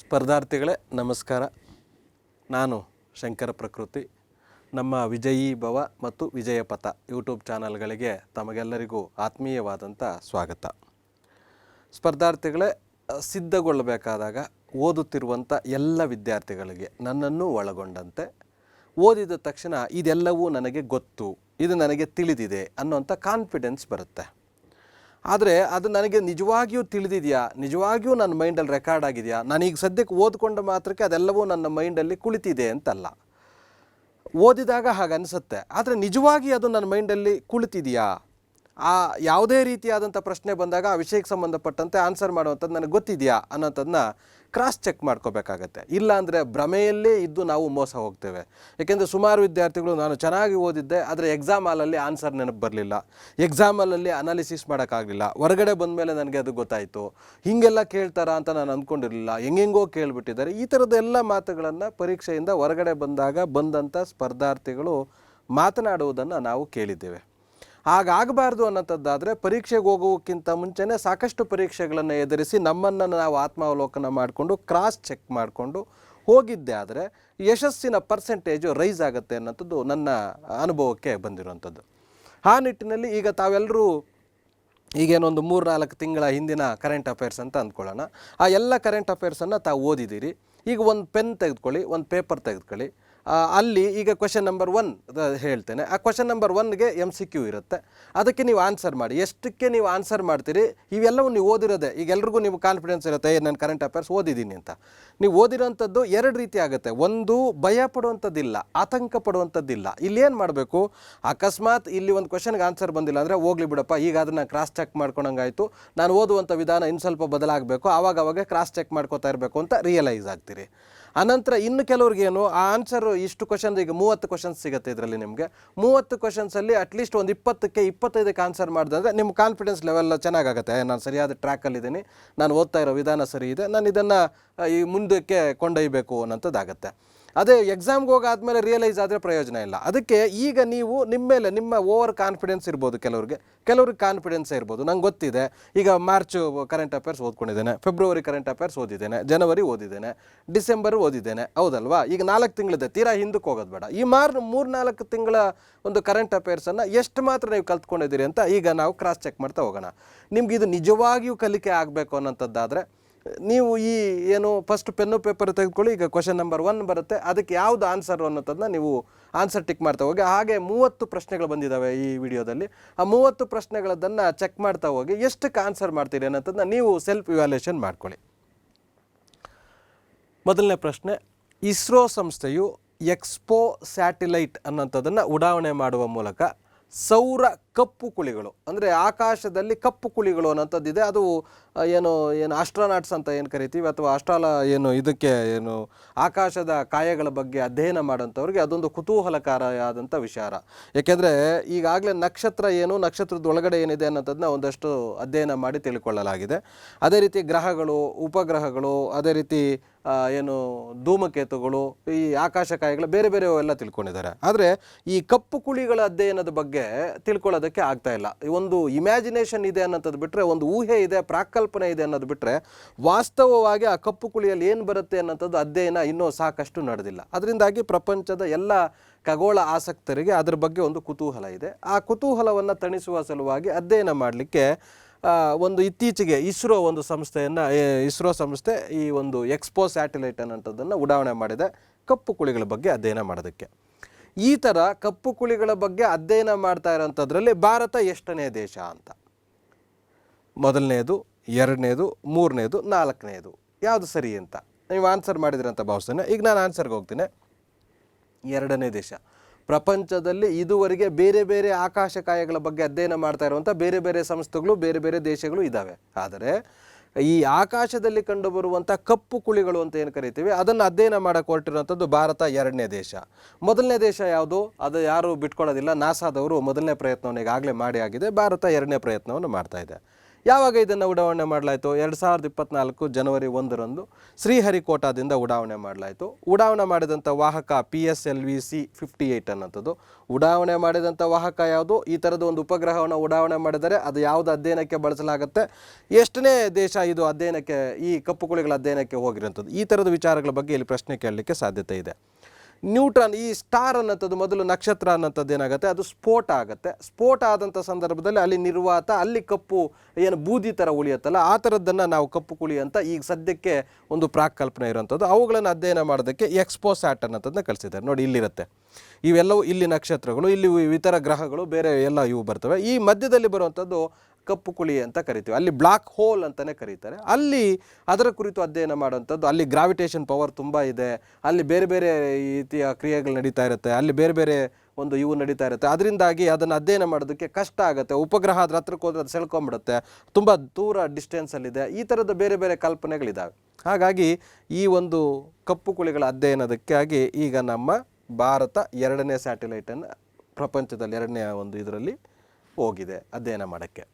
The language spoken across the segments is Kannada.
ಸ್ಪರ್ಧಾರ್ಥಿಗಳೇ ನಮಸ್ಕಾರ. ನಾನು ಶಂಕರ ಪ್ರಕೃತಿ. ನಮ್ಮ ವಿಜಯೀ ಭವ ಮತ್ತು ವಿಜಯ ಪಥ ಯೂಟ್ಯೂಬ್ ಚಾನಲ್ಗಳಿಗೆ ತಮಗೆಲ್ಲರಿಗೂ ಆತ್ಮೀಯವಾದಂಥ ಸ್ವಾಗತ. ಸ್ಪರ್ಧಾರ್ಥಿಗಳೇ, ಸಿದ್ಧಗೊಳ್ಳಬೇಕಾದಾಗ ಓದುತ್ತಿರುವಂಥ ಎಲ್ಲ ವಿದ್ಯಾರ್ಥಿಗಳಿಗೆ ನನ್ನನ್ನು ಒಳಗೊಂಡಂತೆ ಓದಿದ ತಕ್ಷಣ ಇದೆಲ್ಲವೂ ನನಗೆ ಗೊತ್ತು, ಇದು ನನಗೆ ತಿಳಿದಿದೆ ಅನ್ನೋಂಥ ಕಾನ್ಫಿಡೆನ್ಸ್ ಬರುತ್ತೆ. ಆದರೆ ಅದು ನನಗೆ ನಿಜವಾಗಿಯೂ ತಿಳಿದಿದೆಯಾ, ನಿಜವಾಗಿಯೂ ನನ್ನ ಮೈಂಡಲ್ಲಿ ರೆಕಾರ್ಡ್ ಆಗಿದೆಯಾ, ನಾನೀಗ ಸದ್ಯಕ್ಕೆ ಓದ್ಕೊಂಡ ಮಾತ್ರಕ್ಕೆ ಅದೆಲ್ಲವೂ ನನ್ನ ಮೈಂಡಲ್ಲಿ ಕುಳಿತಿದೆ ಅಂತಲ್ಲ. ಓದಿದಾಗ ಹಾಗೆ ಅನಿಸುತ್ತೆ, ಆದರೆ ನಿಜವಾಗಿ ಅದು ನನ್ನ ಮೈಂಡಲ್ಲಿ ಕುಳಿತಿದೆಯಾ, ಯಾವುದೇ ರೀತಿಯಾದಂಥ ಪ್ರಶ್ನೆ ಬಂದಾಗ ಆ ವಿಷಯಕ್ಕೆ ಸಂಬಂಧಪಟ್ಟಂತೆ ಆನ್ಸರ್ ಮಾಡುವಂಥದ್ದು ನನಗೆ ಗೊತ್ತಿದೆಯಾ ಅನ್ನೋಂಥದ್ದನ್ನ ಕ್ರಾಸ್ ಚೆಕ್ ಮಾಡ್ಕೋಬೇಕಾಗತ್ತೆ. ಇಲ್ಲ ಅಂದರೆ ಭ್ರಮೆಯಲ್ಲೇ ಇದ್ದು ನಾವು ಮೋಸ ಹೋಗ್ತೇವೆ. ಏಕೆಂದರೆ ಸುಮಾರು ವಿದ್ಯಾರ್ಥಿಗಳು ನಾನು ಚೆನ್ನಾಗಿ ಓದಿದ್ದೆ, ಆದರೆ ಎಕ್ಸಾಮ್ ಹಾಲಲ್ಲಿ ಆನ್ಸರ್ ನೆನಪು ಬರಲಿಲ್ಲ, ಎಕ್ಸಾಮ್ ಹಾಲಲ್ಲಿ ಅನಾಲಿಸಿಸ್ ಮಾಡೋಕ್ಕಾಗಲಿಲ್ಲ, ಹೊರಗಡೆ ಬಂದ ಮೇಲೆ ನನಗೆ ಅದು ಗೊತ್ತಾಯಿತು, ಹೀಗೆಲ್ಲ ಕೇಳ್ತಾರಾ ಅಂತ ನಾನು ಅಂದ್ಕೊಂಡಿರಲಿಲ್ಲ, ಹೆಂಗೆಂಗೋ ಕೇಳಿಬಿಟ್ಟಿದ್ದಾರೆ. ಈ ಥರದ ಎಲ್ಲ ಮಾತುಗಳನ್ನು ಪರೀಕ್ಷೆಯಿಂದ ಹೊರಗಡೆ ಬಂದಂಥ ಸ್ಪರ್ಧಾರ್ಥಿಗಳು ಮಾತನಾಡುವುದನ್ನು ನಾವು ಕೇಳಿದ್ದೇವೆ. ಹಾಗಾಗಬಾರ್ದು ಅನ್ನೋಂಥದ್ದಾದರೆ ಪರೀಕ್ಷೆಗೆ ಹೋಗೋಕ್ಕಿಂತ ಮುಂಚೆನೇ ಸಾಕಷ್ಟು ಪರೀಕ್ಷೆಗಳನ್ನು ಎದುರಿಸಿ ನಮ್ಮನ್ನು ನಾವು ಆತ್ಮಾವಲೋಕನ ಮಾಡಿಕೊಂಡು ಕ್ರಾಸ್ ಚೆಕ್ ಮಾಡಿಕೊಂಡು ಹೋಗಿದ್ದೆ ಆದರೆ ಯಶಸ್ಸಿನ ಪರ್ಸೆಂಟೇಜು ರೈಸ್ ಆಗುತ್ತೆ ಅನ್ನೋಂಥದ್ದು ನನ್ನ ಅನುಭವಕ್ಕೆ ಬಂದಿರುವಂಥದ್ದು. ಆ ನಿಟ್ಟಿನಲ್ಲಿ ಈಗ ತಾವೆಲ್ಲರೂ ಈಗೇನೊಂದು 3-4 ತಿಂಗಳ ಹಿಂದಿನ ಕರೆಂಟ್ ಅಫೇರ್ಸ್ ಅಂತ ಅಂದ್ಕೊಳ್ಳೋಣ. ಆ ಎಲ್ಲ ಕರೆಂಟ್ ಅಫೇರ್ಸನ್ನು ತಾವು ಓದಿದ್ದೀರಿ. ಈಗ ಒಂದು ಪೆನ್ ತೆಗೆದುಕೊಳ್ಳಿ, ಒಂದು ಪೇಪರ್ ತೆಗೆದುಕೊಳ್ಳಿ. ಅಲ್ಲಿ ಈಗ ಕ್ವೆಶನ್ ನಂಬರ್ 1 ಹೇಳ್ತೇನೆ. ಆ ಕ್ವೆಶನ್ ನಂಬರ್ 1ಗೆ MCQ ಇರುತ್ತೆ, ಅದಕ್ಕೆ ನೀವು ಆನ್ಸರ್ ಮಾಡಿ. ಎಷ್ಟಕ್ಕೆ ನೀವು ಆನ್ಸರ್ ಮಾಡ್ತೀರಿ ಇವೆಲ್ಲವೂ ನೀವು ಓದಿರೋದೆ. ಈಗ ಎಲ್ರಿಗೂ ನೀವು ಕಾನ್ಫಿಡೆನ್ಸ್ ಇರುತ್ತೆ, ನಾನು ಕರೆಂಟ್ ಅಫೇರ್ಸ್ ಓದಿದ್ದೀನಿ ಅಂತ. ನೀವು ಓದಿರೋಂಥದ್ದು 2 ರೀತಿ ಆಗುತ್ತೆ. ಒಂದು, ಭಯ ಪಡುವಂಥದ್ದಿಲ್ಲ, ಆತಂಕ ಪಡುವಂಥದ್ದಿಲ್ಲ. ಇಲ್ಲೇನು ಮಾಡಬೇಕು, ಅಕಸ್ಮಾತ್ ಇಲ್ಲಿ ಒಂದು ಕ್ವೆಶನ್ಗೆ ಆನ್ಸರ್ ಬಂದಿಲ್ಲ ಅಂದರೆ ಹೋಗ್ಲಿ ಬಿಡಪ್ಪ, ಈಗ ಅದನ್ನು ಕ್ರಾಸ್ ಚೆಕ್ ಮಾಡ್ಕೊಂಡಂಗಾಯಿತು, ನಾನು ಓದುವಂಥ ವಿಧಾನ ಇನ್ನು ಸ್ವಲ್ಪ ಬದಲಾಗಬೇಕು, ಆವಾಗ ಕ್ರಾಸ್ ಚೆಕ್ ಮಾಡ್ಕೋತಾ ಇರಬೇಕು ಅಂತ ರಿಯಲೈಸ್ ಆಗ್ತೀರಿ. ಅನಂತರ ಇನ್ನು ಕೆಲವ್ರಿಗೇನು ಆ ಆನ್ಸರು ಇಷ್ಟು ಕ್ವೆಶನ್, ಈಗ 30 ಕ್ವೆಶನ್ಸ್ ಸಿಗುತ್ತೆ ಇದರಲ್ಲಿ ನಿಮಗೆ. 30 ಕ್ವೆಶನ್ಸಲ್ಲಿ ಅಟ್ಲೀಸ್ಟ್ ಒಂದು 20ಕ್ಕೆ 25ಕ್ಕೆ ಆನ್ಸರ್ ಮಾಡಿದ್ರೆ ನಿಮ್ಮ ಕಾನ್ಫಿಡೆನ್ಸ್ ಲೆವೆಲ್ ಚೆನ್ನಾಗಾಗುತ್ತೆ. ನಾನು ಸರಿಯಾದ ಟ್ರ್ಯಾಕಲ್ಲಿದ್ದೀನಿ, ನಾನು ಓದ್ತಾ ಇರೋ ವಿಧಾನ ಸರಿ ಇದೆ, ನಾನು ಇದನ್ನು ಈ ಮುಂದಕ್ಕೆ ಕೊಂಡೊಯ್ಯಬೇಕು ಅನ್ನೋಂಥದ್ದಾಗತ್ತೆ. ಅದೇ ಎಕ್ಸಾಮ್ಗೆ ಹೋಗಾದ್ಮೇಲೆ ರಿಯಲೈಸ್ ಆದರೆ ಪ್ರಯೋಜನ ಇಲ್ಲ. ಅದಕ್ಕೆ ಈಗ ನೀವು ನಿಮ್ಮ ಮೇಲೆ ನಿಮ್ಮ ಓವರ್ ಕಾನ್ಫಿಡೆನ್ಸ್ ಇರ್ಬೋದು, ಕೆಲವ್ರಿಗೆ ಕಾನ್ಫಿಡೆನ್ಸೇ ಇರ್ಬೋದು. ನಂಗೆ ಗೊತ್ತಿದೆ, ಈಗ ಮಾರ್ಚ್ ಕರೆಂಟ್ ಅಫೇರ್ಸ್ ಓದ್ಕೊಂಡಿದ್ದೇನೆ, ಫೆಬ್ರವರಿ ಕರೆಂಟ್ ಅಫೇರ್ಸ್ ಓದಿದ್ದೇನೆ, ಜನವರಿ ಓದಿದ್ದೇನೆ, ಡಿಸೆಂಬರ್ ಓದಿದ್ದೇನೆ, ಹೌದಲ್ವಾ? ಈಗ 4 ತಿಂಗಳಿದೆ, ತೀರಾ ಹಿಂದಕ್ಕೆ ಹೋಗೋದು ಬೇಡ. ಈ 3-4 ತಿಂಗಳ ಒಂದು ಕರೆಂಟ್ ಅಫೇರ್ಸನ್ನು ಎಷ್ಟು ಮಾತ್ರ ನೀವು ಕಲ್ತ್ಕೊಂಡಿದ್ದೀರಿ ಅಂತ ಈಗ ನಾವು ಕ್ರಾಸ್ ಚೆಕ್ ಮಾಡ್ತಾ ಹೋಗೋಣ. ನಿಮ್ಗೆ ಇದು ನಿಜವಾಗಿಯೂ ಕಲಿಕೆ ಆಗಬೇಕು ಅನ್ನೋಂಥದ್ದಾದರೆ ನೀವು ಏನು ಫಸ್ಟ್ ಪೆನ್ನು ಪೇಪರ್ ತೆಗೆದುಕೊಳ್ಳಿ. ಈಗ ಕ್ವೆಶನ್ ನಂಬರ್ 1 ಬರುತ್ತೆ, ಅದಕ್ಕೆ ಯಾವುದು ಆನ್ಸರ್ ಅನ್ನೋದನ್ನ ನೀವು ಆನ್ಸರ್ ಟಿಕ್ ಮಾಡ್ತಾ ಹೋಗಿ. ಹಾಗೆ 30 ಪ್ರಶ್ನೆಗಳು ಬಂದಿದ್ದಾವೆ ಈ ವಿಡಿಯೋದಲ್ಲಿ. ಆ 30 ಪ್ರಶ್ನೆಗಳದನ್ನು ಚೆಕ್ ಮಾಡ್ತಾ ಹೋಗಿ ಎಷ್ಟಕ್ಕೆ ಆನ್ಸರ್ ಮಾಡ್ತೀರಿ ಅನ್ನೋದನ್ನ ನೀವು ಸೆಲ್ಫ್ ಇವ್ಯಾಲ್ಯೂಯೇಷನ್ ಮಾಡ್ಕೊಳ್ಳಿ. ಮೊದಲನೇ ಪ್ರಶ್ನೆ, ಇಸ್ರೋ ಸಂಸ್ಥೆಯು ಎಕ್ಸ್ಪೋ ಸ್ಯಾಟಿಲೈಟ್ ಅನ್ನೋಂಥದ್ದನ್ನು ಉಡಾವಣೆ ಮಾಡುವ ಮೂಲಕ ಸೌರ ಕಪ್ಪು ಕುಳಿಗಳು, ಅಂದರೆ ಆಕಾಶದಲ್ಲಿ ಕಪ್ಪು ಕುಳಿಗಳು ಅನ್ನೋಂಥದ್ದಿದೆ. ಅದು ಏನು ಆಸ್ಟ್ರೋನಾಟ್ಸ್ ಅಂತ ಏನು ಕರಿತೀವಿ, ಅಥವಾ ಇದಕ್ಕೆ ಆಕಾಶದ ಕಾಯಗಳ ಬಗ್ಗೆ ಅಧ್ಯಯನ ಮಾಡೋಂಥವ್ರಿಗೆ ಅದೊಂದು ಕುತೂಹಲಕಾರಿಯಾದಂಥ ವಿಚಾರ. ಏಕೆಂದರೆ ಈಗಾಗಲೇ ನಕ್ಷತ್ರದ ಒಳಗಡೆ ಏನಿದೆ ಅನ್ನೋದನ್ನ ಒಂದಷ್ಟು ಅಧ್ಯಯನ ಮಾಡಿ ತಿಳ್ಕೊಳ್ಳಲಾಗಿದೆ. ಅದೇ ರೀತಿ ಗ್ರಹಗಳು, ಉಪಗ್ರಹಗಳು, ಅದೇ ರೀತಿ ಧೂಮಕೇತುಗಳು, ಈ ಆಕಾಶ ಕಾಯಗಳು ಬೇರೆ ಎಲ್ಲ ತಿಳ್ಕೊಂಡಿದ್ದಾರೆ. ಆದರೆ ಈ ಕಪ್ಪು ಕುಳಿಗಳ ಅಧ್ಯಯನದ ಬಗ್ಗೆ ತಿಳ್ಕೊಳ್ಳೋದಕ್ಕೆ ಆಗ್ತಾ ಇಲ್ಲ. ಒಂದು ಇಮ್ಯಾಜಿನೇಷನ್ ಇದೆ ಅನ್ನೋದು ಬಿಟ್ಟರೆ, ಒಂದು ಊಹೆ ಇದೆ, ಪ್ರಾಕಲ್ಪನೆ ಇದೆ ಅನ್ನೋದು ಬಿಟ್ಟರೆ, ವಾಸ್ತವವಾಗಿ ಆ ಕಪ್ಪು ಕುಳಿಯಲ್ಲಿ ಏನು ಬರುತ್ತೆ ಅನ್ನೋಂಥದ್ದು ಅಧ್ಯಯನ ಇನ್ನೂ ಸಾಕಷ್ಟು ನಡೆದಿಲ್ಲ. ಅದರಿಂದಾಗಿ ಪ್ರಪಂಚದ ಎಲ್ಲ ಖಗೋಳ ಆಸಕ್ತರಿಗೆ ಅದರ ಬಗ್ಗೆ ಒಂದು ಕುತೂಹಲ ಇದೆ. ಆ ಕುತೂಹಲವನ್ನು ತಣಿಸುವ ಸಲುವಾಗಿ ಅಧ್ಯಯನ ಮಾಡಲಿಕ್ಕೆ ಒಂದು ಇತ್ತೀಚೆಗೆ ಇಸ್ರೋ ಸಂಸ್ಥೆ ಈ ಒಂದು ಎಕ್ಸ್ಪೋ ಸ್ಯಾಟಿಲೈಟ್ ಅನ್ನೋಂಥದ್ದನ್ನು ಉಡಾವಣೆ ಮಾಡಿದೆ ಕಪ್ಪು ಕುಳಿಗಳ ಬಗ್ಗೆ ಅಧ್ಯಯನ ಮಾಡೋದಕ್ಕೆ. ಈ ಥರ ಕಪ್ಪು ಕುಳಿಗಳ ಬಗ್ಗೆ ಅಧ್ಯಯನ ಮಾಡ್ತಾ ಇರೋಂಥದ್ರಲ್ಲಿ ಭಾರತ ಎಷ್ಟನೇ ದೇಶ ಅಂತ? 1ನೇದು, 2ನೇದು, 3ನೇದು, 4ನೇದು, ಯಾವುದು ಸರಿ ಅಂತ ನೀವು ಆನ್ಸರ್ ಮಾಡಿದ್ರಂತ ಭಾವಿಸ್ತೇನೆ. ಈಗ ನಾನು ಆನ್ಸರ್ಗೆ ಹೋಗ್ತೀನಿ. 2ನೇ ದೇಶ. ಪ್ರಪಂಚದಲ್ಲಿ ಇದುವರೆಗೆ ಬೇರೆ ಆಕಾಶಕಾಯಗಳ ಬಗ್ಗೆ ಅಧ್ಯಯನ ಮಾಡ್ತಾ ಇರುವಂಥ ಬೇರೆ ಸಂಸ್ಥೆಗಳು, ಬೇರೆ ದೇಶಗಳು ಇದ್ದಾವೆ. ಆದರೆ ಈ ಆಕಾಶದಲ್ಲಿ ಕಂಡುಬರುವಂಥ ಕಪ್ಪು ಕುಳಿಗಳು ಅಂತ ಏನು ಕರಿತೀವಿ, ಅದನ್ನು ಅಧ್ಯಯನ ಮಾಡೋಕ್ಕೆ ಹೊರಟಿರುವಂಥದ್ದು ಭಾರತ 2ನೇ ದೇಶ. 1ನೇ ದೇಶ ಯಾವುದು? ಅದು ಯಾರು ಬಿಟ್ಕೊಳ್ಳೋದಿಲ್ಲ. ನಾಸಾದವರು 1ನೇ ಪ್ರಯತ್ನವನ್ನು ಈಗಾಗಲೇ ಮಾಡಿ ಆಗಿದೆ. ಭಾರತ 2ನೇ ಪ್ರಯತ್ನವನ್ನು ಮಾಡ್ತಾ ಇದೆ. ಯಾವಾಗ ಇದನ್ನು ಉಡಾವಣೆ ಮಾಡಲಾಯಿತು? 2024 ಜನವರಿ 1ರಂದು ಶ್ರೀಹರಿಕೋಟಾದಿಂದ ಉಡಾವಣೆ ಮಾಡಲಾಯಿತು. ಉಡಾವಣೆ ಮಾಡಿದಂಥ ವಾಹಕ PSLV-C58 ಅನ್ನೋಂಥದ್ದು. ಉಡಾವಣೆ ಮಾಡಿದಂಥ ವಾಹಕ ಯಾವುದು? ಈ ಥರದ ಒಂದು ಉಪಗ್ರಹವನ್ನು ಉಡಾವಣೆ ಮಾಡಿದರೆ ಅದು ಯಾವುದು ಅಧ್ಯಯನಕ್ಕೆ ಬಳಸಲಾಗುತ್ತೆ, ಎಷ್ಟನೇ ದೇಶ ಇದು ಅಧ್ಯಯನಕ್ಕೆ, ಈ ಕಪ್ಪು ಕುಳಿಗಳ ಅಧ್ಯಯನಕ್ಕೆ ಹೋಗಿರೋಂಥದ್ದು, ಈ ಥರದ ವಿಚಾರಗಳ ಬಗ್ಗೆ ಇಲ್ಲಿ ಪ್ರಶ್ನೆ ಕೇಳಲಿಕ್ಕೆ ಸಾಧ್ಯತೆ ಇದೆ. ನ್ಯೂಟ್ರಾನ್, ಈ ಸ್ಟಾರ್ ಅನ್ನೋಂಥದ್ದು, ಮೊದಲು ನಕ್ಷತ್ರ ಅನ್ನೋಂಥದ್ದು ಏನಾಗುತ್ತೆ, ಅದು ಸ್ಫೋಟ ಆಗುತ್ತೆ. ಸ್ಫೋಟ ಆದಂಥ ಸಂದರ್ಭದಲ್ಲಿ ಅಲ್ಲಿ ನಿರ್ವಾತ, ಅಲ್ಲಿ ಕಪ್ಪು ಏನು ಬೂದಿ ಥರ ಉಳಿಯುತ್ತಲ್ಲ, ಆ ಥರದ್ದನ್ನು ನಾವು ಕಪ್ಪು ಕುಳಿ ಅಂತ ಈಗ ಸದ್ಯಕ್ಕೆ ಒಂದು ಪ್ರಾಕ್ ಕಲ್ಪನೆ ಇರೋಂಥದ್ದು. ಅವುಗಳನ್ನು ಅಧ್ಯಯನ ಮಾಡೋದಕ್ಕೆ ಎಕ್ಸ್ಪೋಸ್ಯಾಟ್ ಅನ್ನೋಂಥದ್ದನ್ನ ಕಳಿಸಿದ್ದಾರೆ. ನೋಡಿ, ಇಲ್ಲಿರುತ್ತೆ ಇವೆಲ್ಲವೂ, ಇಲ್ಲಿ ನಕ್ಷತ್ರಗಳು, ಇಲ್ಲಿ ಇತರ ಗ್ರಹಗಳು, ಬೇರೆ ಎಲ್ಲ ಇವು ಬರ್ತವೆ. ಈ ಮಧ್ಯದಲ್ಲಿ ಬರುವಂಥದ್ದು ಕಪ್ಪು ಕುಳಿ ಅಂತ ಕರಿತೀವಿ, ಅಲ್ಲಿ ಬ್ಲಾಕ್ ಹೋಲ್ ಅಂತಲೇ ಕರೀತಾರೆ. ಅಲ್ಲಿ ಅದರ ಕುರಿತು ಅಧ್ಯಯನ ಮಾಡುವಂಥದ್ದು. ಅಲ್ಲಿ ಗ್ರಾವಿಟೇಷನ್ ಪವರ್ ತುಂಬ ಇದೆ, ಅಲ್ಲಿ ಬೇರೆ ಬೇರೆ ರೀತಿಯ ಕ್ರಿಯೆಗಳು ನಡೀತಾ ಇರುತ್ತೆ, ಅಲ್ಲಿ ಬೇರೆ ಬೇರೆ ಒಂದು ಇವು ನಡೀತಾ ಇರುತ್ತೆ. ಅದರಿಂದಾಗಿ ಅದನ್ನು ಅಧ್ಯಯನ ಮಾಡೋದಕ್ಕೆ ಕಷ್ಟ ಆಗುತ್ತೆ. ಉಪಗ್ರಹ ಅದ್ರ ಹತ್ರಕ್ಕೆ ಹೋದ್ರೆ ಅದು ಸೆಳ್ಕೊಂಡ್ಬಿಡುತ್ತೆ, ತುಂಬ ದೂರ ಡಿಸ್ಟೆನ್ಸಲ್ಲಿದೆ, ಈ ಥರದ ಬೇರೆ ಬೇರೆ ಕಲ್ಪನೆಗಳಿದ್ದಾವೆ. ಹಾಗಾಗಿ ಈ ಒಂದು ಕಪ್ಪು ಕುಳಿಗಳ ಅಧ್ಯಯನದಕ್ಕಾಗಿ ಈಗ ನಮ್ಮ ಭಾರತ 2ನೇ ಸ್ಯಾಟಲೈಟನ್ನು ಪ್ರಪಂಚದಲ್ಲಿ 2ನೇ ಒಂದು ಇದರಲ್ಲಿ ಹೋಗಿದೆ ಅಧ್ಯಯನ ಮಾಡೋಕ್ಕೆ.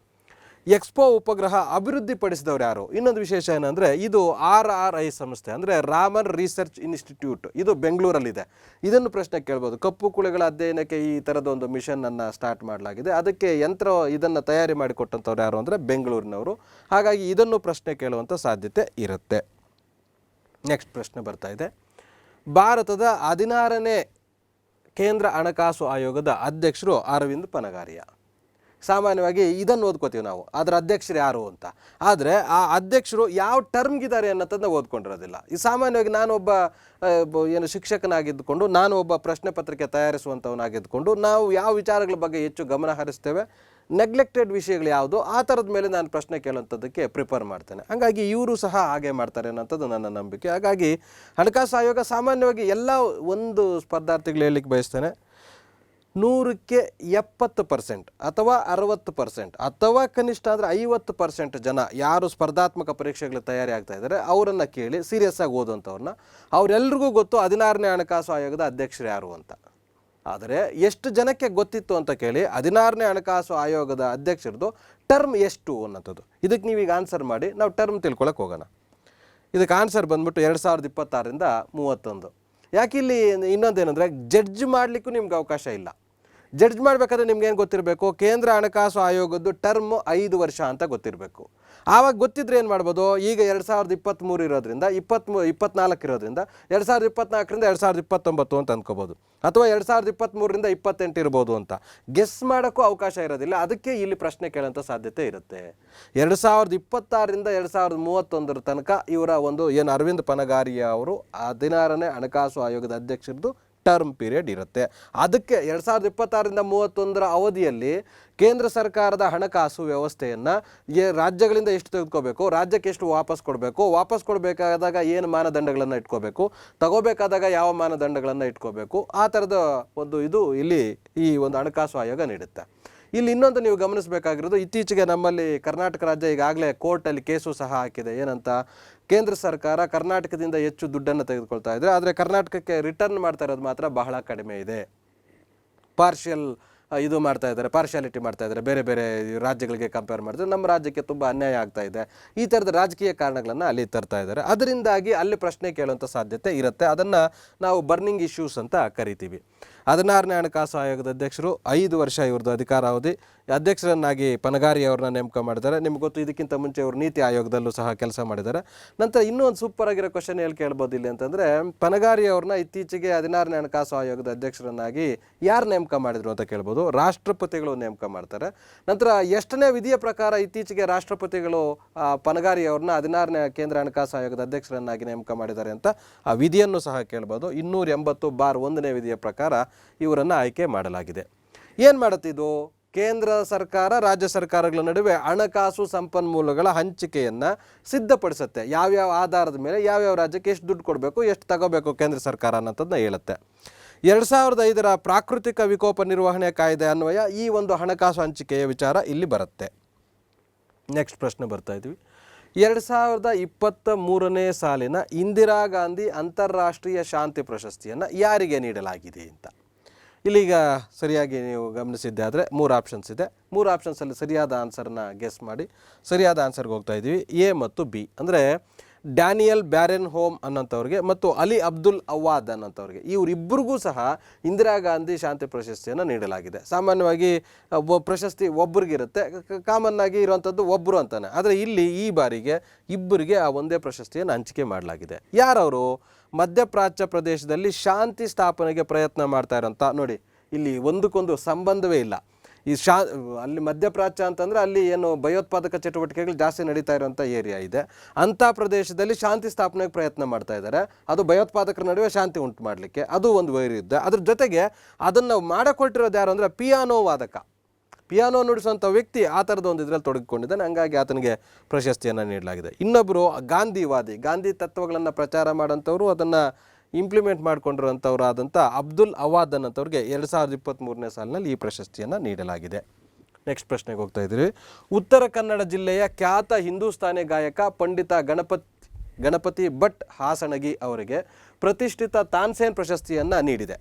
ಎಕ್ಸ್ಪೋ ಉಪಗ್ರಹ ಅಭಿವೃದ್ಧಿಪಡಿಸಿದವರು ಯಾರು? ಇನ್ನೊಂದು ವಿಶೇಷ ಏನಂದರೆ, ಇದು RRI ಸಂಸ್ಥೆ, ಅಂದರೆ ರಾಮನ್ ರಿಸರ್ಚ್ ಇನ್ಸ್ಟಿಟ್ಯೂಟ್, ಇದು ಬೆಂಗಳೂರಲ್ಲಿದೆ. ಇದನ್ನು ಪ್ರಶ್ನೆ ಕೇಳ್ಬೋದು. ಕಪ್ಪು ಕುಳಿಗಳ ಅಧ್ಯಯನಕ್ಕೆ ಈ ಥರದ ಒಂದು ಮಿಷನನ್ನು ಸ್ಟಾರ್ಟ್ ಮಾಡಲಾಗಿದೆ, ಅದಕ್ಕೆ ಯಂತ್ರ ಇದನ್ನು ತಯಾರಿ ಮಾಡಿಕೊಟ್ಟಂಥವ್ರು ಯಾರು ಅಂದರೆ ಬೆಂಗಳೂರಿನವರು. ಹಾಗಾಗಿ ಇದನ್ನು ಪ್ರಶ್ನೆ ಕೇಳುವಂಥ ಸಾಧ್ಯತೆ ಇರುತ್ತೆ. ನೆಕ್ಸ್ಟ್ ಪ್ರಶ್ನೆ ಬರ್ತಾ ಇದೆ. ಭಾರತದ 16ನೇ ಕೇಂದ್ರ ಹಣಕಾಸು ಆಯೋಗದ ಅಧ್ಯಕ್ಷರು ಅರವಿಂದ್ ಪನಗಾರಿಯಾ. ಸಾಮಾನ್ಯವಾಗಿ ಇದನ್ನು ಓದ್ಕೋತೀವಿ ನಾವು, ಅದರ ಅಧ್ಯಕ್ಷರು ಯಾರು ಅಂತ. ಆದರೆ ಆ ಅಧ್ಯಕ್ಷರು ಯಾವ ಟರ್ಮ್ಗಿದ್ದಾರೆ ಅನ್ನೋದನ್ನ ಓದ್ಕೊಂಡಿರೋದಿಲ್ಲ. ಈ ಸಾಮಾನ್ಯವಾಗಿ ನಾನೊಬ್ಬ ಏನು ಶಿಕ್ಷಕನಾಗಿದ್ದುಕೊಂಡು, ನಾನು ಒಬ್ಬ ಪ್ರಶ್ನೆ ಪತ್ರಿಕೆ ತಯಾರಿಸುವಂಥವನಾಗಿದ್ದುಕೊಂಡು, ನಾವು ಯಾವ ವಿಚಾರಗಳ ಬಗ್ಗೆ ಹೆಚ್ಚು ಗಮನ ಹರಿಸ್ತೇವೆ, ನೆಗ್ಲೆಕ್ಟೆಡ್ ವಿಷಯಗಳು ಯಾವುದು, ಆ ಥರದ ಮೇಲೆ ನಾನು ಪ್ರಶ್ನೆ ಕೇಳುವಂಥದ್ದಕ್ಕೆ ಪ್ರಿಪೇರ್ ಮಾಡ್ತೇನೆ. ಹಾಗಾಗಿ ಇವರು ಸಹ ಹಾಗೆ ಮಾಡ್ತಾರೆ ಅನ್ನೋಂಥದ್ದು ನನ್ನ ನಂಬಿಕೆ. ಹಾಗಾಗಿ ಹಣಕಾಸು ಆಯೋಗ ಸಾಮಾನ್ಯವಾಗಿ ಎಲ್ಲ ಒಂದು ಸ್ಪರ್ಧಾರ್ಥಿಗಳು ಹೇಳಲಿಕ್ಕೆ ಬಯಸ್ತೇನೆ, 100ಕ್ಕೆ 70% ಅಥವಾ 60% ಅಥವಾ ಕನಿಷ್ಠ ಅಂದರೆ 50% ಜನ ಯಾರು ಸ್ಪರ್ಧಾತ್ಮಕ ಪರೀಕ್ಷೆಗಳಿಗೆ ತಯಾರಿ ಆಗ್ತಾ ಇದ್ದಾರೆ ಅವರನ್ನು ಕೇಳಿ ಸೀರಿಯಸ್ ಆಗಿ ಓದುವಂಥವ್ರನ್ನ, ಅವರೆಲ್ರಿಗೂ ಗೊತ್ತು 16ನೇ ಹಣಕಾಸು ಆಯೋಗದ ಅಧ್ಯಕ್ಷರು ಯಾರು ಅಂತ. ಆದರೆ ಎಷ್ಟು ಜನಕ್ಕೆ ಗೊತ್ತಿತ್ತು ಅಂತ ಕೇಳಿ 16ನೇ ಹಣಕಾಸು ಆಯೋಗದ ಅಧ್ಯಕ್ಷರದು ಟರ್ಮ್ ಎಷ್ಟು ಅನ್ನೋಂಥದ್ದು. ಇದಕ್ಕೆ ನೀವೀಗ ಆನ್ಸರ್ ಮಾಡಿ, ನಾವು ಟರ್ಮ್ ತಿಳ್ಕೊಳಕ್ಕೆ ಹೋಗೋಣ. ಇದಕ್ಕೆ ಆನ್ಸರ್ ಬಂದ್ಬಿಟ್ಟು 2024ರಿಂದ 31. ಯಾಕೆ ಇಲ್ಲಿ ಇನ್ನೊಂದೇನೆಂದರೆ, ಜಡ್ಜ್ ಮಾಡಲಿಕ್ಕೂ ನಿಮ್ಗೆ ಅವಕಾಶ ಇಲ್ಲ. ಜಡ್ಜ್ ಮಾಡಬೇಕಾದ್ರೆ ನಿಮ್ಗೆ ಏನು ಗೊತ್ತಿರಬೇಕು, ಕೇಂದ್ರ ಹಣಕಾಸು ಆಯೋಗದ್ದು ಟರ್ಮ್ 5 ವರ್ಷ ಅಂತ ಗೊತ್ತಿರಬೇಕು. ಆವಾಗ ಗೊತ್ತಿದ್ರೆ ಏನು ಮಾಡ್ಬೋದು, ಈಗ 2023 ಇರೋದ್ರಿಂದ 24 ಇರೋದ್ರಿಂದ 2024ರಿಂದ 2029 ಅಂತ ಅಂದ್ಕೋಬೋದು, ಅಥವಾ 2023ರಿಂದ 28 ಇರ್ಬೋದು ಅಂತ ಗೆಸ್ ಮಾಡೋಕ್ಕೂ ಅವಕಾಶ ಇರೋದಿಲ್ಲ. ಅದಕ್ಕೆ ಇಲ್ಲಿ ಪ್ರಶ್ನೆ ಕೇಳೋಂಥ ಸಾಧ್ಯತೆ ಇರುತ್ತೆ. 2026ರಿಂದ 2031 ತನಕ ಇವರ ಒಂದು ಏನು ಅರವಿಂದ್ ಪನಗಾರಿಯಾ ಅವರು 16ನೇ ಹಣಕಾಸು ಆಯೋಗದ ಅಧ್ಯಕ್ಷರದ್ದು ಟರ್ಮ್ ಪೀರಿಯಡ್ ಇರುತ್ತೆ. ಅದಕ್ಕೆ 2026ರಿಂದ 31 ಅವಧಿಯಲ್ಲಿ ಕೇಂದ್ರ ಸರ್ಕಾರದ ಹಣಕಾಸು ವ್ಯವಸ್ಥೆಯನ್ನು ರಾಜ್ಯಗಳಿಂದ ಎಷ್ಟು ತೆಗೆದುಕೋಬೇಕು, ರಾಜ್ಯಕ್ಕೆ ಎಷ್ಟು ವಾಪಸ್ ಕೊಡಬೇಕು, ವಾಪಸ್ ಕೊಡಬೇಕಾದಾಗ ಏನು ಮಾನದಂಡಗಳನ್ನು ಇಟ್ಕೋಬೇಕು, ತಗೋಬೇಕಾದಾಗ ಯಾವ ಮಾನದಂಡಗಳನ್ನು ಇಟ್ಕೋಬೇಕು, ಆ ಥರದ ಒಂದು ಇದು ಇಲ್ಲಿ ಈ ಒಂದು ಹಣಕಾಸು ಆಯೋಗ ನೀಡುತ್ತೆ. ಇಲ್ಲಿ ಇನ್ನೊಂದು ನೀವು ಗಮನಿಸಬೇಕಾಗಿರೋದು, ಇತ್ತೀಚೆಗೆ ನಮ್ಮಲ್ಲಿ ಕರ್ನಾಟಕ ರಾಜ್ಯ ಈಗಾಗಲೇ ಕೋರ್ಟಲ್ಲಿ ಕೇಸು ಸಹ ಹಾಕಿದೆ. ಏನಂತ, ಕೇಂದ್ರ ಸರ್ಕಾರ ಕರ್ನಾಟಕದಿಂದ ಹೆಚ್ಚು ದುಡ್ಡನ್ನು ತೆಗೆದುಕೊಳ್ತಾ ಇದ್ದಾರೆ, ಆದರೆ ಕರ್ನಾಟಕಕ್ಕೆ ರಿಟರ್ನ್ ಮಾಡ್ತಾ ಇರೋದು ಮಾತ್ರ ಬಹಳ ಕಡಿಮೆ ಇದೆ. ಪಾರ್ಷಿಯಲ್ ಇದು ಮಾಡ್ತಾ ಇದ್ದಾರೆ, ಪಾರ್ಶಿಯಾಲಿಟಿ ಮಾಡ್ತಾ ಇದ್ದಾರೆ, ಬೇರೆ ಬೇರೆ ರಾಜ್ಯಗಳಿಗೆ ಕಂಪೇರ್ ಮಾಡಿದ್ರೆ ನಮ್ಮ ರಾಜ್ಯಕ್ಕೆ ತುಂಬ ಅನ್ಯಾಯ ಆಗ್ತಾ ಇದೆ. ಈ ಥರದ ರಾಜಕೀಯ ಕಾರಣಗಳನ್ನು ಅಲ್ಲಿ ತರ್ತಾ ಇದ್ದಾರೆ. ಅದರಿಂದಾಗಿ ಅಲ್ಲಿ ಪ್ರಶ್ನೆ ಕೇಳುವಂಥ ಸಾಧ್ಯತೆ ಇರುತ್ತೆ. ಅದನ್ನು ನಾವು ಬರ್ನಿಂಗ್ ಇಶ್ಯೂಸ್ ಅಂತ ಕರಿತೀವಿ. 16ನೇ ಹಣಕಾಸು ಆಯೋಗದ ಅಧ್ಯಕ್ಷರು 5 ವರ್ಷ ಇವ್ರದ್ದು ಅಧಿಕಾರಾವಧಿ. ಅಧ್ಯಕ್ಷರನ್ನಾಗಿ ಪನಗಾರಿ ಅವ್ರನ್ನ ನೇಮಕ ಮಾಡಿದ್ದಾರೆ. ನಿಮ್ಗೆ ಗೊತ್ತು, ಇದಕ್ಕಿಂತ ಮುಂಚೆ ಅವರು ನೀತಿ ಆಯೋಗದಲ್ಲೂ ಸಹ ಕೆಲಸ ಮಾಡಿದ್ದಾರೆ. ನಂತರ ಇನ್ನೂ ಒಂದು ಸೂಪರ್ ಆಗಿರೋ ಕ್ವಶನ್ ಹೇಳಿ ಕೇಳ್ಬೋದು ಇಲ್ಲಿ ಅಂತಂದರೆ, ಪನಗಾರಿ ಅವ್ರನ್ನ ಇತ್ತೀಚೆಗೆ 16ನೇ ಹಣಕಾಸು ಆಯೋಗದ ಅಧ್ಯಕ್ಷರನ್ನಾಗಿ ಯಾರು ನೇಮಕ ಮಾಡಿದ್ರು ಅಂತ ಕೇಳ್ಬೋದು. ರಾಷ್ಟ್ರಪತಿಗಳು ನೇಮಕ ಮಾಡ್ತಾರೆ. ನಂತರ ಎಷ್ಟನೇ ವಿಧಿಯ ಪ್ರಕಾರ ಇತ್ತೀಚೆಗೆ ರಾಷ್ಟ್ರಪತಿಗಳು ಪನಗಾರಿ ಅವ್ರನ್ನ 16ನೇ ಕೇಂದ್ರ ಹಣಕಾಸು ಆಯೋಗದ ಅಧ್ಯಕ್ಷರನ್ನಾಗಿ ನೇಮಕ ಮಾಡಿದ್ದಾರೆ ಅಂತ ಆ ವಿಧಿಯನ್ನು ಸಹ ಕೇಳ್ಬೋದು. 280/1ನೇ ವಿಧಿಯ ಪ್ರಕಾರ ಇವರನ್ನು ಆಯ್ಕೆ ಮಾಡಲಾಗಿದೆ. ಏನು ಮಾಡುತ್ತಿದ್ದು, ಕೇಂದ್ರ ಸರ್ಕಾರ ರಾಜ್ಯ ಸರ್ಕಾರಗಳ ನಡುವೆ ಹಣಕಾಸು ಸಂಪನ್ಮೂಲಗಳ ಹಂಚಿಕೆಯನ್ನು ಸಿದ್ಧಪಡಿಸುತ್ತೆ. ಯಾವ್ಯಾವ ಆಧಾರದ ಮೇಲೆ ಯಾವ್ಯಾವ ರಾಜ್ಯಕ್ಕೆ ಎಷ್ಟು ದುಡ್ಡು ಕೊಡಬೇಕು, ಎಷ್ಟು ತಗೋಬೇಕು ಕೇಂದ್ರ ಸರ್ಕಾರ ಅನ್ನೋದನ್ನ ಹೇಳುತ್ತೆ. 2005ರ ಪ್ರಾಕೃತಿಕ ವಿಕೋಪ ನಿರ್ವಹಣೆ ಕಾಯ್ದೆ ಅನ್ವಯ ಈ ಒಂದು ಹಣಕಾಸು ಹಂಚಿಕೆಯ ವಿಚಾರ ಇಲ್ಲಿ ಬರುತ್ತೆ. ನೆಕ್ಸ್ಟ್ ಪ್ರಶ್ನೆ ಬರ್ತಾ ಇದ್ವಿ. 2023ನೇ ಸಾಲಿನ ಇಂದಿರಾ ಗಾಂಧಿ ಅಂತಾರಾಷ್ಟ್ರೀಯ ಶಾಂತಿ ಪ್ರಶಸ್ತಿಯನ್ನು ಯಾರಿಗೆ ನೀಡಲಾಗಿದೆ ಅಂತ. ಇಲ್ಲೀಗ ಸರಿಯಾಗಿ ನೀವು ಗಮನಿಸಿದ್ದೆ ಆದರೆ 3 ಆಪ್ಷನ್ಸ್ ಇದೆ. 3 ಆಪ್ಷನ್ಸಲ್ಲಿ ಸರಿಯಾದ ಆನ್ಸರ್ನ ಗೆಸ್ ಮಾಡಿ. ಸರಿಯಾದ ಆನ್ಸರ್ಗೆ ಹೋಗ್ತಾ ಇದ್ದೀವಿ. ಎ ಮತ್ತು ಬಿ ಅಂದರೆ ಡ್ಯಾನಿಯಲ್ ಬ್ಯಾರೆನ್ ಹೋಮ್ ಅನ್ನೋಂಥವ್ರಿಗೆ ಮತ್ತು ಅಲಿ ಅಬ್ದುಲ್ ಅವಾದ್ ಅನ್ನೋಂಥವ್ರಿಗೆ, ಇವರಿಬ್ಬರಿಗೂ ಸಹ ಇಂದಿರಾ ಗಾಂಧಿ ಶಾಂತಿ ಪ್ರಶಸ್ತಿಯನ್ನು ನೀಡಲಾಗಿದೆ. ಸಾಮಾನ್ಯವಾಗಿ ಪ್ರಶಸ್ತಿ ಒಬ್ಬರಿಗಿರುತ್ತೆ, ಕಾಮನ್ ಆಗಿ ಇರುವಂಥದ್ದು ಒಬ್ಬರು ಅಂತಾನೆ. ಆದರೆ ಇಲ್ಲಿ ಈ ಬಾರಿಗೆ ಇಬ್ಬರಿಗೆ ಆ ಒಂದೇ ಪ್ರಶಸ್ತಿಯನ್ನು ಹಂಚಿಕೆ ಮಾಡಲಾಗಿದೆ. ಯಾರವರು? ಮಧ್ಯಪ್ರಾಚ್ಯ ಪ್ರದೇಶದಲ್ಲಿ ಶಾಂತಿ ಸ್ಥಾಪನೆಗೆ ಪ್ರಯತ್ನ ಮಾಡ್ತಾ ಇರೋಂಥ, ನೋಡಿ ಇಲ್ಲಿ ಒಂದಕ್ಕೊಂದು ಸಂಬಂಧವೇ ಇಲ್ಲ. ಈ ಅಲ್ಲಿ ಮಧ್ಯಪ್ರಾಚ್ಯ ಅಂತಂದರೆ ಅಲ್ಲಿ ಏನು ಭಯೋತ್ಪಾದಕ ಚಟುವಟಿಕೆಗಳು ಜಾಸ್ತಿ ನಡೀತಾ ಇರೋಂಥ ಏರಿಯಾ ಇದೆ. ಅಂಥ ಪ್ರದೇಶದಲ್ಲಿ ಶಾಂತಿ ಸ್ಥಾಪನೆಗೆ ಪ್ರಯತ್ನ ಮಾಡ್ತಾ ಇದ್ದಾರೆ. ಅದು ಭಯೋತ್ಪಾದಕರ ನಡುವೆ ಶಾಂತಿ ಉಂಟು ಮಾಡಲಿಕ್ಕೆ, ಅದು ಒಂದು ವೈರುಧ್ಯ. ಅದ್ರ ಜೊತೆಗೆ ಅದನ್ನು ಮಾಡಿಕೊಟ್ಟಿರೋದು ಯಾರು ಅಂದರೆ ಪಿಯಾನೋ ವಾದಕ, ಪಿಯಾನೋ ನುಡಿಸುವಂಥ ವ್ಯಕ್ತಿ ಆ ಥರದ ಒಂದು ಇದರಲ್ಲಿ ತೊಡಗಿಕೊಂಡಿದ್ದಾನೆ. ಹಂಗಾಗಿ ಆತನಿಗೆ ಪ್ರಶಸ್ತಿಯನ್ನು ನೀಡಲಾಗಿದೆ. ಇನ್ನೊಬ್ಬರು ಗಾಂಧಿವಾದಿ, ಗಾಂಧಿ ತತ್ವಗಳನ್ನು ಪ್ರಚಾರ ಮಾಡೋಂಥವ್ರು, ಅದನ್ನು ಇಂಪ್ಲಿಮೆಂಟ್ ಮಾಡಿಕೊಂಡಿರುವಂಥವ್ರು ಆದಂಥ ಅಬ್ದುಲ್ ಅವಾದ್ ಅನ್ನೋಂಥವ್ರಿಗೆ 2023ನೇ ಸಾಲಿನಲ್ಲಿ ಈ ಪ್ರಶಸ್ತಿಯನ್ನು ನೀಡಲಾಗಿದೆ. ನೆಕ್ಸ್ಟ್ ಪ್ರಶ್ನೆಗೆ ಹೋಗ್ತಾ ಇದ್ದೀವಿ. ಉತ್ತರ ಕನ್ನಡ ಜಿಲ್ಲೆಯ ಖ್ಯಾತ ಹಿಂದೂಸ್ತಾನಿ ಗಾಯಕ ಪಂಡಿತ ಗಣಪತಿ ಭಟ್ ಹಾಸಣಗಿ ಅವರಿಗೆ ಪ್ರತಿಷ್ಠಿತ ತಾನ್ಸೇನ್ ಪ್ರಶಸ್ತಿಯನ್ನು ನೀಡಿದೆ.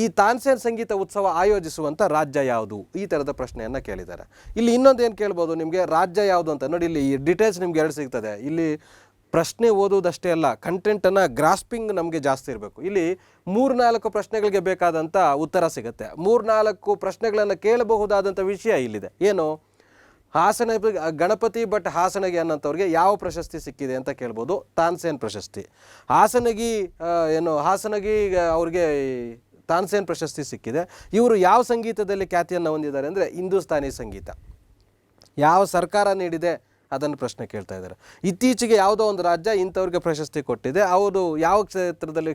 ಈ ತಾನ್ಸೇನ್ ಸಂಗೀತ ಉತ್ಸವ ಆಯೋಜಿಸುವಂಥ ರಾಜ್ಯ ಯಾವುದು? ಈ ಥರದ ಪ್ರಶ್ನೆಯನ್ನು ಕೇಳಿದ್ದಾರೆ. ಇಲ್ಲಿ ಇನ್ನೊಂದು ಏನು ಕೇಳ್ಬೋದು ನಿಮಗೆ, ರಾಜ್ಯ ಯಾವುದು ಅಂತ. ನೋಡಿ ಇಲ್ಲಿ ಡೀಟೇಲ್ಸ್ ನಿಮ್ಗೆ 2 ಸಿಗ್ತದೆ. ಇಲ್ಲಿ ಪ್ರಶ್ನೆ ಓದುವುದಷ್ಟೇ ಅಲ್ಲ, ಕಂಟೆಂಟನ್ನು ಗ್ರಾಸ್ಪಿಂಗ್ ನಮಗೆ ಜಾಸ್ತಿ ಇರಬೇಕು. ಇಲ್ಲಿ 3-4 ಪ್ರಶ್ನೆಗಳಿಗೆ ಬೇಕಾದಂಥ ಉತ್ತರ ಸಿಗುತ್ತೆ. 3-4 ಪ್ರಶ್ನೆಗಳನ್ನು ಕೇಳಬಹುದಾದಂಥ ವಿಷಯ ಇಲ್ಲಿದೆ. ಏನು? ಗಣಪತಿ ಭಟ್ ಹಾಸಣಗಿ ಅನ್ನೋಂಥವ್ರಿಗೆ ಯಾವ ಪ್ರಶಸ್ತಿ ಸಿಕ್ಕಿದೆ ಅಂತ ಕೇಳ್ಬೋದು. ತಾನ್ಸೇನ್ ಪ್ರಶಸ್ತಿ. ಹಾಸಣಗಿ ಅವ್ರಿಗೆ ತಾನ್ಸೇನ್ ಪ್ರಶಸ್ತಿ ಸಿಕ್ಕಿದೆ. ಇವರು ಯಾವ ಸಂಗೀತದಲ್ಲಿ ಖ್ಯಾತಿಯನ್ನು ಹೊಂದಿದ್ದಾರೆ ಅಂದರೆ ಹಿಂದೂಸ್ತಾನಿ ಸಂಗೀತ. ಯಾವ ಸರ್ಕಾರ ನೀಡಿದೆ ಅದನ್ನು ಪ್ರಶ್ನೆ ಕೇಳ್ತಾ ಇದ್ದಾರೆ. ಇತ್ತೀಚೆಗೆ ಯಾವುದೋ ಒಂದು ರಾಜ್ಯ ಇಂಥವ್ರಿಗೆ ಪ್ರಶಸ್ತಿ ಕೊಟ್ಟಿದೆ, ಅವರು ಯಾವ ಕ್ಷೇತ್ರದಲ್ಲಿ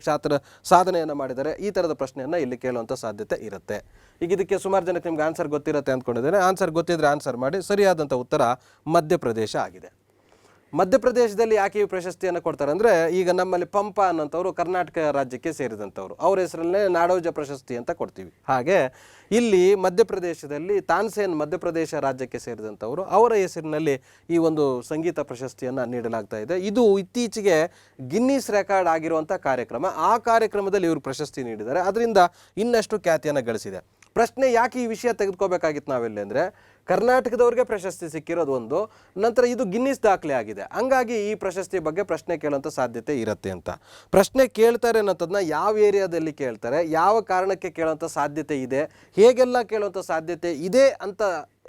ಸಾಧನೆಯನ್ನು ಮಾಡಿದ್ದಾರೆ, ಈ ಥರದ ಪ್ರಶ್ನೆಯನ್ನು ಇಲ್ಲಿ ಕೇಳುವಂಥ ಸಾಧ್ಯತೆ ಇರುತ್ತೆ. ಈಗ ಇದಕ್ಕೆ ಸುಮಾರು ಜನಕ್ಕೆ ನಿಮ್ಗೆ ಆನ್ಸರ್ ಗೊತ್ತಿರುತ್ತೆ ಅಂದ್ಕೊಂಡಿದ್ದೇನೆ. ಆನ್ಸರ್ ಗೊತ್ತಿದ್ರೆ ಆನ್ಸರ್ ಮಾಡಿ. ಸರಿಯಾದಂಥ ಉತ್ತರ ಮಧ್ಯಪ್ರದೇಶ ಆಗಿದೆ. ಮಧ್ಯಪ್ರದೇಶದಲ್ಲಿ ಯಾಕೆ ಈ ಪ್ರಶಸ್ತಿಯನ್ನು ಕೊಡ್ತಾರೆ ಅಂದರೆ, ಈಗ ನಮ್ಮಲ್ಲಿ ಪಂಪ ಅನ್ನೋಂಥವ್ರು ಕರ್ನಾಟಕ ರಾಜ್ಯಕ್ಕೆ ಸೇರಿದಂಥವ್ರು, ಅವ್ರ ಹೆಸರಲ್ಲೇ ನಾಡೋಜ ಪ್ರಶಸ್ತಿ ಅಂತ ಕೊಡ್ತೀವಿ. ಹಾಗೆ ಇಲ್ಲಿ ಮಧ್ಯಪ್ರದೇಶದಲ್ಲಿ ತಾನ್ಸೇನ್ ಮಧ್ಯಪ್ರದೇಶ ರಾಜ್ಯಕ್ಕೆ ಸೇರಿದಂಥವರು, ಅವರ ಹೆಸರಿನಲ್ಲಿ ಈ ಒಂದು ಸಂಗೀತ ಪ್ರಶಸ್ತಿಯನ್ನು ನೀಡಲಾಗ್ತಾ ಇದೆ. ಇದು ಇತ್ತೀಚೆಗೆ ಗಿನ್ನಿಸ್ ರೆಕಾರ್ಡ್ ಆಗಿರುವಂಥ ಕಾರ್ಯಕ್ರಮ. ಆ ಕಾರ್ಯಕ್ರಮದಲ್ಲಿ ಇವರು ಪ್ರಶಸ್ತಿ ನೀಡಿದ್ದಾರೆ. ಅದರಿಂದ ಇನ್ನಷ್ಟು ಖ್ಯಾತಿಯನ್ನು ಗಳಿಸಿದೆ. ಪ್ರಶ್ನೆ ಯಾಕೆ ಈ ವಿಷಯ ತೆಗೆದುಕೋಬೇಕಾಗಿತ್ತು ನಾವೆಲ್ಲಿ ಅಂದರೆ, ಕರ್ನಾಟಕದವ್ರಿಗೆ ಪ್ರಶಸ್ತಿ ಸಿಕ್ಕಿರೋದು ಒಂದು, ನಂತರ ಇದು ಗಿನ್ನಿಸ್ ದಾಖಲೆ ಆಗಿದೆ. ಹಂಗಾಗಿ ಈ ಪ್ರಶಸ್ತಿ ಬಗ್ಗೆ ಪ್ರಶ್ನೆ ಕೇಳುವಂಥ ಸಾಧ್ಯತೆ ಇರುತ್ತೆ ಅಂತ. ಪ್ರಶ್ನೆ ಕೇಳ್ತಾರೆ ಅನ್ನೋದನ್ನ ಯಾವ ಏರಿಯಾದಲ್ಲಿ ಕೇಳ್ತಾರೆ, ಯಾವ ಕಾರಣಕ್ಕೆ ಕೇಳುವಂಥ ಸಾಧ್ಯತೆ ಇದೆ, ಹೇಗೆಲ್ಲ ಕೇಳುವಂಥ ಸಾಧ್ಯತೆ ಇದೆ ಅಂತ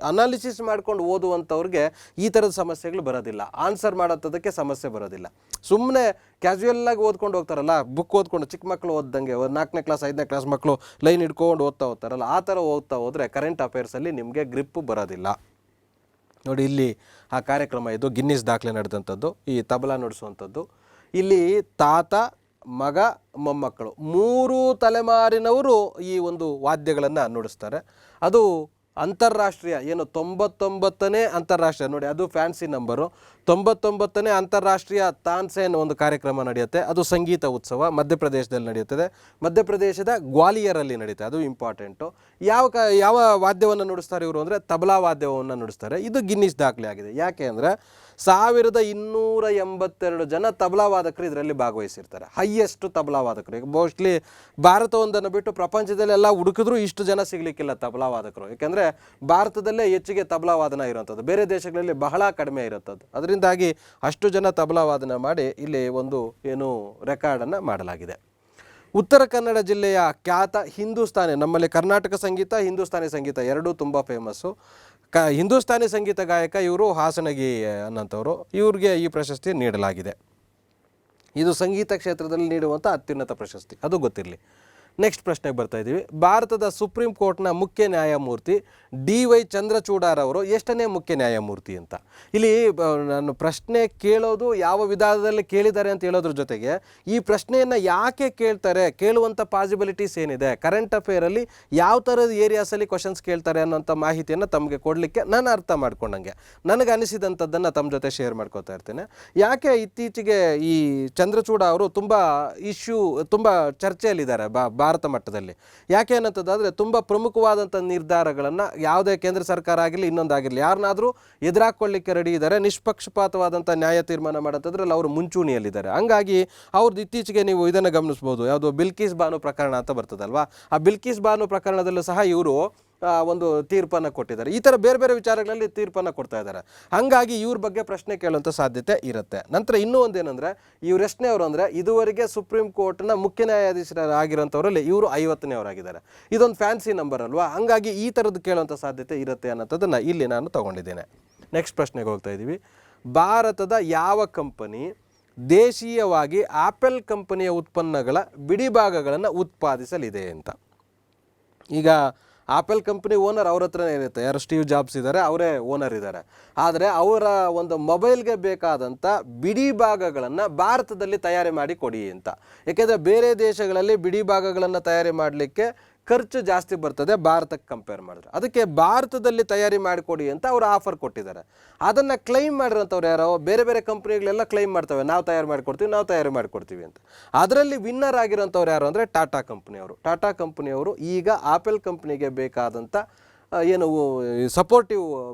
ಅನಾಲಿಸಿಸ್ ಮಾಡ್ಕೊಂಡು ಓದುವಂಥವ್ರಿಗೆ ಈ ಥರದ ಸಮಸ್ಯೆಗಳು ಬರೋದಿಲ್ಲ. ಆನ್ಸರ್ ಮಾಡೋದಕ್ಕೆ ಸಮಸ್ಯೆ ಬರೋದಿಲ್ಲ. ಸುಮ್ಮನೆ ಕ್ಯಾಶುಯಲ್ಲಾಗಿ ಓದ್ಕೊಂಡು ಹೋಗ್ತಾರಲ್ಲ, ಬುಕ್ ಓದ್ಕೊಂಡು ಚಿಕ್ಕ ಮಕ್ಕಳು ಓದ್ದಂಗೆ 4ನೇ ಕ್ಲಾಸ್ 5ನೇ ಕ್ಲಾಸ್ ಮಕ್ಕಳು ಲೈನ್ ಹಿಡ್ಕೊಂಡು ಓದ್ತಾ ಹೋಗ್ತಾರಲ್ಲ, ಆ ಥರ ಓದ್ತಾ ಹೋದರೆ ಕರೆಂಟ್ ಅಫೇರ್ಸಲ್ಲಿ ನಿಮಗೆ ಗ್ರಿಪ್ಪು ಬರೋದಿಲ್ಲ. ನೋಡಿ ಇಲ್ಲಿ ಆ ಕಾರ್ಯಕ್ರಮ ಇದು ಗಿನ್ನಿಸ್ ದಾಖಲೆ ನಡೆದಂಥದ್ದು. ಈ ತಬಲಾ ನುಡಿಸುವಂಥದ್ದು. ಇಲ್ಲಿ ತಾತ, ಮಗ, ಮೊಮ್ಮಕ್ಕಳು 3 ತಲೆಮಾರಿನವರು ಈ ಒಂದು ವಾದ್ಯಗಳನ್ನು ನುಡಿಸ್ತಾರೆ. ಅದು ಅಂತಾರಾಷ್ಟ್ರೀಯ ಏನು 99ನೇ ಅಂತಾರಾಷ್ಟ್ರೀಯ, ನೋಡಿ ಅದು ಫ್ಯಾನ್ಸಿ ನಂಬರು, 99ನೇ ಅಂತಾರಾಷ್ಟ್ರೀಯ ತಾನ್ಸೇನ್ ಒಂದು ಕಾರ್ಯಕ್ರಮ ನಡೆಯುತ್ತೆ. ಅದು ಸಂಗೀತ ಉತ್ಸವ ಮಧ್ಯಪ್ರದೇಶದಲ್ಲಿ ನಡೆಯುತ್ತದೆ. ಮಧ್ಯಪ್ರದೇಶದ ಗ್ವಾಲಿಯರಲ್ಲಿ ನಡೀತದೆ, ಅದು ಇಂಪಾರ್ಟೆಂಟು. ಯಾವ ವಾದ್ಯವನ್ನು ನುಡಿಸ್ತಾರೆ ಇವರು ಅಂದರೆ ತಬಲಾ ವಾದ್ಯವನ್ನು ನುಡಿಸ್ತಾರೆ. ಇದು ಗಿನ್ನಿಸ್ ದಾಖಲೆ ಆಗಿದೆ. ಯಾಕೆ ಅಂದರೆ 1282 ಜನ ತಬಲಾ ವಾದಕರು ಇದರಲ್ಲಿ ಭಾಗವಹಿಸಿರ್ತಾರೆ. ಹೈಯೆಸ್ಟ್ ತಬಲಾ ವಾದಕರು. ಈಗ ಮೋಸ್ಟ್ಲಿ ಭಾರತವೊಂದನ್ನು ಬಿಟ್ಟು ಪ್ರಪಂಚದಲ್ಲೆಲ್ಲ ಹುಡುಕಿದ್ರೂ ಇಷ್ಟು ಜನ ಸಿಗಲಿಕ್ಕಿಲ್ಲ ತಬಲಾ ವಾದಕರು. ಯಾಕೆಂದರೆ ಭಾರತದಲ್ಲೇ ಹೆಚ್ಚಿಗೆ ತಬಲಾ ವಾದನ ಇರುವಂಥದ್ದು, ಬೇರೆ ದೇಶಗಳಲ್ಲಿ ಬಹಳ ಕಡಿಮೆ ಇರುತ್ತದೆ. ಅದರಿಂದಾಗಿ ಅಷ್ಟು ಜನ ತಬಲಾ ವಾದನ ಮಾಡಿ ಇಲ್ಲಿ ಒಂದು ಏನು ರೆಕಾರ್ಡನ್ನು ಮಾಡಲಾಗಿದೆ. ಉತ್ತರ ಕನ್ನಡ ಜಿಲ್ಲೆಯ ಖ್ಯಾತ ಹಿಂದೂಸ್ತಾನಿ, ನಮ್ಮಲ್ಲಿ ಕರ್ನಾಟಕ ಸಂಗೀತ, ಹಿಂದೂಸ್ತಾನಿ ಸಂಗೀತ ಎರಡೂ ತುಂಬ ಫೇಮಸ್ಸು. ಹಿಂದೂಸ್ತಾನಿ ಸಂಗೀತ ಗಾಯಕ ಇವರು ಹಾಸಣಗಿ ಅನ್ನೋಂಥವ್ರು. ಇವ್ರಿಗೆ ಈ ಪ್ರಶಸ್ತಿ ನೀಡಲಾಗಿದೆ. ಇದು ಸಂಗೀತ ಕ್ಷೇತ್ರದಲ್ಲಿ ನೀಡುವಂಥ ಅತ್ಯುನ್ನತ ಪ್ರಶಸ್ತಿ, ಅದು ಗೊತ್ತಿರಲಿ. ನೆಕ್ಸ್ಟ್ ಪ್ರಶ್ನೆಗೆ ಬರ್ತಾ ಇದ್ದೀವಿ. ಭಾರತದ ಸುಪ್ರೀಂ ಕೋರ್ಟ್ನ ಮುಖ್ಯ ನ್ಯಾಯಮೂರ್ತಿ DY ಚಂದ್ರಚೂಡರವರು ಎಷ್ಟನೇ ಮುಖ್ಯ ನ್ಯಾಯಮೂರ್ತಿ ಅಂತ. ಇಲ್ಲಿ ನಾನು ಪ್ರಶ್ನೆ ಕೇಳೋದು ಯಾವ ವಿಧಾನದಲ್ಲಿ ಕೇಳಿದ್ದಾರೆ ಅಂತ ಹೇಳೋದ್ರ ಜೊತೆಗೆ ಈ ಪ್ರಶ್ನೆಯನ್ನು ಯಾಕೆ ಕೇಳ್ತಾರೆ, ಕೇಳುವಂಥ ಪಾಸಿಬಿಲಿಟೀಸ್ ಏನಿದೆ, ಕರೆಂಟ್ ಅಫೇರಲ್ಲಿ ಯಾವ ಥರದ ಏರಿಯಾಸಲ್ಲಿ ಕ್ವಶನ್ಸ್ ಕೇಳ್ತಾರೆ ಅನ್ನೋಂಥ ಮಾಹಿತಿಯನ್ನು ತಮಗೆ ಕೊಡಲಿಕ್ಕೆ ನಾನು ಅರ್ಥ ಮಾಡ್ಕೊಂಡಂಗೆ ನನಗೆ ಅನಿಸಿದಂಥದ್ದನ್ನು ತಮ್ಮ ಜೊತೆ ಶೇರ್ ಮಾಡ್ಕೋತಾ ಇರ್ತೇನೆ. ಯಾಕೆ ಇತ್ತೀಚೆಗೆ ಈ ಚಂದ್ರಚೂಡ ಅವರು ತುಂಬ ಚರ್ಚೆಯಲ್ಲಿದ್ದಾರೆ ಭಾರತ ಮಟ್ಟದಲ್ಲಿ. ಯಾಕೆ ಅನ್ನೋಂಥದ್ದಾದರೆ ತುಂಬ ಪ್ರಮುಖವಾದಂಥ ನಿರ್ಧಾರಗಳನ್ನು ಯಾವುದೇ ಕೇಂದ್ರ ಸರ್ಕಾರ ಆಗಿರಲಿ ಇನ್ನೊಂದಾಗಿರಲಿ ಯಾರನ್ನಾದರೂ ಎದುರಾಕೊಳ್ಳಿಕ್ಕೆ ರೆಡಿ ಇದ್ದಾರೆ, ನಿಷ್ಪಕ್ಷಪಾತವಾದಂಥ ನ್ಯಾಯ ತೀರ್ಮಾನ ಮಾಡೋಂಥದ್ರಲ್ಲಿ ಅವರು ಮುಂಚೂಣಿಯಲ್ಲಿದ್ದಾರೆ. ಹಂಗಾಗಿ ಅವ್ರದ್ದು ಇತ್ತೀಚೆಗೆ ನೀವು ಇದನ್ನು ಗಮನಿಸ್ಬೋದು, ಯಾವುದು ಬಿಲ್ಕಿಸ್ ಬಾನು ಪ್ರಕರಣ ಅಂತ ಬರ್ತದಲ್ವಾ, ಆ ಬಿಲ್ಕಿಸ್ ಬಾನು ಪ್ರಕರಣದಲ್ಲೂ ಸಹ ಇವರು ಒಂದು ತೀರ್ಪನ್ನು ಕೊಟ್ಟಿದ್ದಾರೆ. ಈ ಥರ ಬೇರೆ ಬೇರೆ ವಿಚಾರಗಳಲ್ಲಿ ತೀರ್ಪನ್ನು ಕೊಡ್ತಾ ಇದ್ದಾರೆ. ಹಾಗಾಗಿ ಇವ್ರ ಬಗ್ಗೆ ಪ್ರಶ್ನೆ ಕೇಳುವಂಥ ಸಾಧ್ಯತೆ ಇರುತ್ತೆ. ನಂತರ ಇನ್ನೂ ಒಂದೇನೆಂದರೆ ಇವ್ರು ಎಷ್ಟನೇವರು ಅಂದರೆ ಇದುವರೆಗೆ ಸುಪ್ರೀಂ ಕೋರ್ಟ್ನ ಮುಖ್ಯ ನ್ಯಾಯಾಧೀಶರಾಗಿರೋಂಥವರಲ್ಲಿ ಇವರು 50ನೇವರಾಗಿದ್ದಾರೆ. ಇದೊಂದು ಫ್ಯಾನ್ಸಿ ನಂಬರ್ ಅಲ್ವಾ, ಹಂಗಾಗಿ ಈ ಥರದ್ದು ಕೇಳುವಂಥ ಸಾಧ್ಯತೆ ಇರುತ್ತೆ ಅನ್ನೋಂಥದ್ದನ್ನು ಇಲ್ಲಿ ನಾನು ತೊಗೊಂಡಿದ್ದೇನೆ. ನೆಕ್ಸ್ಟ್ ಪ್ರಶ್ನೆಗೆ ಹೋಗ್ತಾ ಇದ್ದೀವಿ. ಭಾರತದ ಯಾವ ಕಂಪನಿ ದೇಶೀಯವಾಗಿ ಆಪಲ್ ಕಂಪನಿಯ ಉತ್ಪನ್ನಗಳ ಬಿಡಿಭಾಗಗಳನ್ನು ಉತ್ಪಾದಿಸಲಿದೆ ಅಂತ. ಈಗ ಆಪಲ್ ಕಂಪ್ನಿ ಓನರ್ ಅವ್ರ ಹತ್ರನೇ ಇರುತ್ತೆ, ಯಾರು ಸ್ಟೀವ್ ಜಾಬ್ಸ್ ಇದ್ದಾರೆ ಅವರೇ ಓನರ್ ಇದ್ದಾರೆ. ಆದರೆ ಅವರ ಒಂದು ಮೊಬೈಲ್ಗೆ ಬೇಕಾದಂಥ ಬಿಡಿ ಭಾಗಗಳನ್ನು ಭಾರತದಲ್ಲಿ ತಯಾರಿ ಮಾಡಿ ಕೊಡಿ ಅಂತ. ಏಕೆಂದರೆ ಬೇರೆ ದೇಶಗಳಲ್ಲಿ ಬಿಡಿ ಭಾಗಗಳನ್ನು ತಯಾರಿ ಮಾಡಲಿಕ್ಕೆ ಖರ್ಚು ಜಾಸ್ತಿ ಬರ್ತದೆ ಭಾರತಕ್ಕೆ ಕಂಪೇರ್ ಮಾಡಿದ್ರೆ. ಅದಕ್ಕೆ ಭಾರತದಲ್ಲಿ ತಯಾರಿ ಮಾಡಿಕೊಡಿ ಅಂತ ಅವರು ಆಫರ್ ಕೊಟ್ಟಿದ್ದಾರೆ. ಅದನ್ನು ಕ್ಲೈಮ್ ಮಾಡಿರೋಂಥವ್ರು ಯಾರೋ ಬೇರೆ ಬೇರೆ ಕಂಪ್ನಿಗಳೆಲ್ಲ ಕ್ಲೈಮ್ ಮಾಡ್ತವೆ, ನಾವು ತಯಾರು ಮಾಡಿಕೊಡ್ತೀವಿ ಅಂತ. ಅದರಲ್ಲಿ ವಿನ್ನರ್ ಆಗಿರೋಂಥವ್ರು ಯಾರು ಅಂದರೆ ಟಾಟಾ ಕಂಪ್ನಿಯವರು. ಟಾಟಾ ಕಂಪ್ನಿಯವರು ಈಗ ಆಪಲ್ ಕಂಪ್ನಿಗೆ ಬೇಕಾದಂಥ ಏನು ಸಪೋರ್ಟಿವ್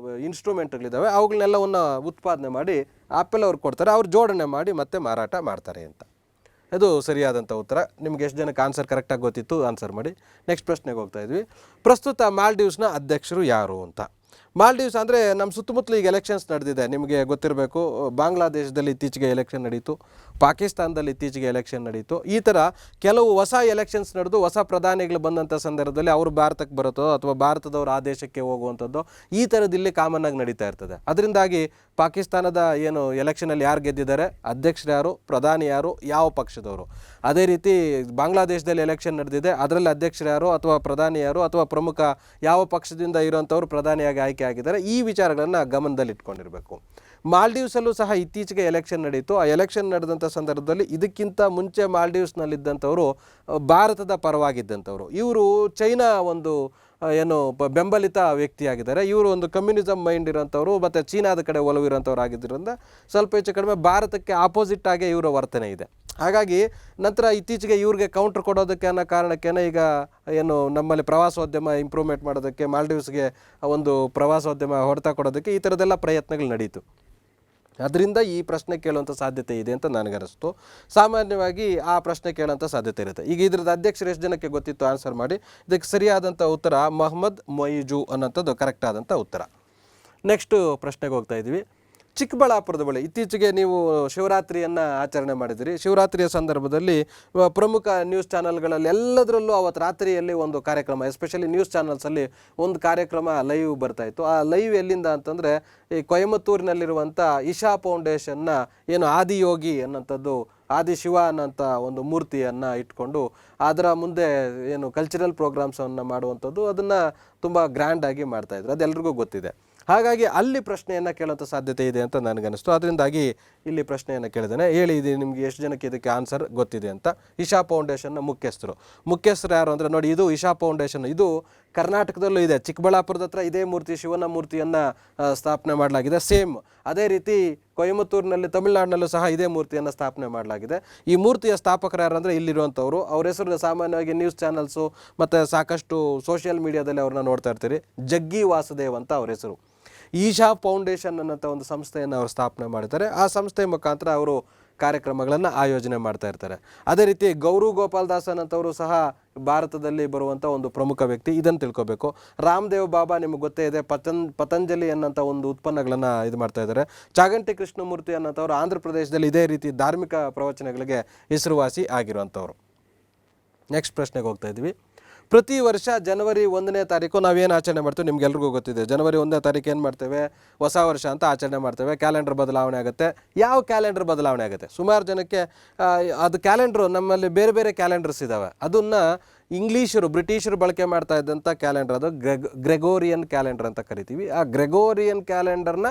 ಇನ್ಸ್ಟ್ರೂಮೆಂಟ್ಗಳಿದ್ದಾವೆ ಅವುಗಳನ್ನೆಲ್ಲವನ್ನು ಉತ್ಪಾದನೆ ಮಾಡಿ ಆಪಲ್ ಅವ್ರು ಕೊಡ್ತಾರೆ, ಅವ್ರು ಜೋಡಣೆ ಮಾಡಿ ಮತ್ತೆ ಮಾರಾಟ ಮಾಡ್ತಾರೆ ಅಂತ. ಇದು ಸರಿಯಾದಂಥ ಉತ್ತರ. ನಿಮ್ಗೆ ಎಷ್ಟು ಜನಕ್ಕೆ ಆನ್ಸರ್ ಕರೆಕ್ಟಾಗಿ ಗೊತ್ತಿತ್ತು ಆನ್ಸರ್ ಮಾಡಿ. ನೆಕ್ಸ್ಟ್ ಪ್ರಶ್ನೆಗೆ ಹೋಗ್ತಾ ಇದ್ವಿ. ಪ್ರಸ್ತುತ ಮಾಲ್ಡೀವ್ಸ್ನ ಅಧ್ಯಕ್ಷರು ಯಾರು ಅಂತ. ಮಾಲ್ಡೀವ್ಸ್ ಅಂದರೆ ನಮ್ಮ ಸುತ್ತಮುತ್ತಲು ಈಗ ಎಲೆಕ್ಷನ್ಸ್ ನಡೆದಿದೆ, ನಿಮಗೆ ಗೊತ್ತಿರಬೇಕು. ಬಾಂಗ್ಲಾದೇಶದಲ್ಲಿ ಇತ್ತೀಚೆಗೆ ಎಲೆಕ್ಷನ್ ನಡೀತು, ಪಾಕಿಸ್ತಾನದಲ್ಲಿ ಇತ್ತೀಚೆಗೆ ಎಲೆಕ್ಷನ್ ನಡೀತು. ಈ ಥರ ಕೆಲವು ಹೊಸ ಎಲೆಕ್ಷನ್ಸ್ ನಡೆದು ಹೊಸ ಪ್ರಧಾನಿಗಳು ಬಂದಂಥ ಸಂದರ್ಭದಲ್ಲಿ ಅವರು ಭಾರತಕ್ಕೆ ಬರುತ್ತೋ ಅಥವಾ ಭಾರತದವರು ಆ ದೇಶಕ್ಕೆ ಹೋಗುವಂಥದ್ದು ಈ ಥರದ್ದು ಇಲ್ಲಿ ಕಾಮನ್ನಾಗಿ ನಡೀತಾ ಇರ್ತದೆ. ಅದರಿಂದಾಗಿ ಪಾಕಿಸ್ತಾನದ ಏನು ಎಲೆಕ್ಷನಲ್ಲಿ ಯಾರು ಗೆದ್ದಿದ್ದಾರೆ, ಅಧ್ಯಕ್ಷರು ಯಾರು, ಪ್ರಧಾನಿ ಯಾರು, ಯಾವ ಪಕ್ಷದವರು. ಅದೇ ರೀತಿ ಬಾಂಗ್ಲಾದೇಶದಲ್ಲಿ ಎಲೆಕ್ಷನ್ ನಡೆದಿದೆ, ಅದರಲ್ಲಿ ಅಧ್ಯಕ್ಷರು ಯಾರು ಅಥವಾ ಪ್ರಧಾನಿ ಯಾರು ಅಥವಾ ಪ್ರಮುಖ ಯಾವ ಪಕ್ಷದಿಂದ ಇರೋಂಥವ್ರು ಪ್ರಧಾನಿಯಾಗಿ ಆಯ್ಕೆ ಆಗಿದ್ದಾರೆ. ಈ ವಿಚಾರಗಳನ್ನು ಗಮನದಲ್ಲಿ ಇಟ್ಕೊಂಡಿರಬೇಕು. ಮಾಲ್ಡೀವ್ಸಲ್ಲೂ ಸಹ ಇತ್ತೀಚೆಗೆ ಎಲೆಕ್ಷನ್ ನಡೀತು. ಆ ಎಲೆಕ್ಷನ್ ನಡೆದಂಥ ಸಂದರ್ಭದಲ್ಲಿ ಇದಕ್ಕಿಂತ ಮುಂಚೆ ಮಾಲ್ಡೀವ್ಸ್ನಲ್ಲಿದ್ದಂಥವರು ಭಾರತದ ಪರವಾಗಿದ್ದಂಥವ್ರು. ಇವರು ಚೈನಾ ಒಂದು ಏನು ಬೆಂಬಲಿತ ವ್ಯಕ್ತಿಯಾಗಿದ್ದಾರೆ. ಇವರು ಒಂದು ಕಮ್ಯುನಿಸಮ್ ಮೈಂಡ್ ಇರೋಂಥವ್ರು ಮತ್ತು ಚೀನಾದ ಕಡೆ ಒಲವಿರೋಂಥವ್ರು ಆಗಿದ್ದರಿಂದ ಸ್ವಲ್ಪ ಹೆಚ್ಚು ಕಡಿಮೆ ಭಾರತಕ್ಕೆ ಆಪೋಸಿಟ್ ಆಗಿ ಇವರ ವರ್ತನೆ ಇದೆ. ಹಾಗಾಗಿ ನಂತರ ಇತ್ತೀಚೆಗೆ ಇವ್ರಿಗೆ ಕೌಂಟ್ರ್ ಕೊಡೋದಕ್ಕೆ ಅನ್ನೋ ಕಾರಣಕ್ಕೇ ಈಗ ಏನು ನಮ್ಮಲ್ಲಿ ಪ್ರವಾಸೋದ್ಯಮ ಇಂಪ್ರೂವ್ಮೆಂಟ್ ಮಾಡೋದಕ್ಕೆ ಮಾಲ್ಡೀವ್ಸ್ಗೆ ಒಂದು ಪ್ರವಾಸೋದ್ಯಮ ಹೊಡೆತ ಕೊಡೋದಕ್ಕೆ ಈ ಥರದ್ದೆಲ್ಲ ಪ್ರಯತ್ನಗಳು ನಡೀತು. ಅದರಿಂದ ಈ ಪ್ರಶ್ನೆ ಕೇಳುವಂಥ ಸಾಧ್ಯತೆ ಇದೆ ಅಂತ ನನಗನ್ನಿಸ್ತು. ಸಾಮಾನ್ಯವಾಗಿ ಆ ಪ್ರಶ್ನೆ ಕೇಳೋಂಥ ಸಾಧ್ಯತೆ ಇರುತ್ತೆ. ಈಗ ಇದ್ರದ್ದು ಅಧ್ಯಕ್ಷರು ಎಷ್ಟು ಜನಕ್ಕೆ ಗೊತ್ತಿತ್ತು ಆನ್ಸರ್ ಮಾಡಿ. ಇದಕ್ಕೆ ಸರಿಯಾದಂಥ ಉತ್ತರ ಮೊಹಮ್ಮದ್ ಮೊಯಿಜು ಅನ್ನೋಂಥದ್ದು ಕರೆಕ್ಟ್ ಆದಂಥ ಉತ್ತರ. ನೆಕ್ಸ್ಟು ಪ್ರಶ್ನೆಗೆ ಹೋಗ್ತಾ ಇದ್ದೀವಿ. ಚಿಕ್ಕಬಳ್ಳಾಪುರದ ಬಳಿ ಇತ್ತೀಚೆಗೆ ನೀವು ಶಿವರಾತ್ರಿಯನ್ನು ಆಚರಣೆ ಮಾಡಿದಿರಿ. ಶಿವರಾತ್ರಿಯ ಸಂದರ್ಭದಲ್ಲಿ ಪ್ರಮುಖ ನ್ಯೂಸ್ ಚಾನಲ್ಗಳಲ್ಲಿ ಎಲ್ಲದರಲ್ಲೂ ಅವತ್ತು ರಾತ್ರಿಯಲ್ಲಿ ಒಂದು ಕಾರ್ಯಕ್ರಮ, ಎಸ್ಪೆಷಲಿ ನ್ಯೂಸ್ ಚಾನಲ್ಸಲ್ಲಿ ಒಂದು ಕಾರ್ಯಕ್ರಮ ಲೈವ್ ಬರ್ತಾಯಿತ್ತು. ಆ ಲೈವ್ ಎಲ್ಲಿಂದ ಅಂತಂದರೆ ಈ ಕೊಯಮತ್ತೂರಿನಲ್ಲಿರುವಂಥ ಇಶಾ ಫೌಂಡೇಶನ್ನ ಏನು ಆದಿಯೋಗಿ ಅನ್ನೋಂಥದ್ದು ಆದಿಶಿವ ಅನ್ನೋಂಥ ಒಂದು ಮೂರ್ತಿಯನ್ನು ಇಟ್ಕೊಂಡು ಅದರ ಮುಂದೆ ಏನು ಕಲ್ಚರಲ್ ಪ್ರೋಗ್ರಾಮ್ಸನ್ನು ಮಾಡುವಂಥದ್ದು ಅದನ್ನು ತುಂಬ ಗ್ರ್ಯಾಂಡಾಗಿ ಮಾಡ್ತಾಯಿದ್ರು, ಅದೆಲ್ರಿಗೂ ಗೊತ್ತಿದೆ. ಹಾಗಾಗಿ ಅಲ್ಲಿ ಪ್ರಶ್ನೆಯನ್ನು ಕೇಳೋಂಥ ಸಾಧ್ಯತೆ ಇದೆ ಅಂತ ನನಗನ್ನಿಸ್ತು. ಅದರಿಂದಾಗಿ ಇಲ್ಲಿ ಪ್ರಶ್ನೆಯನ್ನು ಕೇಳಿದ್ದೇನೆ. ಹೇಳಿ ಇದು ನಿಮಗೆ ಎಷ್ಟು ಜನಕ್ಕೆ ಇದಕ್ಕೆ ಆನ್ಸರ್ ಗೊತ್ತಿದೆ ಅಂತ. ಇಶಾ ಫೌಂಡೇಶನ್ನ ಮುಖ್ಯಸ್ಥರು ಯಾರು ಅಂದರೆ ನೋಡಿ, ಇದು ಇಶಾ ಫೌಂಡೇಶನ್, ಇದು ಕರ್ನಾಟಕದಲ್ಲೂ ಇದೆ. ಚಿಕ್ಕಬಳ್ಳಾಪುರದ ಹತ್ರ ಇದೇ ಮೂರ್ತಿ, ಶಿವನ ಮೂರ್ತಿಯನ್ನು ಸ್ಥಾಪನೆ ಮಾಡಲಾಗಿದೆ. ಸೇಮ್ ಅದೇ ರೀತಿ ಕೊಯಮತ್ತೂರಿನಲ್ಲಿ ತಮಿಳುನಾಡಿನಲ್ಲೂ ಸಹ ಇದೇ ಮೂರ್ತಿಯನ್ನು ಸ್ಥಾಪನೆ ಮಾಡಲಾಗಿದೆ. ಈ ಮೂರ್ತಿಯ ಸ್ಥಾಪಕರು ಯಾರಂದರೆ ಇಲ್ಲಿರುವಂಥವ್ರು. ಅವ್ರ ಹೆಸರು ಸಾಮಾನ್ಯವಾಗಿ ನ್ಯೂಸ್ ಚಾನಲ್ಸು ಮತ್ತು ಸಾಕಷ್ಟು ಸೋಷಿಯಲ್ ಮೀಡಿಯಾದಲ್ಲಿ ಅವ್ರನ್ನ ನೋಡ್ತಾ ಇರ್ತೀರಿ. ಜಗ್ಗಿ ವಾಸುದೇವ್ ಅಂತ ಅವ್ರ ಹೆಸರು. ಈಶಾ ಫೌಂಡೇಶನ್ ಅನ್ನೋಂಥ ಒಂದು ಸಂಸ್ಥೆಯನ್ನು ಅವರು ಸ್ಥಾಪನೆ ಮಾಡಿದ್ದಾರೆ. ಆ ಸಂಸ್ಥೆಯ ಮುಖಾಂತರ ಅವರು ಕಾರ್ಯಕ್ರಮಗಳನ್ನು ಆಯೋಜನೆ ಮಾಡ್ತಾ ಇರ್ತಾರೆ. ಅದೇ ರೀತಿ ಗೌರು ಗೋಪಾಲ್ ದಾಸ್ ಅನ್ನೋಂಥವರು ಸಹ ಭಾರತದಲ್ಲಿ ಬರುವಂಥ ಒಂದು ಪ್ರಮುಖ ವ್ಯಕ್ತಿ, ಇದನ್ನು ತಿಳ್ಕೊಬೇಕು. ರಾಮದೇವ್ ಬಾಬಾ ನಿಮಗೆ ಗೊತ್ತೇ ಇದೆ, ಪತಂಜಲಿ ಅನ್ನೋಂಥ ಒಂದು ಉತ್ಪನ್ನಗಳನ್ನು ಇದು ಮಾಡ್ತಾ ಇದ್ದಾರೆ. ಚಾಗಂಟಿ ಕೃಷ್ಣಮೂರ್ತಿ ಅನ್ನೋಂಥವ್ರು ಆಂಧ್ರ ಪ್ರದೇಶದಲ್ಲಿ ಇದೇ ರೀತಿ ಧಾರ್ಮಿಕ ಪ್ರವಚನಗಳಿಗೆ ಹೆಸರುವಾಸಿ ಆಗಿರುವಂಥವ್ರು. ನೆಕ್ಸ್ಟ್ ಪ್ರಶ್ನೆಗೆ ಹೋಗ್ತಾ ಇದ್ವಿ. ಪ್ರತಿ ವರ್ಷ ಜನವರಿ 1ನೇ ತಾರೀಕು ನಾವೇನು ಆಚರಣೆ ಮಾಡ್ತೇವೆ ನಿಮ್ಗೆಲ್ರಿಗೂ ಗೊತ್ತಿದೆ. ಜನವರಿ 1ನೇ ತಾರೀಕು ಏನು ಮಾಡ್ತೇವೆ, ಹೊಸ ವರ್ಷ ಅಂತ ಆಚರಣೆ ಮಾಡ್ತೇವೆ. ಕ್ಯಾಲೆಂಡರ್ ಬದಲಾವಣೆ ಆಗುತ್ತೆ. ಯಾವ ಕ್ಯಾಲೆಂಡರ್ ಬದಲಾವಣೆ ಆಗುತ್ತೆ? ಸುಮಾರು ಜನಕ್ಕೆ ಅದು ಕ್ಯಾಲೆಂಡ್ರು, ನಮ್ಮಲ್ಲಿ ಬೇರೆ ಬೇರೆ ಕ್ಯಾಲೆಂಡರ್ಸ್ ಇದ್ದಾವೆ. ಅದನ್ನು ಬ್ರಿಟಿಷರು ಬಳಕೆ ಮಾಡ್ತಾ ಇದ್ದಂಥ ಕ್ಯಾಲೆಂಡರ್, ಅದು ಗ್ರೆಗೋರಿಯನ್ ಕ್ಯಾಲೆಂಡರ್ ಅಂತ ಕರಿತೀವಿ. ಆ ಗ್ರೆಗೋರಿಯನ್ ಕ್ಯಾಲೆಂಡರ್ನ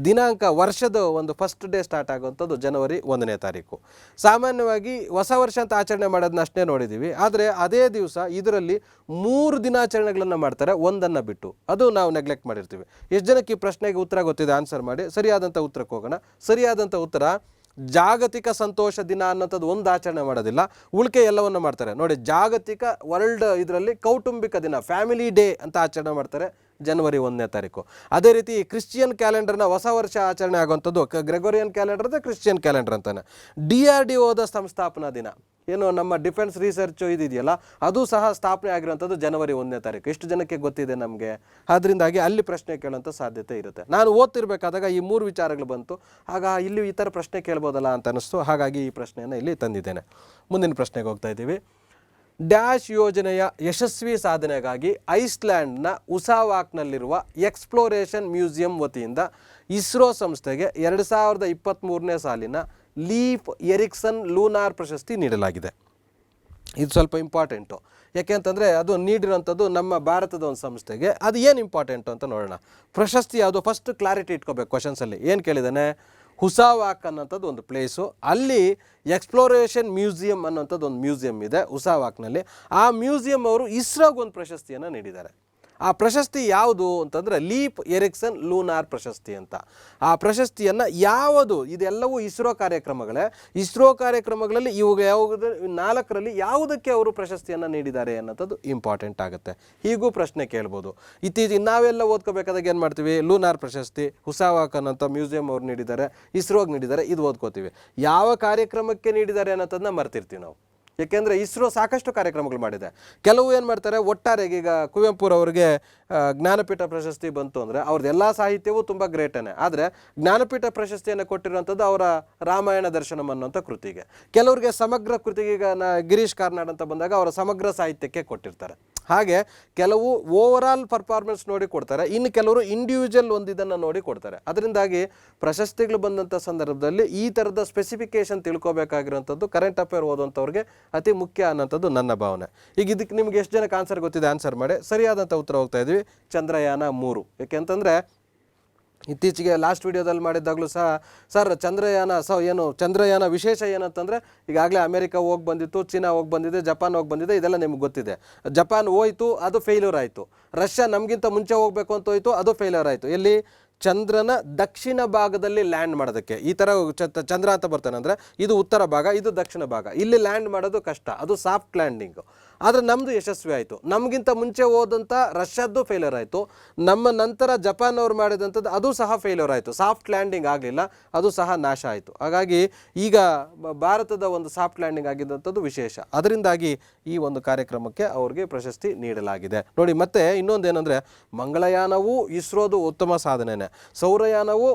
ದಿನಾಂಕ, ವರ್ಷದ ಒಂದು ಫಸ್ಟ್ ಡೇ ಸ್ಟಾರ್ಟ್ ಆಗುವಂಥದ್ದು ಜನವರಿ 1ನೇ ತಾರೀಕು. ಸಾಮಾನ್ಯವಾಗಿ ಹೊಸ ವರ್ಷ ಅಂತ ಆಚರಣೆ ಮಾಡೋದನ್ನ ಅಷ್ಟೇ ನೋಡಿದ್ದೀವಿ. ಆದರೆ ಅದೇ ದಿವಸ ಇದರಲ್ಲಿ 3 ದಿನಾಚರಣೆಗಳನ್ನು ಮಾಡ್ತಾರೆ, ಒಂದನ್ನು ಬಿಟ್ಟು. ಅದು ನಾವು ನೆಗ್ಲೆಕ್ಟ್ ಮಾಡಿರ್ತೀವಿ. ಎಷ್ಟು ಜನಕ್ಕೆ ಈ ಪ್ರಶ್ನೆಗೆ ಉತ್ತರ ಗೊತ್ತಿದೆ ಆನ್ಸರ್ ಮಾಡಿ. ಸರಿಯಾದಂಥ ಉತ್ತರಕ್ಕೆ ಹೋಗೋಣ. ಸರಿಯಾದಂಥ ಉತ್ತರ ಜಾಗತಿಕ ಸಂತೋಷ ದಿನ ಅನ್ನೋಂಥದ್ದು ಒಂದು ಆಚರಣೆ ಮಾಡೋದಿಲ್ಲ, ಉಳಿಕೆ ಎಲ್ಲವನ್ನು ಮಾಡ್ತಾರೆ. ನೋಡಿ, ಜಾಗತಿಕ ವರ್ಲ್ಡ್ ಇದರಲ್ಲಿ ಕೌಟುಂಬಿಕ ದಿನ ಫ್ಯಾಮಿಲಿ ಡೇ ಅಂತ ಆಚರಣೆ ಮಾಡ್ತಾರೆ ಜನವರಿ 1ನೇ ತಾರೀಕು. ಅದೇ ರೀತಿ ಕ್ರಿಶ್ಚಿಯನ್ ಕ್ಯಾಲೆಂಡರ್ನ ಹೊಸ ವರ್ಷ ಆಚರಣೆ ಆಗುವಂಥದ್ದು ಗ್ರೆಗೋರಿಯನ್ ಕ್ಯಾಲೆಂಡರ್ ಅಂದರೆ ಕ್ರಿಶ್ಚಿಯನ್ ಕ್ಯಾಲೆಂಡರ್ ಅಂತಾನೆ. DRDOದ ಸಂಸ್ಥಾಪನಾ ದಿನ, ಏನು ನಮ್ಮ ಡಿಫೆನ್ಸ್ ರಿಸರ್ಚ್ ಇದೆಯಲ್ಲ, ಅದು ಸಹ ಸ್ಥಾಪನೆ ಆಗಿರುವಂಥದ್ದು ಜನವರಿ 1ನೇ ತಾರೀಕು. ಎಷ್ಟು ಜನಕ್ಕೆ ಗೊತ್ತಿದೆ ನಮಗೆ? ಅದರಿಂದಾಗಿ ಅಲ್ಲಿ ಪ್ರಶ್ನೆ ಕೇಳೋಂಥ ಸಾಧ್ಯತೆ ಇರುತ್ತೆ. ನಾನು ಓದ್ತಿರ್ಬೇಕಾದಾಗ ಈ 3 ವಿಚಾರಗಳು ಬಂತು, ಆಗ ಇಲ್ಲಿ ಈ ಥರ ಪ್ರಶ್ನೆ ಕೇಳ್ಬೋದಲ್ಲ ಅಂತ ಅನ್ನಿಸ್ತು, ಹಾಗಾಗಿ ಈ ಪ್ರಶ್ನೆಯನ್ನು ಇಲ್ಲಿ ತಂದಿದ್ದೇನೆ. ಮುಂದಿನ ಪ್ರಶ್ನೆಗೆ ಹೋಗ್ತಾ ಇದ್ದೀವಿ. ಡ್ಯಾಶ್ ಯೋಜನೆಯ ಯಶಸ್ವಿ ಸಾಧನೆಗಾಗಿ ಐಸ್ಲ್ಯಾಂಡ್ನ ಉಸಾವಾಕ್ನಲ್ಲಿರುವ ಎಕ್ಸ್ಪ್ಲೋರೇಷನ್ ಮ್ಯೂಸಿಯಂ ವತಿಯಿಂದ ಇಸ್ರೋ ಸಂಸ್ಥೆಗೆ 2023ನೇ ಸಾಲಿನ ಲೀಫ್ ಎರಿಕ್ಸನ್ ಲೂನಾರ್ ಪ್ರಶಸ್ತಿ ನೀಡಲಾಗಿದೆ. ಇದು ಸ್ವಲ್ಪ ಇಂಪಾರ್ಟೆಂಟು, ಯಾಕೆ ಅಂತಂದರೆ ಅದು ನೀಡಿರೋಂಥದ್ದು ನಮ್ಮ ಭಾರತದ ಒಂದು ಸಂಸ್ಥೆಗೆ. ಅದು ಏನು ಇಂಪಾರ್ಟೆಂಟು ಅಂತ ನೋಡೋಣ. ಪ್ರಶಸ್ತಿ ಯಾವುದು ಫಸ್ಟ್ ಕ್ಲಾರಿಟಿ ಇಟ್ಕೋಬೇಕು. ಕ್ವಶನ್ಸಲ್ಲಿ ಏನು ಕೇಳಿದ್ದಾನೆ? ಉಸಾವಾಕ್ ಅನ್ನೋಂಥದ್ದು ಒಂದು ಪ್ಲೇಸು, ಅಲ್ಲಿ ಎಕ್ಸ್ಪ್ಲೋರೇಷನ್ ಮ್ಯೂಸಿಯಂ ಅನ್ನೋಂಥದ್ದು ಒಂದು ಮ್ಯೂಸಿಯಂ ಇದೆ ಉಸಾವಾಕ್ನಲ್ಲಿ. ಆ ಮ್ಯೂಸಿಯಂ ಅವರು ಇಸ್ರೋಗೆ ಒಂದು ಪ್ರಶಸ್ತಿಯನ್ನು ನೀಡಿದ್ದಾರೆ. ಆ ಪ್ರಶಸ್ತಿ ಯಾವುದು ಅಂತಂದರೆ ಲೀಪ್ ಎರಿಕ್ಸನ್ ಲೂನಾರ್ ಪ್ರಶಸ್ತಿ ಅಂತ. ಆ ಪ್ರಶಸ್ತಿಯನ್ನು ಯಾವುದು, ಇದೆಲ್ಲವೂ ಇಸ್ರೋ ಕಾರ್ಯಕ್ರಮಗಳೇ. ಇಸ್ರೋ ಕಾರ್ಯಕ್ರಮಗಳಲ್ಲಿ ಇವಾಗ ಯಾವುದು 4ರಲ್ಲಿ ಯಾವುದಕ್ಕೆ ಅವರು ಪ್ರಶಸ್ತಿಯನ್ನು ನೀಡಿದ್ದಾರೆ ಅನ್ನೋಂಥದ್ದು ಇಂಪಾರ್ಟೆಂಟ್ ಆಗುತ್ತೆ. ಹೀಗೂ ಪ್ರಶ್ನೆ ಕೇಳ್ಬೋದು. ಇತ್ತೀಚೆಗೆ ನಾವೆಲ್ಲ ಓದ್ಕೋಬೇಕಾದಾಗ ಏನು ಮಾಡ್ತೀವಿ? ಲೂನಾರ್ ಪ್ರಶಸ್ತಿ ಉಸಾವಾಕ್ ಅನ್ನೋಂಥ ಮ್ಯೂಸಿಯಂ ಅವ್ರು ನೀಡಿದ್ದಾರೆ, ಇಸ್ರೋಗೆ ನೀಡಿದ್ದಾರೆ, ಇದು ಓದ್ಕೋತೀವಿ. ಯಾವ ಕಾರ್ಯಕ್ರಮಕ್ಕೆ ನೀಡಿದ್ದಾರೆ ಅನ್ನೋದನ್ನ ಮರ್ತಿರ್ತೀವಿ ನಾವು. ಏಕೆಂದರೆ ಇಸ್ರೋ ಸಾಕಷ್ಟು ಕಾರ್ಯಕ್ರಮಗಳು ಮಾಡಿದೆ. ಕೆಲವು ಏನು ಮಾಡ್ತಾರೆ, ಒಟ್ಟಾರೆಗೆ ಈಗ ಕುವೆಂಪುರವ್ರಿಗೆ ಜ್ಞಾನಪೀಠ ಪ್ರಶಸ್ತಿ ಬಂತು ಅಂದರೆ ಅವ್ರದ್ದು ಎಲ್ಲ ಸಾಹಿತ್ಯವೂ ತುಂಬ ಗ್ರೇಟೇ. ಆದರೆ ಜ್ಞಾನಪೀಠ ಪ್ರಶಸ್ತಿಯನ್ನು ಕೊಟ್ಟಿರುವಂಥದ್ದು ಅವರ ರಾಮಾಯಣ ದರ್ಶನಂ ಅನ್ನೋಂಥ ಕೃತಿಗೆ. ಕೆಲವರಿಗೆ ಸಮಗ್ರ ಕೃತಿಗೆ, ಈಗ ಗಿರೀಶ್ ಕಾರ್ನಾಡ್ ಅಂತ ಬಂದಾಗ ಅವರ ಸಮಗ್ರ ಸಾಹಿತ್ಯಕ್ಕೆ ಕೊಟ್ಟಿರ್ತಾರೆ. ಹಾಗೆ ಕೆಲವು ಓವರಾಲ್ ಪರ್ಫಾರ್ಮೆನ್ಸ್ ನೋಡಿ ಕೊಡ್ತಾರೆ, ಇನ್ನು ಕೆಲವರು ಇಂಡಿವಿಜುವಲ್ ಒಂದು ಇದನ್ನು ನೋಡಿ ಕೊಡ್ತಾರೆ. ಅದರಿಂದಾಗಿ ಪ್ರಶಸ್ತಿಗಳು ಬಂದಂಥ ಸಂದರ್ಭದಲ್ಲಿ ಈ ಥರದ ಸ್ಪೆಸಿಫಿಕೇಶನ್ ತಿಳ್ಕೊಬೇಕಾಗಿರೋಂಥದ್ದು ಕರೆಂಟ್ ಅಫೇರ್ ಓದುವಂಥವ್ರಿಗೆ ಅತಿ ಮುಖ್ಯ ಅನ್ನೋಂಥದ್ದು ನನ್ನ ಭಾವನೆ. ಈಗ ಇದಕ್ಕೆ ನಿಮ್ಗೆ ಎಷ್ಟು ಜನಕ್ಕೆ ಆನ್ಸರ್ ಗೊತ್ತಿದೆ? ಆನ್ಸರ್ ಮಾಡಿ. ಸರಿಯಾದಂಥ ಉತ್ತರ ಹೋಗ್ತಾ ಇದ್ವಿ, ಚಂದ್ರಯಾನ 3. ಯಾಕೆಂತಂದರೆ ಇತ್ತೀಚೆಗೆ ಲಾಸ್ಟ್ ವಿಡಿಯೋದಲ್ಲಿ ಮಾಡಿದ್ದಾಗಲೂ ಸಹ ಸರ್ ಚಂದ್ರಯಾನ ವಿಶೇಷ ಏನಂತಂದರೆ, ಈಗಾಗಲೇ ಅಮೆರಿಕ ಹೋಗಿ ಬಂದಿತ್ತು, ಚೀನಾ ಹೋಗಿ ಬಂದಿದೆ, ಜಪಾನ್ ಹೋಗಿ ಬಂದಿದೆ, ಇದೆಲ್ಲ ನಿಮ್ಗೆ ಗೊತ್ತಿದೆ. ಜಪಾನ್ ಹೋಯಿತು, ಅದು ಫೇಲ್ಯೂರ್ ಆಯಿತು. ರಷ್ಯಾ ನಮಗಿಂತ ಮುಂಚೆ ಹೋಗಬೇಕು ಅಂತ ಹೋಯಿತು, ಅದು ಫೇಲ್ಯೂರ್ ಆಯಿತು. ಎಲ್ಲಿ? ಚಂದ್ರನ ದಕ್ಷಿಣ ಭಾಗದಲ್ಲಿ ಲ್ಯಾಂಡ್ ಮಾಡೋದಕ್ಕೆ. ಈ ಥರ ಚಂದ್ರ ಅಂತ ಬರ್ತಾನೆ ಅಂದರೆ ಇದು ಉತ್ತರ ಭಾಗ, ಇದು ದಕ್ಷಿಣ ಭಾಗ. ಇಲ್ಲಿ ಲ್ಯಾಂಡ್ ಮಾಡೋದು ಕಷ್ಟ, ಅದು ಸಾಫ್ಟ್ ಲ್ಯಾಂಡಿಂಗು. ಆದರೆ ನಮ್ಮದು ಯಶಸ್ವಿ ಆಯಿತು. ನಮಗಿಂತ ಮುಂಚೆ ಹೋದಂಥ ರಷ್ಯಾದ್ದು ಫೇಲ್ಯೂರ್ ಆಯಿತು. ನಮ್ಮ ನಂತರ ಜಪಾನ್ ಅವರು ಮಾಡಿದಂಥದ್ದು ಅದು ಸಹ ಫೇಲ್ಯೂರ್ ಆಯಿತು, ಸಾಫ್ಟ್ ಲ್ಯಾಂಡಿಂಗ್ ಆಗಲಿಲ್ಲ, ಅದು ಸಹ ನಾಶ ಆಯಿತು. ಹಾಗಾಗಿ ಈಗ ಭಾರತದ ಒಂದು ಸಾಫ್ಟ್ ಲ್ಯಾಂಡಿಂಗ್ ಆಗಿದ್ದಂಥದ್ದು ವಿಶೇಷ. ಅದರಿಂದಾಗಿ ಈ ಒಂದು ಕಾರ್ಯಕ್ರಮಕ್ಕೆ ಅವ್ರಿಗೆ ಪ್ರಶಸ್ತಿ ನೀಡಲಾಗಿದೆ. ನೋಡಿ, ಮತ್ತೆ ಇನ್ನೊಂದೇನೆಂದರೆ ಮಂಗಳಯಾನವೂ ಇಸ್ರೋದು ಉತ್ತಮ ಸಾಧನೆಯೇ. ಸೌರಯಾನವು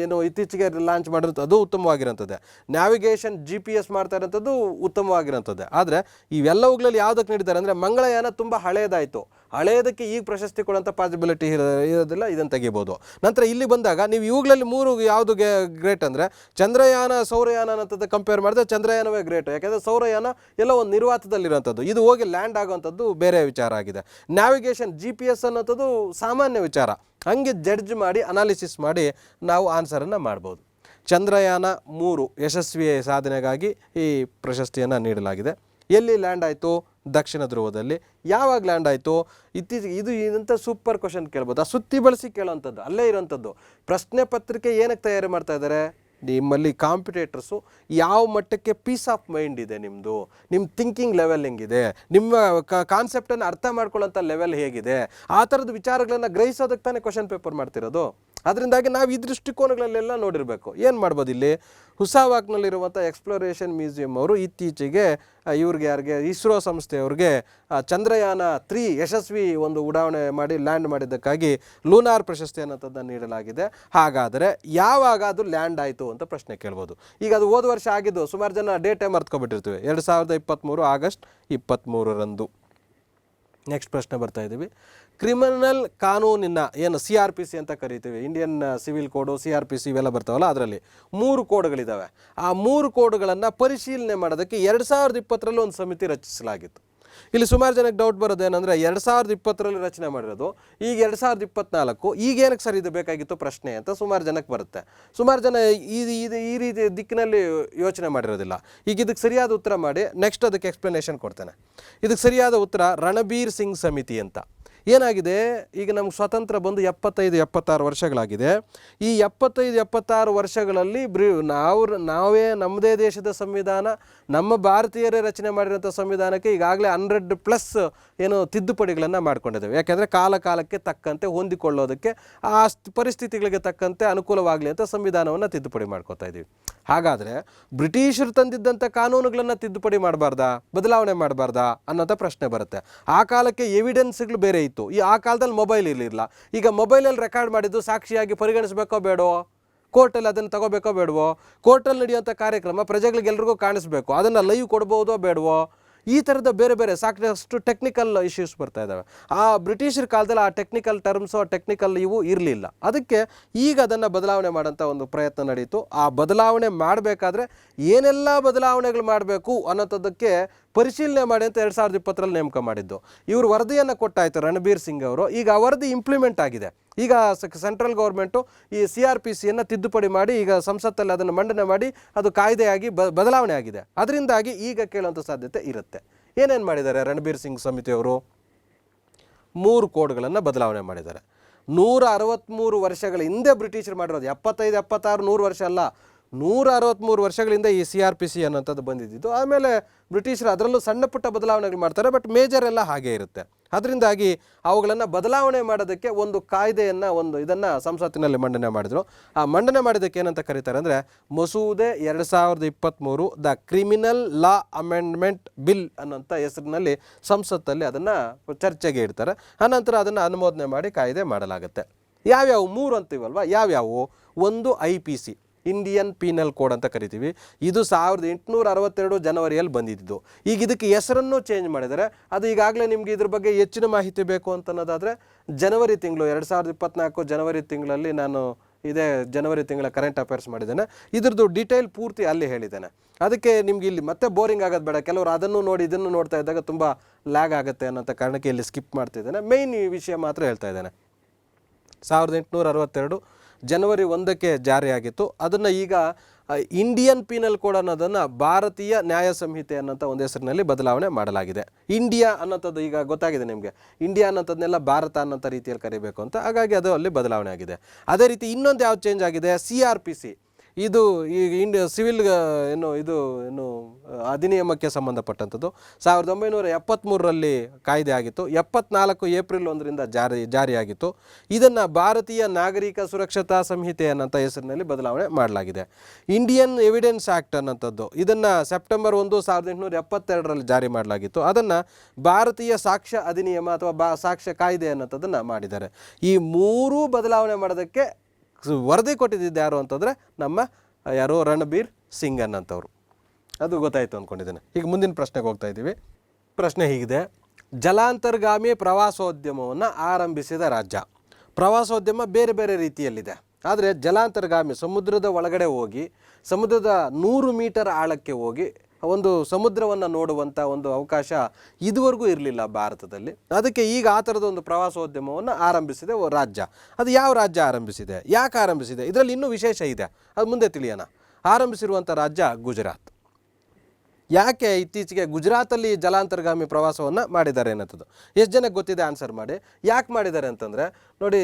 ಏನು ಇತ್ತೀಚೆಗೆ ಲಾಂಚ್ ಮಾಡಿರೋದು ಅದು ಉತ್ತಮವಾಗಿರೋಂಥದ್ದೇ. ನ್ಯಾವಿಗೇಷನ್ GPS ಮಾಡ್ತಾ ಇರೋಂಥದ್ದು ಉತ್ತಮವಾಗಿರೋಂಥದ್ದೇ. ಆದರೆ ಇವೆಲ್ಲವುಗಳಲ್ಲಿ ಯಾವುದಕ್ಕೆ ನೀಡಿದ್ದಾರೆ ಅಂದರೆ ಮಂಗಳಯಾನ ತುಂಬ ಹಳೆಯದಾಯಿತು, ಹಳೆಯದಕ್ಕೆ ಈಗ ಪ್ರಶಸ್ತಿ ಕೊಡೋಂಥ ಪಾಸಿಬಿಲಿಟಿ ಇರೋದಿಲ್ಲ, ಇದನ್ನು ತೆಗಿಬೋದು. ನಂತರ ಇಲ್ಲಿ ಬಂದಾಗ ನೀವು ಇವುಗಳಲ್ಲಿ 3 ಯಾವುದು ಗ್ರೇಟ್ ಅಂದರೆ ಚಂದ್ರಯಾನ ಸೌರಯಾನ ಅನ್ನೋಂಥದ್ದು ಕಂಪೇರ್ ಮಾಡಿದ್ರೆ ಚಂದ್ರಯಾನವೇ ಗ್ರೇಟ್. ಯಾಕೆಂದರೆ ಸೌರಯಾನ ಎಲ್ಲ ಒಂದು ನಿರ್ವಾತದಲ್ಲಿರೋಂಥದ್ದು, ಇದು ಹೋಗಿ ಲ್ಯಾಂಡ್ ಆಗೋವಂಥದ್ದು ಬೇರೆ ವಿಚಾರ ಆಗಿದೆ. ನ್ಯಾವಿಗೇಷನ್ GPS ಅನ್ನೋಂಥದ್ದು ಸಾಮಾನ್ಯ ವಿಚಾರ. ಹಂಗೆ ಜಡ್ಜ್ ಮಾಡಿ ಅನಾಲಿಸಿಸ್ ಮಾಡಿ ನಾವು ಆನ್ಸರನ್ನು ಮಾಡ್ಬೋದು. ಚಂದ್ರಯಾನ 3 ಯಶಸ್ವಿ ಸಾಧನೆಗಾಗಿ ಈ ಪ್ರಶಸ್ತಿಯನ್ನು ನೀಡಲಾಗಿದೆ. ಎಲ್ಲಿ ಲ್ಯಾಂಡ್ ಆಯಿತು? ದಕ್ಷಿಣ ಧ್ರುವದಲ್ಲಿ. ಯಾವಾಗ ಲ್ಯಾಂಡ್ ಆಯಿತು? ಇತ್ತೀಚೆಗೆ. ಇದಂಥ ಸೂಪರ್ ಕ್ವಶನ್ ಕೇಳ್ಬೋದು. ಆ ಸುತ್ತಿ ಬಳಸಿ ಕೇಳೋವಂಥದ್ದು, ಅಲ್ಲೇ ಇರೋವಂಥದ್ದು. ಪ್ರಶ್ನೆ ಪತ್ರಿಕೆ ಏನಕ್ಕೆ ತಯಾರಿ ಮಾಡ್ತಾ ಇದ್ದಾರೆ? ನಿಮ್ಮಲ್ಲಿ ಕಾಂಪಿಟೇಟರ್ಸು ಯಾವ ಮಟ್ಟಕ್ಕೆ ಪೀಸ್ ಆಫ್ ಮೈಂಡ್ ಇದೆ ನಿಮ್ಮದು, ನಿಮ್ಮ ಥಿಂಕಿಂಗ್ ಲೆವೆಲ್ ಹೆಂಗಿದೆ, ನಿಮ್ಮ ಕಾನ್ಸೆಪ್ಟನ್ನು ಅರ್ಥ ಮಾಡ್ಕೊಳ್ಳೋಂಥ ಲೆವೆಲ್ ಹೇಗಿದೆ, ಆ ಥರದ ವಿಚಾರಗಳನ್ನು ಗ್ರಹಿಸೋದಕ್ಕೆ ತಾನೇ ಕ್ವಶನ್ ಪೇಪರ್ ಮಾಡ್ತಿರೋದು. ಅದರಿಂದಾಗಿ ನಾವು ಈ ದೃಷ್ಟಿಕೋನಗಳಲ್ಲೆಲ್ಲ ನೋಡಿರಬೇಕು. ಏನು ಮಾಡ್ಬೋದು? ಇಲ್ಲಿ ಉಸಾವಾಕ್ನಲ್ಲಿರುವಂಥ ಎಕ್ಸ್ಪ್ಲೋರೇಷನ್ ಮ್ಯೂಸಿಯಂ ಅವರು ಇತ್ತೀಚೆಗೆ ಯಾರಿಗೆ ಇಸ್ರೋ ಸಂಸ್ಥೆಯವ್ರಿಗೆ ಚಂದ್ರಯಾನ 3 ಯಶಸ್ವಿ ಒಂದು ಉಡಾವಣೆ ಮಾಡಿ ಲ್ಯಾಂಡ್ ಮಾಡಿದ್ದಕ್ಕಾಗಿ ಲೂನಾರ್ ಪ್ರಶಸ್ತಿ ಅನ್ನೋಂಥದ್ದನ್ನು ನೀಡಲಾಗಿದೆ. ಹಾಗಾದರೆ ಯಾವಾಗ ಅದು ಲ್ಯಾಂಡ್ ಆಯಿತು ಅಂತ ಪ್ರಶ್ನೆ ಕೇಳ್ಬೋದು. ಈಗ ಅದು ಹೋದ ವರ್ಷ ಆಗಿದ್ದು, ಸುಮಾರು ಜನ ಡೇಟೇ ಮರ್ತ್ಕೊಬಿಟ್ಟಿರ್ತೀವಿ, 2023 ಆಗಸ್ಟ್ 23ರಂದು. ನೆಕ್ಸ್ಟ್ ಪ್ರಶ್ನೆ ಬರ್ತಾ ಇದ್ದೀವಿ. ಕ್ರಿಮಿನಲ್ ಕಾನೂನಿನ ಏನು CRPC ಅಂತ ಕರಿತೀವಿ, ಇಂಡಿಯನ್ ಸಿವಿಲ್ ಕೋಡು, CRPC ಇವೆಲ್ಲ ಬರ್ತಾವಲ್ಲ, ಅದರಲ್ಲಿ 3 ಕೋಡ್ಗಳಿದ್ದಾವೆ. ಆ 3 ಕೋಡ್ಗಳನ್ನು ಪರಿಶೀಲನೆ ಮಾಡೋದಕ್ಕೆ 2020ರಲ್ಲಿ ಒಂದು ಸಮಿತಿ ರಚಿಸಲಾಗಿತ್ತು. ಇಲ್ಲಿ ಸುಮಾರು ಜನಕ್ಕೆ ಡೌಟ್ ಬರೋದೇನೆಂದರೆ 2020ರಲ್ಲಿ ರಚನೆ ಮಾಡಿರೋದು, ಈಗ 2024 ಈಗ ಏನಕ್ಕೆ ಸರ್ ಇದು ಬೇಕಾಗಿತ್ತು ಪ್ರಶ್ನೆ ಅಂತ ಸುಮಾರು ಜನಕ್ಕೆ ಬರುತ್ತೆ. ಸುಮಾರು ಜನ ಈ ರೀತಿ ದಿಕ್ಕಿನಲ್ಲಿ ಯೋಚನೆ ಮಾಡಿರೋದಿಲ್ಲ. ಈಗ ಇದಕ್ಕೆ ಸರಿಯಾದ ಉತ್ತರ ಮಾಡಿ ನೆಕ್ಸ್ಟ್ ಅದಕ್ಕೆ ಎಕ್ಸ್ಪ್ಲನೇಷನ್ ಕೊಡ್ತೇನೆ. ಇದಕ್ಕೆ ಸರಿಯಾದ ಉತ್ತರ ರಣಬೀರ್ ಸಿಂಗ್ ಸಮಿತಿ ಅಂತ. ಏನಾಗಿದೆ, ಈಗ ನಮ್ಗೆ ಸ್ವಾತಂತ್ರ್ಯ ಬಂದು 75-76 ವರ್ಷಗಳಾಗಿದೆ. ಈ 75-76 ವರ್ಷಗಳಲ್ಲಿ ನಮ್ಮದೇ ದೇಶದ ಸಂವಿಧಾನ, ನಮ್ಮ ಭಾರತೀಯರೇ ರಚನೆ ಮಾಡಿರೋಂಥ ಸಂವಿಧಾನಕ್ಕೆ ಈಗಾಗಲೇ 100+ ಏನು ತಿದ್ದುಪಡಿಗಳನ್ನು ಮಾಡ್ಕೊಂಡಿದ್ದೇವೆ. ಯಾಕೆಂದರೆ ಕಾಲಕ್ಕೆ ತಕ್ಕಂತೆ ಹೊಂದಿಕೊಳ್ಳೋದಕ್ಕೆ, ಆ ಪರಿಸ್ಥಿತಿಗಳಿಗೆ ತಕ್ಕಂತೆ ಅನುಕೂಲವಾಗಲಿ ಅಂತ ಸಂವಿಧಾನವನ್ನು ತಿದ್ದುಪಡಿ ಮಾಡ್ಕೋತಾ ಇದ್ದೀವಿ. ಹಾಗಾದರೆ ಬ್ರಿಟಿಷರು ತಂದಿದ್ದಂಥ ಕಾನೂನುಗಳನ್ನು ತಿದ್ದುಪಡಿ ಮಾಡಬಾರ್ದಾ, ಬದಲಾವಣೆ ಮಾಡಬಾರ್ದಾ ಅನ್ನೋಂಥ ಪ್ರಶ್ನೆ ಬರುತ್ತೆ. ಆ ಕಾಲಕ್ಕೆ ಎವಿಡೆನ್ಸ್ಗಳು ಬೇರೆ ಇತ್ತು. ಆ ಕಾಲದಲ್ಲಿ ಮೊಬೈಲ್ ಇರಲಿಲ್ಲ. ಈಗ ಮೊಬೈಲಲ್ಲಿ ರೆಕಾರ್ಡ್ ಮಾಡಿದ್ದು ಸಾಕ್ಷಿಯಾಗಿ ಪರಿಗಣಿಸಬೇಕೋ ಬೇಡವೋ, ಕೋರ್ಟಲ್ಲಿ ಅದನ್ನು ತಗೋಬೇಕೋ ಬೇಡವೋ, ಕೋರ್ಟಲ್ಲಿ ನಡೆಯುವಂಥ ಕಾರ್ಯಕ್ರಮ ಪ್ರಜೆಗಳಿಗೆಲ್ರಿಗೂ ಕಾಣಿಸ್ಬೇಕು, ಅದನ್ನು ಲೈವ್ ಕೊಡ್ಬೋದೋ ಬೇಡವೋ, ಈ ಥರದ ಬೇರೆ ಸಾಕಷ್ಟು ಟೆಕ್ನಿಕಲ್ ಇಶ್ಯೂಸ್ ಬರ್ತಾ ಇದ್ದಾವೆ. ಆ ಬ್ರಿಟಿಷರ ಕಾಲದಲ್ಲಿ ಆ ಟೆಕ್ನಿಕಲ್ ಟರ್ಮ್ಸು, ಟೆಕ್ನಿಕಲ್ ಇವು ಇರಲಿಲ್ಲ. ಅದಕ್ಕೆ ಈಗ ಅದನ್ನು ಬದಲಾವಣೆ ಮಾಡೋಂಥ ಒಂದು ಪ್ರಯತ್ನ ನಡೀತು. ಆ ಬದಲಾವಣೆ ಮಾಡಬೇಕಾದ್ರೆ ಏನೆಲ್ಲ ಬದಲಾವಣೆಗಳು ಮಾಡಬೇಕು ಅನ್ನೋಂಥದ್ದಕ್ಕೆ ಪರಿಶೀಲನೆ ಮಾಡಿ ಅಂತ 2020ರಲ್ಲಿ ನೇಮಕ ಮಾಡಿದ್ದು. ಇವರು ವರದಿಯನ್ನು ಕೊಟ್ಟಾಯಿತು ರಣಬೀರ್ ಸಿಂಗ್ ಅವರು. ಈಗ ಆ ವರದಿ ಇಂಪ್ಲಿಮೆಂಟ್ ಆಗಿದೆ. ಈಗ ಸೆಂಟ್ರಲ್ ಗೌರ್ಮೆಂಟು ಈ CRPCಯನ್ನು ತಿದ್ದುಪಡಿ ಮಾಡಿ ಈಗ ಸಂಸತ್ತಲ್ಲಿ ಅದನ್ನು ಮಂಡನೆ ಮಾಡಿ ಅದು ಕಾಯ್ದೆಯಾಗಿ ಬದಲಾವಣೆ ಆಗಿದೆ. ಅದರಿಂದಾಗಿ ಈಗ ಕೇಳುವಂಥ ಸಾಧ್ಯತೆ ಇರುತ್ತೆ. ಏನೇನು ಮಾಡಿದ್ದಾರೆ ರಣಬೀರ್ ಸಿಂಗ್ ಸಮಿತಿಯವರು? 3 ಕೋಡ್ಗಳನ್ನು ಬದಲಾವಣೆ ಮಾಡಿದ್ದಾರೆ. 163 ವರ್ಷಗಳ ಹಿಂದೆ ಬ್ರಿಟಿಷರು ಮಾಡಿರೋದು, 75, 76, 100 ವರ್ಷ ಅಲ್ಲ, 163 ವರ್ಷಗಳಿಂದ ಈ CRPC ಅನ್ನೋಂಥದ್ದು ಬಂದಿದ್ದು. ಆಮೇಲೆ ಬ್ರಿಟಿಷರು ಅದರಲ್ಲೂ ಸಣ್ಣ ಪುಟ್ಟ ಬದಲಾವಣೆಗಳು ಮಾಡ್ತಾರೆ, ಬಟ್ ಮೇಜರ್ ಎಲ್ಲ ಹಾಗೇ ಇರುತ್ತೆ. ಅದರಿಂದಾಗಿ ಅವುಗಳನ್ನು ಬದಲಾವಣೆ ಮಾಡೋದಕ್ಕೆ ಒಂದು ಕಾಯ್ದೆಯನ್ನು, ಇದನ್ನು ಸಂಸತ್ತಿನಲ್ಲಿ ಮಂಡನೆ ಮಾಡಿದರು. ಆ ಮಂಡನೆ ಮಾಡಿದ್ದಕ್ಕೆ ಏನಂತ ಕರೀತಾರೆ ಅಂದರೆ ಮಸೂದೆ 2023 the criminal law amendment bill ಅನ್ನೋಂಥ ಹೆಸರಿನಲ್ಲಿ ಸಂಸತ್ತಲ್ಲಿ ಅದನ್ನು ಚರ್ಚೆಗೆ ಇಡ್ತಾರೆ. ಆನಂತರ ಅದನ್ನು ಅನುಮೋದನೆ ಮಾಡಿ ಕಾಯ್ದೆ ಮಾಡಲಾಗುತ್ತೆ. ಯಾವ್ಯಾವು 3 ಅಂತೀವಲ್ವ, ಯಾವ್ಯಾವು? ಒಂದು IPC, ಇಂಡಿಯನ್ ಪೀನಲ್ ಕೋಡ್ ಅಂತ ಕರಿತೀವಿ. ಇದು 1862 ಜನವರಿಯಲ್ಲಿ ಬಂದಿದ್ದು. ಈಗ ಇದಕ್ಕೆ ಹೆಸರನ್ನು ಚೇಂಜ್ ಮಾಡಿದ್ದಾರೆ. ಅದು ಈಗಾಗಲೇ ನಿಮಗೆ ಇದ್ರ ಬಗ್ಗೆ ಹೆಚ್ಚಿನ ಮಾಹಿತಿ ಬೇಕು ಅಂತನ್ನೋದಾದರೆ ಜನವರಿ ತಿಂಗಳು 2024 ಜನವರಿ ತಿಂಗಳಲ್ಲಿ ನಾನು ಜನವರಿ ತಿಂಗಳ ಕರೆಂಟ್ ಅಫೇರ್ಸ್ ಮಾಡಿದ್ದೇನೆ. ಇದ್ರದ್ದು ಡೀಟೇಲ್ ಪೂರ್ತಿ ಅಲ್ಲಿ ಹೇಳಿದ್ದೇನೆ. ಅದಕ್ಕೆ ನಿಮ್ಗೆ ಇಲ್ಲಿ ಮತ್ತೆ ಬೋರಿಂಗ್ ಆಗೋದು ಬೇಡ. ಕೆಲವರು ಅದನ್ನು ನೋಡಿ ಇದನ್ನು ನೋಡ್ತಾ ಇದ್ದಾಗ ತುಂಬ ಲ್ಯಾಗ್ ಆಗುತ್ತೆ ಅನ್ನೋಂಥ ಕಾರಣಕ್ಕೆ ಇಲ್ಲಿ ಸ್ಕಿಪ್ ಮಾಡ್ತಿದ್ದೇನೆ. ಮೇಯ್ನ್ ಈ ವಿಷಯ ಮಾತ್ರ ಹೇಳ್ತಾ ಇದ್ದೇನೆ. 1862 ಜನವರಿ 1ಕ್ಕೆ ಜಾರಿಯಾಗಿತ್ತು. ಅದನ್ನು ಈಗ ಇಂಡಿಯನ್ ಪೀನಲ್ ಕೋಡ್ ಅನ್ನೋದನ್ನು ಭಾರತೀಯ ನ್ಯಾಯ ಸಂಹಿತೆ ಅನ್ನೋಂಥ ಒಂದು ಹೆಸರಿನಲ್ಲಿ ಬದಲಾವಣೆ ಮಾಡಲಾಗಿದೆ. ಇಂಡಿಯಾ ಅನ್ನೋಂಥದ್ದು ಈಗ ಗೊತ್ತಾಗಿದೆ ನಿಮಗೆ. ಇಂಡಿಯಾ ಅನ್ನೋಂಥದ್ದನ್ನೆಲ್ಲ ಭಾರತ ಅನ್ನೋಂಥ ರೀತಿಯಲ್ಲಿ ಕರಿಬೇಕು ಅಂತ, ಹಾಗಾಗಿ ಅದು ಅಲ್ಲಿ ಬದಲಾವಣೆ ಆಗಿದೆ. ಅದೇ ರೀತಿ ಇನ್ನೊಂದು ಯಾವ್ದು ಚೇಂಜ್ ಆಗಿದೆ, CRPC. ಇದು ಈ ಸಿವಿಲ್ ಅಧಿನಿಯಮಕ್ಕೆ ಸಂಬಂಧಪಟ್ಟಂಥದ್ದು 1973ರಲ್ಲಿ ಕಾಯ್ದೆ ಆಗಿತ್ತು. 74 ಏಪ್ರಿಲ್ 1ರಿಂದ ಜಾರಿಯಾಗಿತ್ತು. ಇದನ್ನು ಭಾರತೀಯ ನಾಗರಿಕ ಸುರಕ್ಷತಾ ಸಂಹಿತೆ ಅನ್ನೋಂಥ ಹೆಸರಿನಲ್ಲಿ ಬದಲಾವಣೆ ಮಾಡಲಾಗಿದೆ. ಇಂಡಿಯನ್ ಎವಿಡೆನ್ಸ್ ಆ್ಯಕ್ಟ್ ಅನ್ನೋಂಥದ್ದು, ಇದನ್ನು ಸೆಪ್ಟೆಂಬರ್ 1, 1872ರಲ್ಲಿ ಜಾರಿ ಮಾಡಲಾಗಿತ್ತು. ಅದನ್ನು ಭಾರತೀಯ ಸಾಕ್ಷ್ಯ ಅಧಿನಿಯಮ ಅಥವಾ ಸಾಕ್ಷ್ಯ ಕಾಯ್ದೆ ಅನ್ನೋಂಥದ್ದನ್ನು ಮಾಡಿದ್ದಾರೆ. ಈ 3 ಬದಲಾವಣೆ ಮಾಡೋದಕ್ಕೆ ವರದಿ ಕೊಟ್ಟಿದ್ದು ಯಾರು ಅಂತಂದರೆ ನಮ್ಮ ರಣಬೀರ್ ಸಿಂಗ್ ಅನ್ನೋಂಥವ್ರು. ಅದು ಗೊತ್ತಾಯಿತು ಅಂದ್ಕೊಂಡಿದ್ದೇನೆ. ಈಗ ಮುಂದಿನ ಪ್ರಶ್ನೆಗೆ ಹೋಗ್ತಾ ಇದ್ದೀವಿ. ಪ್ರಶ್ನೆ ಹೀಗಿದೆ, ಜಲಾಂತರ್ಗಾಮಿ ಪ್ರವಾಸೋದ್ಯಮವನ್ನು ಆರಂಭಿಸಿದ ರಾಜ್ಯ. ಪ್ರವಾಸೋದ್ಯಮ ಬೇರೆ ರೀತಿಯಲ್ಲಿದೆ. ಆದರೆ ಜಲಾಂತರ್ಗಾಮಿ ಸಮುದ್ರದ ಒಳಗಡೆ ಹೋಗಿ, ಸಮುದ್ರದ 100 ಮೀಟರ್ ಆಳಕ್ಕೆ ಹೋಗಿ ಒಂದು ಸಮುದ್ರವನ್ನು ನೋಡುವಂಥ ಒಂದು ಅವಕಾಶ ಇದುವರೆಗೂ ಇರಲಿಲ್ಲ ಭಾರತದಲ್ಲಿ. ಅದಕ್ಕೆ ಈಗ ಆ ಥರದ ಒಂದು ಪ್ರವಾಸೋದ್ಯಮವನ್ನು ಆರಂಭಿಸಿದೆ ರಾಜ್ಯ. ಅದು ಯಾವ ರಾಜ್ಯ ಆರಂಭಿಸಿದೆ, ಯಾಕೆ ಆರಂಭಿಸಿದೆ, ಇದರಲ್ಲಿ ಇನ್ನೂ ವಿಶೇಷ ಇದೆ, ಅದು ಮುಂದೆ ತಿಳಿಯೋಣ. ಆರಂಭಿಸಿರುವಂಥ ರಾಜ್ಯ ಗುಜರಾತ್. ಯಾಕೆ ಇತ್ತೀಚೆಗೆ ಗುಜರಾತಲ್ಲಿ ಜಲಾಂತರ್ಗಾಮಿ ಪ್ರವಾಸವನ್ನು ಮಾಡಿದ್ದಾರೆ ಅನ್ನೋದು ಎಷ್ಟು ಜನಕ್ಕೆ ಗೊತ್ತಿದೆ? ಆನ್ಸರ್ ಮಾಡಿ. ಯಾಕೆ ಮಾಡಿದ್ದಾರೆ ಅಂತಂದರೆ ನೋಡಿ,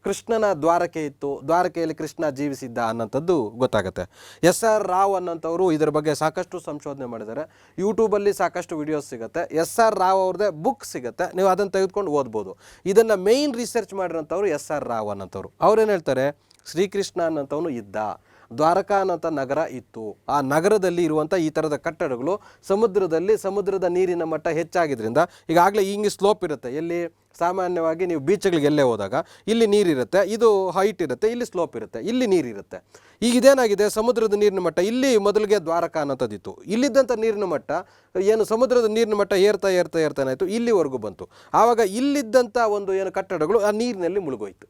ಕೃಷ್ಣನ ದ್ವಾರಕೆ ಇತ್ತು, ದ್ವಾರಕೆಯಲ್ಲಿ ಕೃಷ್ಣ ಜೀವಿಸಿದ್ದ ಅನ್ನೋಂಥದ್ದು ಗೊತ್ತಾಗುತ್ತೆ. SR ರಾವ್ ಅನ್ನೋಂಥವ್ರು ಇದರ ಬಗ್ಗೆ ಸಾಕಷ್ಟು ಸಂಶೋಧನೆ ಮಾಡಿದ್ದಾರೆ. ಯೂಟ್ಯೂಬಲ್ಲಿ ಸಾಕಷ್ಟು ವಿಡಿಯೋಸ್ ಸಿಗುತ್ತೆ. SR ರಾವ್ ಅವ್ರದ್ದೇ ಬುಕ್ ಸಿಗುತ್ತೆ, ನೀವು ಅದನ್ನು ತೆಗೆದುಕೊಂಡು ಓದ್ಬೋದು. ಇದನ್ನು ಮೇಯ್ನ್ ರಿಸರ್ಚ್ ಮಾಡಿರೋಂಥವ್ರು SR ರಾವ್ ಅನ್ನೋಂಥವ್ರು. ಅವ್ರೇನು ಹೇಳ್ತಾರೆ, ಶ್ರೀಕೃಷ್ಣ ಅನ್ನೋಂಥವನು ಇದ್ದ, ದ್ವಾರಕಾ ಅನ್ನೋಂಥ ನಗರ ಇತ್ತು. ಆ ನಗರದಲ್ಲಿ ಇರುವಂಥ ಈ ಥರದ ಕಟ್ಟಡಗಳು ಸಮುದ್ರದ ನೀರಿನ ಮಟ್ಟ ಹೆಚ್ಚಾಗಿದ್ದರಿಂದ ಈಗಾಗಲೇ ಹಿಂಗೆ ಸ್ಲೋಪ್ ಇರುತ್ತೆ. ಎಲ್ಲಿ ಸಾಮಾನ್ಯವಾಗಿ ನೀವು ಬೀಚ್ಗಳಿಗೆ ಎಲ್ಲೇ ಹೋದಾಗ ಇಲ್ಲಿ ನೀರಿರುತ್ತೆ, ಇದು ಹೈಟ್ ಇರುತ್ತೆ, ಇಲ್ಲಿ ಸ್ಲೋಪ್ ಇರುತ್ತೆ, ಇಲ್ಲಿ ನೀರಿರುತ್ತೆ. ಈಗ ಇದೇನಾಗಿದೆ, ಸಮುದ್ರದ ನೀರಿನ ಮಟ್ಟ ಇಲ್ಲಿ ಮೊದಲಿಗೆ ದ್ವಾರಕಾ ಅನ್ನೋಂಥದ್ದಿತ್ತು. ಇಲ್ಲಿದ್ದಂಥ ನೀರಿನ ಮಟ್ಟ ಸಮುದ್ರದ ನೀರಿನ ಮಟ್ಟ ಏರ್ತಾನಾಯಿತು, ಇಲ್ಲಿವರೆಗೂ ಬಂತು. ಆವಾಗ ಇಲ್ಲಿದ್ದಂಥ ಒಂದು ಕಟ್ಟಡಗಳು ಆ ನೀರಿನಲ್ಲಿ ಮುಳುಗೋಯ್ತು.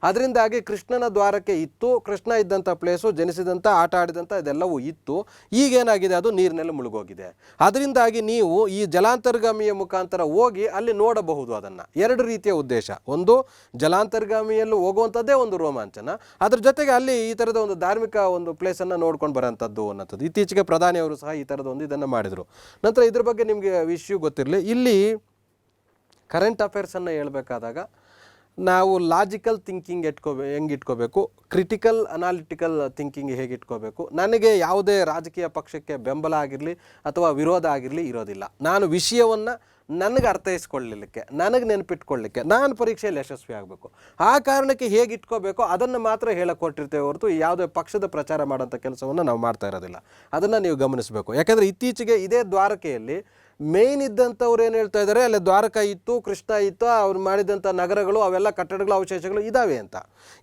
ಅದರಿಂದಾಗಿ ಕೃಷ್ಣನ ದ್ವಾರಕೆ ಇತ್ತು, ಕೃಷ್ಣ ಇದ್ದಂಥ ಪ್ಲೇಸು, ಜನಿಸಿದಂಥ ಆಟ ಆಡಿದಂಥ ಇದೆಲ್ಲವೂ ಇತ್ತು. ಈಗೇನಾಗಿದೆ, ಅದು ನೀರಿನಲ್ಲಿ ಮುಳುಗೋಗಿದೆ. ಅದರಿಂದಾಗಿ ನೀವು ಈ ಜಲಾಂತರ್ಗಾಮಿಯ ಮುಖಾಂತರ ಹೋಗಿ ಅಲ್ಲಿ ನೋಡಬಹುದು. ಅದನ್ನು 2 ರೀತಿಯ ಉದ್ದೇಶ. ಒಂದು, ಜಲಾಂತರ್ಗಾಮಿಯಲ್ಲಿ ಹೋಗುವಂಥದ್ದೇ ಒಂದು ರೋಮಾಂಚನ, ಅದ್ರ ಜೊತೆಗೆ ಅಲ್ಲಿ ಈ ಥರದ ಒಂದು ಧಾರ್ಮಿಕ ಒಂದು ಪ್ಲೇಸನ್ನು ನೋಡ್ಕೊಂಡು ಬರೋಂಥದ್ದು ಅನ್ನೋಂಥದ್ದು. ಇತ್ತೀಚೆಗೆ ಪ್ರಧಾನಿಯವರು ಸಹ ಈ ಥರದ ಒಂದು ಇದನ್ನು ಮಾಡಿದರು. ನಂತರ ಇದ್ರ ಬಗ್ಗೆ ನಿಮಗೆ ವಿಷಯ ಗೊತ್ತಿರಲಿ, ಇಲ್ಲಿ ಕರೆಂಟ್ ಅಫೇರ್ಸನ್ನು ಹೇಳ್ಬೇಕಾದಾಗ ನಾವು ಲಾಜಿಕಲ್ ಥಿಂಕಿಂಗ್ ಹೆಂಗೆ ಇಟ್ಕೋಬೇಕು, ಕ್ರಿಟಿಕಲ್ ಅನಾಲಿಟಿಕಲ್ ಥಿಂಕಿಂಗ್ ಹೇಗೆ ಇಟ್ಕೋಬೇಕು. ನನಗೆ ಯಾವುದೇ ರಾಜಕೀಯ ಪಕ್ಷಕ್ಕೆ ಬೆಂಬಲ ಆಗಿರಲಿ ಅಥವಾ ವಿರೋಧ ಆಗಿರಲಿ ಇರೋದಿಲ್ಲ. ನಾನು ವಿಷಯವನ್ನು ನನಗೆ ಅರ್ಥೈಸ್ಕೊಳ್ಳಲಿಕ್ಕೆ, ನನಗೆ ನೆನಪಿಟ್ಕೊಳ್ಳಲಿಕ್ಕೆ, ನಾನು ಪರೀಕ್ಷೆಯಲ್ಲಿ ಯಶಸ್ವಿ ಆಗಬೇಕು. ಆ ಕಾರಣಕ್ಕೆ ಹೇಗೆ ಇಟ್ಕೋಬೇಕೋ ಅದನ್ನು ಮಾತ್ರ ಹೇಳಕ್ಕೆ ಹೊರಟಿರ್ತೇವೆ ಹೊರತು ಯಾವುದೇ ಪಕ್ಷದ ಪ್ರಚಾರ ಮಾಡೋಂಥ ಕೆಲಸವನ್ನು ನಾವು ಮಾಡ್ತಾ ಇರೋದಿಲ್ಲ. ಅದನ್ನು ನೀವು ಗಮನಿಸಬೇಕು. ಯಾಕೆಂದರೆ ಇತ್ತೀಚೆಗೆ ಇದೇ ದ್ವಾರಕೆಯಲ್ಲಿ ಮೇಯ್ನ್ ಇದ್ದಂಥವ್ರು ಏನು ಹೇಳ್ತಾ ಇದ್ದಾರೆ, ಅಲ್ಲಿ ದ್ವಾರಕ ಇತ್ತು, ಕೃಷ್ಣ ಇತ್ತು, ಅವ್ರು ಮಾಡಿದಂಥ ನಗರಗಳು ಅವೆಲ್ಲ ಕಟ್ಟಡಗಳು ಅವಶೇಷಗಳು ಇದ್ದಾವೆ ಅಂತ.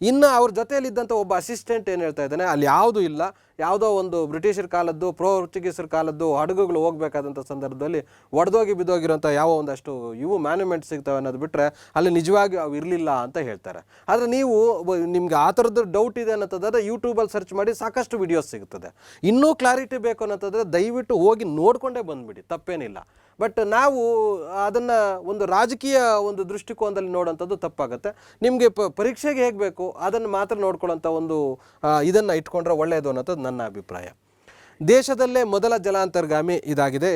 ಇನ್ನು ಅವ್ರ ಜೊತೆಯಲ್ಲಿದ್ದಂಥ ಒಬ್ಬ ಅಸಿಸ್ಟೆಂಟ್ ಏನು ಹೇಳ್ತಾ ಇದ್ದಾನೆ, ಅಲ್ಲಿ ಯಾವುದೂ ಇಲ್ಲ, ಯಾವುದೋ ಒಂದು ಬ್ರಿಟಿಷರ ಕಾಲದ್ದು ಪೋರ್ಚುಗೀಸರ ಕಾಲದ್ದು ಹಡಗುಗಳು ಹೋಗಬೇಕಾದಂಥ ಸಂದರ್ಭದಲ್ಲಿ ಒಡೆದೋಗಿ ಬಿದ್ದೋಗಿರೋಂಥ ಯಾವ ಒಂದಷ್ಟು ಇವು ಮ್ಯಾನ್ಯುಮೆಂಟ್ ಸಿಗ್ತವೆ ಅನ್ನೋದು ಬಿಟ್ಟರೆ ಅಲ್ಲಿ ನಿಜವಾಗಿ ಅವು ಇರಲಿಲ್ಲ ಅಂತ ಹೇಳ್ತಾರೆ. ಆದರೆ ನೀವು ನಿಮ್ಗೆ ಆ ಥರದ್ದು ಡೌಟ್ ಇದೆ ಅನ್ನೋದಾದ್ರೆ ಯೂಟ್ಯೂಬಲ್ಲಿ ಸರ್ಚ್ ಮಾಡಿ ಸಾಕಷ್ಟು ವಿಡಿಯೋಸ್ ಸಿಗ್ತದೆ. ಇನ್ನೂ ಕ್ಲಾರಿಟಿ ಬೇಕು ಅನ್ನೋದಾದರೆ ದಯವಿಟ್ಟು ಹೋಗಿ ನೋಡಿಕೊಂಡೇ ಬಂದುಬಿಡಿ, ತಪ್ಪೇನಿಲ್ಲ. ಬಟ್ ನಾವು ಅದನ್ನು ಒಂದು ರಾಜಕೀಯ ಒಂದು ದೃಷ್ಟಿಕೋನದಲ್ಲಿ ನೋಡೋಂಥದ್ದು ತಪ್ಪಾಗುತ್ತೆ. ನಿಮಗೆ ಪರೀಕ್ಷೆಗೆ ಹೇಗೆ ಬೇಕು ಅದನ್ನು ಮಾತ್ರ ನೋಡ್ಕೊಳ್ಳೋಂಥ ಒಂದು ಇದನ್ನು ಇಟ್ಕೊಂಡ್ರೆ ಒಳ್ಳೆಯದು ಅನ್ನೋದು ನನ್ನ ಅಭಿಪ್ರಾಯ. ದೇಶದಲ್ಲೇ ಮೊದಲ ಜಲಾಂತರ್ಗಾಮಿ ಇದಾಗಿದೆ,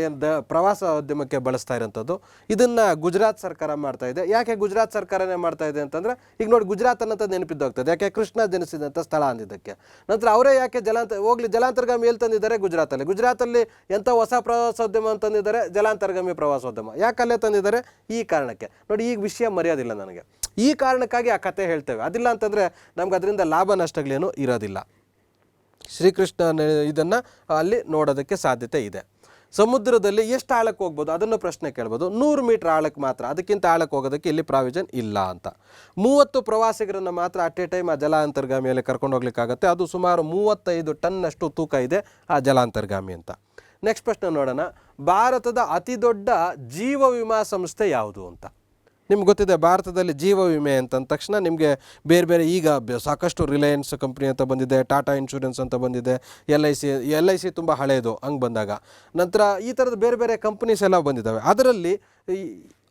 ಪ್ರವಾಸೋದ್ಯಮಕ್ಕೆ ಬಳಸ್ತಾ ಇರೋಂಥದ್ದು. ಇದನ್ನು ಗುಜರಾತ್ ಸರ್ಕಾರ ಮಾಡ್ತಾ ಇದೆ. ಯಾಕೆ ಗುಜರಾತ್ ಸರ್ಕಾರನೇ ಮಾಡ್ತಾ ಇದೆ ಅಂತಂದರೆ, ಈಗ ನೋಡಿ ಗುಜರಾತ್ ಅನ್ನೋಂಥದ್ದು ನೆನಪಿದ್ದೋಗ್ತದೆ. ಯಾಕೆ ಕೃಷ್ಣ ಜನಿಸಿದಂಥ ಸ್ಥಳ ಅಂದಿದ್ದಕ್ಕೆ. ನಂತರ ಅವರೇ ಯಾಕೆ ಜಲಾಂತರ್ಗಾಮಿ ಎಲ್ಲಿ ತಂದಿದ್ದಾರೆ, ಗುಜರಾತಲ್ಲಿ ಎಂಥ ಹೊಸ ಪ್ರವಾಸೋದ್ಯಮ ಅಂತಂದಿದ್ದಾರೆ, ಜಲಾಂತರ್ಗಾಮಿ ಪ್ರವಾಸೋದ್ಯಮ. ಯಾಕಲ್ಲೇ ತಂದಿದ್ದಾರೆ, ಈ ಕಾರಣಕ್ಕೆ. ನೋಡಿ, ಈಗ ವಿಷಯ ಮರೆಯೋದಿಲ್ಲ ನನಗೆ, ಈ ಕಾರಣಕ್ಕಾಗಿ ಆ ಕತೆ ಹೇಳ್ತೇವೆ. ಅದಿಲ್ಲ ಅಂತಂದರೆ ನಮ್ಗೆ ಅದರಿಂದ ಲಾಭ ನಷ್ಟಗಳೇನು ಇರೋದಿಲ್ಲ. ಶ್ರೀಕೃಷ್ಣ ಇದನ್ನು ಅಲ್ಲಿ ನೋಡೋದಕ್ಕೆ ಸಾಧ್ಯತೆ ಇದೆ. ಸಮುದ್ರದಲ್ಲಿ ಎಷ್ಟು ಆಳಕ್ಕೆ ಹೋಗ್ಬೋದು ಅದನ್ನು ಪ್ರಶ್ನೆ ಕೇಳ್ಬೋದು. 100 ಮೀಟರ್ ಆಳಕ್ಕೆ ಮಾತ್ರ, ಅದಕ್ಕಿಂತ ಆಳಕ್ಕೆ ಹೋಗೋದಕ್ಕೆ ಇಲ್ಲಿ ಪ್ರಾವಿಷನ್ ಇಲ್ಲ ಅಂತ. 30 ಪ್ರವಾಸಿಗರನ್ನು ಮಾತ್ರ ಅಟ್ ಎ ಟೈಮ್ ಆ ಜಲಾಂತರ್ಗಾಮಿಯಲ್ಲಿ ಕರ್ಕೊಂಡು ಹೋಗ್ಲಿಕ್ಕಾಗತ್ತೆ. ಅದು ಸುಮಾರು 35 ಟನ್ನಷ್ಟು ತೂಕ ಇದೆ ಆ ಜಲಾಂತರ್ಗಾಮಿ ಅಂತ. ನೆಕ್ಸ್ಟ್ ಪ್ರಶ್ನೆ ನೋಡೋಣ, ಭಾರತದ ಅತಿ ದೊಡ್ಡ ಜೀವ ವಿಮಾ ಸಂಸ್ಥೆ ಯಾವುದು ಅಂತ. ನಿಮ್ಗೆ ಗೊತ್ತಿದೆ, ಭಾರತದಲ್ಲಿ ಜೀವ ವಿಮೆ ಅಂತಂದ ತಕ್ಷಣ ನಿಮಗೆ ಬೇರೆ ಬೇರೆ ಈಗ ಸಾಕಷ್ಟು ರಿಲಯನ್ಸ್ ಕಂಪ್ನಿ ಅಂತ ಬಂದಿದೆ, ಟಾಟಾ ಇನ್ಶೂರೆನ್ಸ್ ಅಂತ ಬಂದಿದೆ, ಎಲ್ ಐ ಸಿ ತುಂಬ ಹಳೆಯದು ಹಂಗೆ ಬಂದಾಗ. ನಂತರ ಈ ಥರದ ಬೇರೆ ಬೇರೆ ಕಂಪ್ನೀಸ್ ಎಲ್ಲ ಬಂದಿದ್ದಾವೆ. ಅದರಲ್ಲಿ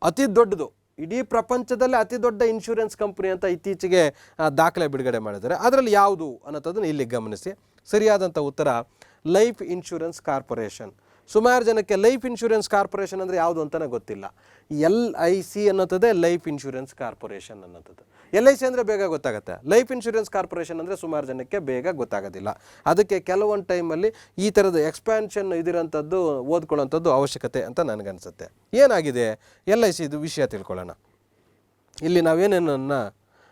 ಅತಿ ದೊಡ್ಡದು, ಇಡೀ ಪ್ರಪಂಚದಲ್ಲೇ ಅತಿ ದೊಡ್ಡ ಇನ್ಶೂರೆನ್ಸ್ ಕಂಪ್ನಿ ಅಂತ ಇತ್ತೀಚೆಗೆ ದಾಖಲೆ ಬಿಡುಗಡೆ ಮಾಡಿದ್ದಾರೆ. ಅದರಲ್ಲಿ ಯಾವುದು ಅನ್ನೋದನ್ನು ಇಲ್ಲಿ ಗಮನಿಸಿ. ಸರಿಯಾದಂಥ ಉತ್ತರ ಲೈಫ್ ಇನ್ಶೂರೆನ್ಸ್ ಕಾರ್ಪೊರೇಷನ್. ಸುಮಾರು ಜನಕ್ಕೆ ಲೈಫ್ ಇನ್ಶೂರೆನ್ಸ್ ಕಾರ್ಪೊರೇಷನ್ ಅಂದರೆ ಯಾವುದು ಅಂತಲೇ ಗೊತ್ತಿಲ್ಲ. LIC ಅನ್ನೋದೇ ಲೈಫ್ ಇನ್ಶೂರೆನ್ಸ್ ಕಾರ್ಪೊರೇಷನ್ ಅನ್ನೋದು. LIC ಅಂದರೆ ಬೇಗ ಗೊತ್ತಾಗುತ್ತೆ, ಲೈಫ್ ಇನ್ಶೂರೆನ್ಸ್ ಕಾರ್ಪೊರೇಷನ್ ಅಂದರೆ ಸುಮಾರು ಜನಕ್ಕೆ ಬೇಗ ಗೊತ್ತಾಗೋದಿಲ್ಲ. ಅದಕ್ಕೆ ಕೆಲವೊಂದು ಟೈಮಲ್ಲಿ ಈ ಥರದ ಎಕ್ಸ್ಪ್ಯಾನ್ಷನ್ ಇದಿರೋಂಥದ್ದು ಓದ್ಕೊಳ್ಳೋಂಥದ್ದು ಅವಶ್ಯಕತೆ ಅಂತ ನನಗನ್ಸುತ್ತೆ. ಏನಾಗಿದೆ LIC ಇದು ವಿಷಯ ತಿಳ್ಕೊಳ್ಳೋಣ. ಇಲ್ಲಿ ನಾವೇನೇನನ್ನು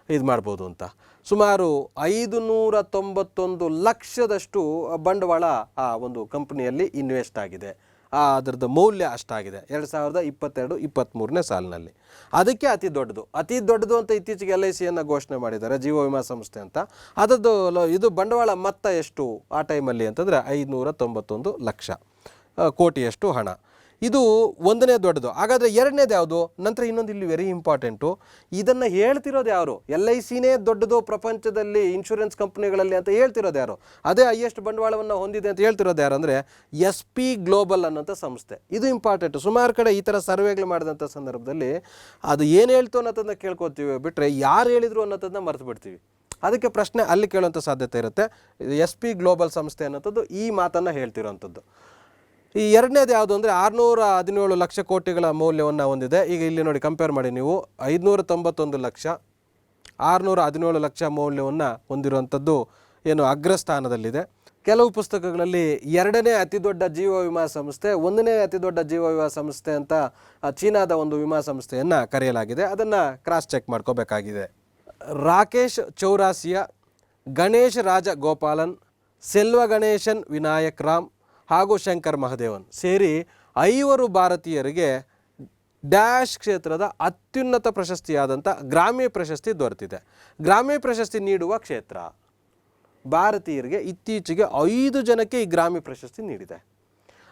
ಇದು ಮಾಡ್ಬೋದು ಅಂತ. ಸುಮಾರು 591 ಲಕ್ಷದಷ್ಟು ಬಂಡವಾಳ ಆ ಒಂದು ಕಂಪ್ನಿಯಲ್ಲಿ ಇನ್ವೆಸ್ಟ್ ಆಗಿದೆ. ಅದರದ್ದು ಮೌಲ್ಯ ಅಷ್ಟಾಗಿದೆ 2022-23ನೇ ಸಾಲಿನಲ್ಲಿ. ಅದಕ್ಕೆ ಅತಿ ದೊಡ್ಡದು ಅಂತ ಇತ್ತೀಚೆಗೆ LIC ಘೋಷಣೆ ಮಾಡಿದ್ದಾರೆ, ಜೀವ ವಿಮಾ ಸಂಸ್ಥೆ ಅಂತ. ಅದರದ್ದು ಇದು ಬಂಡವಾಳ ಮೊತ್ತ ಎಷ್ಟು ಆ ಟೈಮಲ್ಲಿ ಅಂತಂದರೆ 591 ಲಕ್ಷ ಕೋಟಿಯಷ್ಟು ಹಣ. ಇದು ಒಂದನೇ ದೊಡ್ಡದು. ಹಾಗಾದರೆ ಎರಡನೇದು ಯಾವುದು? ನಂತರ ಇನ್ನೊಂದು ಇಲ್ಲಿ ವೆರಿ ಇಂಪಾರ್ಟೆಂಟು, ಇದನ್ನು ಹೇಳ್ತಿರೋದು ಯಾರು? LICನೇ ದೊಡ್ಡದು ಪ್ರಪಂಚದಲ್ಲಿ ಇನ್ಶೂರೆನ್ಸ್ ಕಂಪ್ನಿಗಳಲ್ಲಿ ಅಂತ ಹೇಳ್ತಿರೋದು ಯಾರು? ಅದೇ ಹೈಯೆಸ್ಟ್ ಬಂಡವಾಳವನ್ನು ಹೊಂದಿದೆ ಅಂತ ಹೇಳ್ತಿರೋದು ಯಾರು ಅಂದರೆ SP ಗ್ಲೋಬಲ್ ಅನ್ನೋಂಥ ಸಂಸ್ಥೆ. ಇದು ಇಂಪಾರ್ಟೆಂಟು. ಸುಮಾರು ಕಡೆ ಈ ಥರ ಸರ್ವೆಗಳು ಮಾಡಿದಂಥ ಸಂದರ್ಭದಲ್ಲಿ ಅದು ಏನು ಹೇಳ್ತು ಅನ್ನೋದನ್ನು ಕೇಳ್ಕೊತೀವಿ, ಬಿಟ್ಟರೆ ಯಾರು ಹೇಳಿದರು ಅನ್ನೋದನ್ನು ಮರೆತು ಬಿಡ್ತೀವಿ. ಅದಕ್ಕೆ ಪ್ರಶ್ನೆ ಅಲ್ಲಿ ಕೇಳುವಂಥ ಸಾಧ್ಯತೆ ಇರುತ್ತೆ. SP ಗ್ಲೋಬಲ್ ಸಂಸ್ಥೆ ಅನ್ನೋಂಥದ್ದು ಈ ಮಾತನ್ನು ಹೇಳ್ತಿರೋವಂಥದ್ದು. ಈ ಎರಡನೇದು ಯಾವುದು ಅಂದರೆ 617 ಲಕ್ಷ ಕೋಟಿಗಳ ಮೌಲ್ಯವನ್ನು ಹೊಂದಿದೆ. ಈಗ ಇಲ್ಲಿ ನೋಡಿ, ಕಂಪೇರ್ ಮಾಡಿ ನೀವು, 591 ಲಕ್ಷ 617 ಲಕ್ಷ ಮೌಲ್ಯವನ್ನು ಹೊಂದಿರುವಂಥದ್ದು ಏನು ಅಗ್ರಸ್ಥಾನದಲ್ಲಿದೆ. ಕೆಲವು ಪುಸ್ತಕಗಳಲ್ಲಿ ಎರಡನೇ ಅತಿ ದೊಡ್ಡ ಜೀವ ವಿಮಾ ಸಂಸ್ಥೆ, ಒಂದನೇ ಅತಿ ದೊಡ್ಡ ಜೀವ ವಿಮಾ ಸಂಸ್ಥೆ ಅಂತ ಚೀನಾದ ಒಂದು ವಿಮಾ ಸಂಸ್ಥೆಯನ್ನು ಕರೆಯಲಾಗಿದೆ. ಅದನ್ನು ಕ್ರಾಸ್ ಚೆಕ್ ಮಾಡ್ಕೋಬೇಕಾಗಿದೆ. ರಾಕೇಶ್ ಚೌರಾಸಿಯಾ, ಗಣೇಶ್ ರಾಜಗೋಪಾಲನ್, ಸೆಲ್ವ ಗಣೇಶನ್ ವಿನಾಯಕ್ ರಾಮ್ ಹಾಗೂ ಶಂಕರ್ ಮಹದೇವನ್ ಸೇರಿ 5 ಭಾರತೀಯರಿಗೆ ಡ್ಯಾಶ್ ಕ್ಷೇತ್ರದ ಅತ್ಯುನ್ನತ ಪ್ರಶಸ್ತಿಯಾದಂಥ ಗ್ರಾಮಿ ಪ್ರಶಸ್ತಿ ದೊರೆತಿದೆ. ಗ್ರಾಮಿ ಪ್ರಶಸ್ತಿ ನೀಡುವ ಕ್ಷೇತ್ರ ಭಾರತೀಯರಿಗೆ ಇತ್ತೀಚೆಗೆ 5 ಜನಕ್ಕೆ ಈ ಗ್ರಾಮಿ ಪ್ರಶಸ್ತಿ ನೀಡಿದೆ.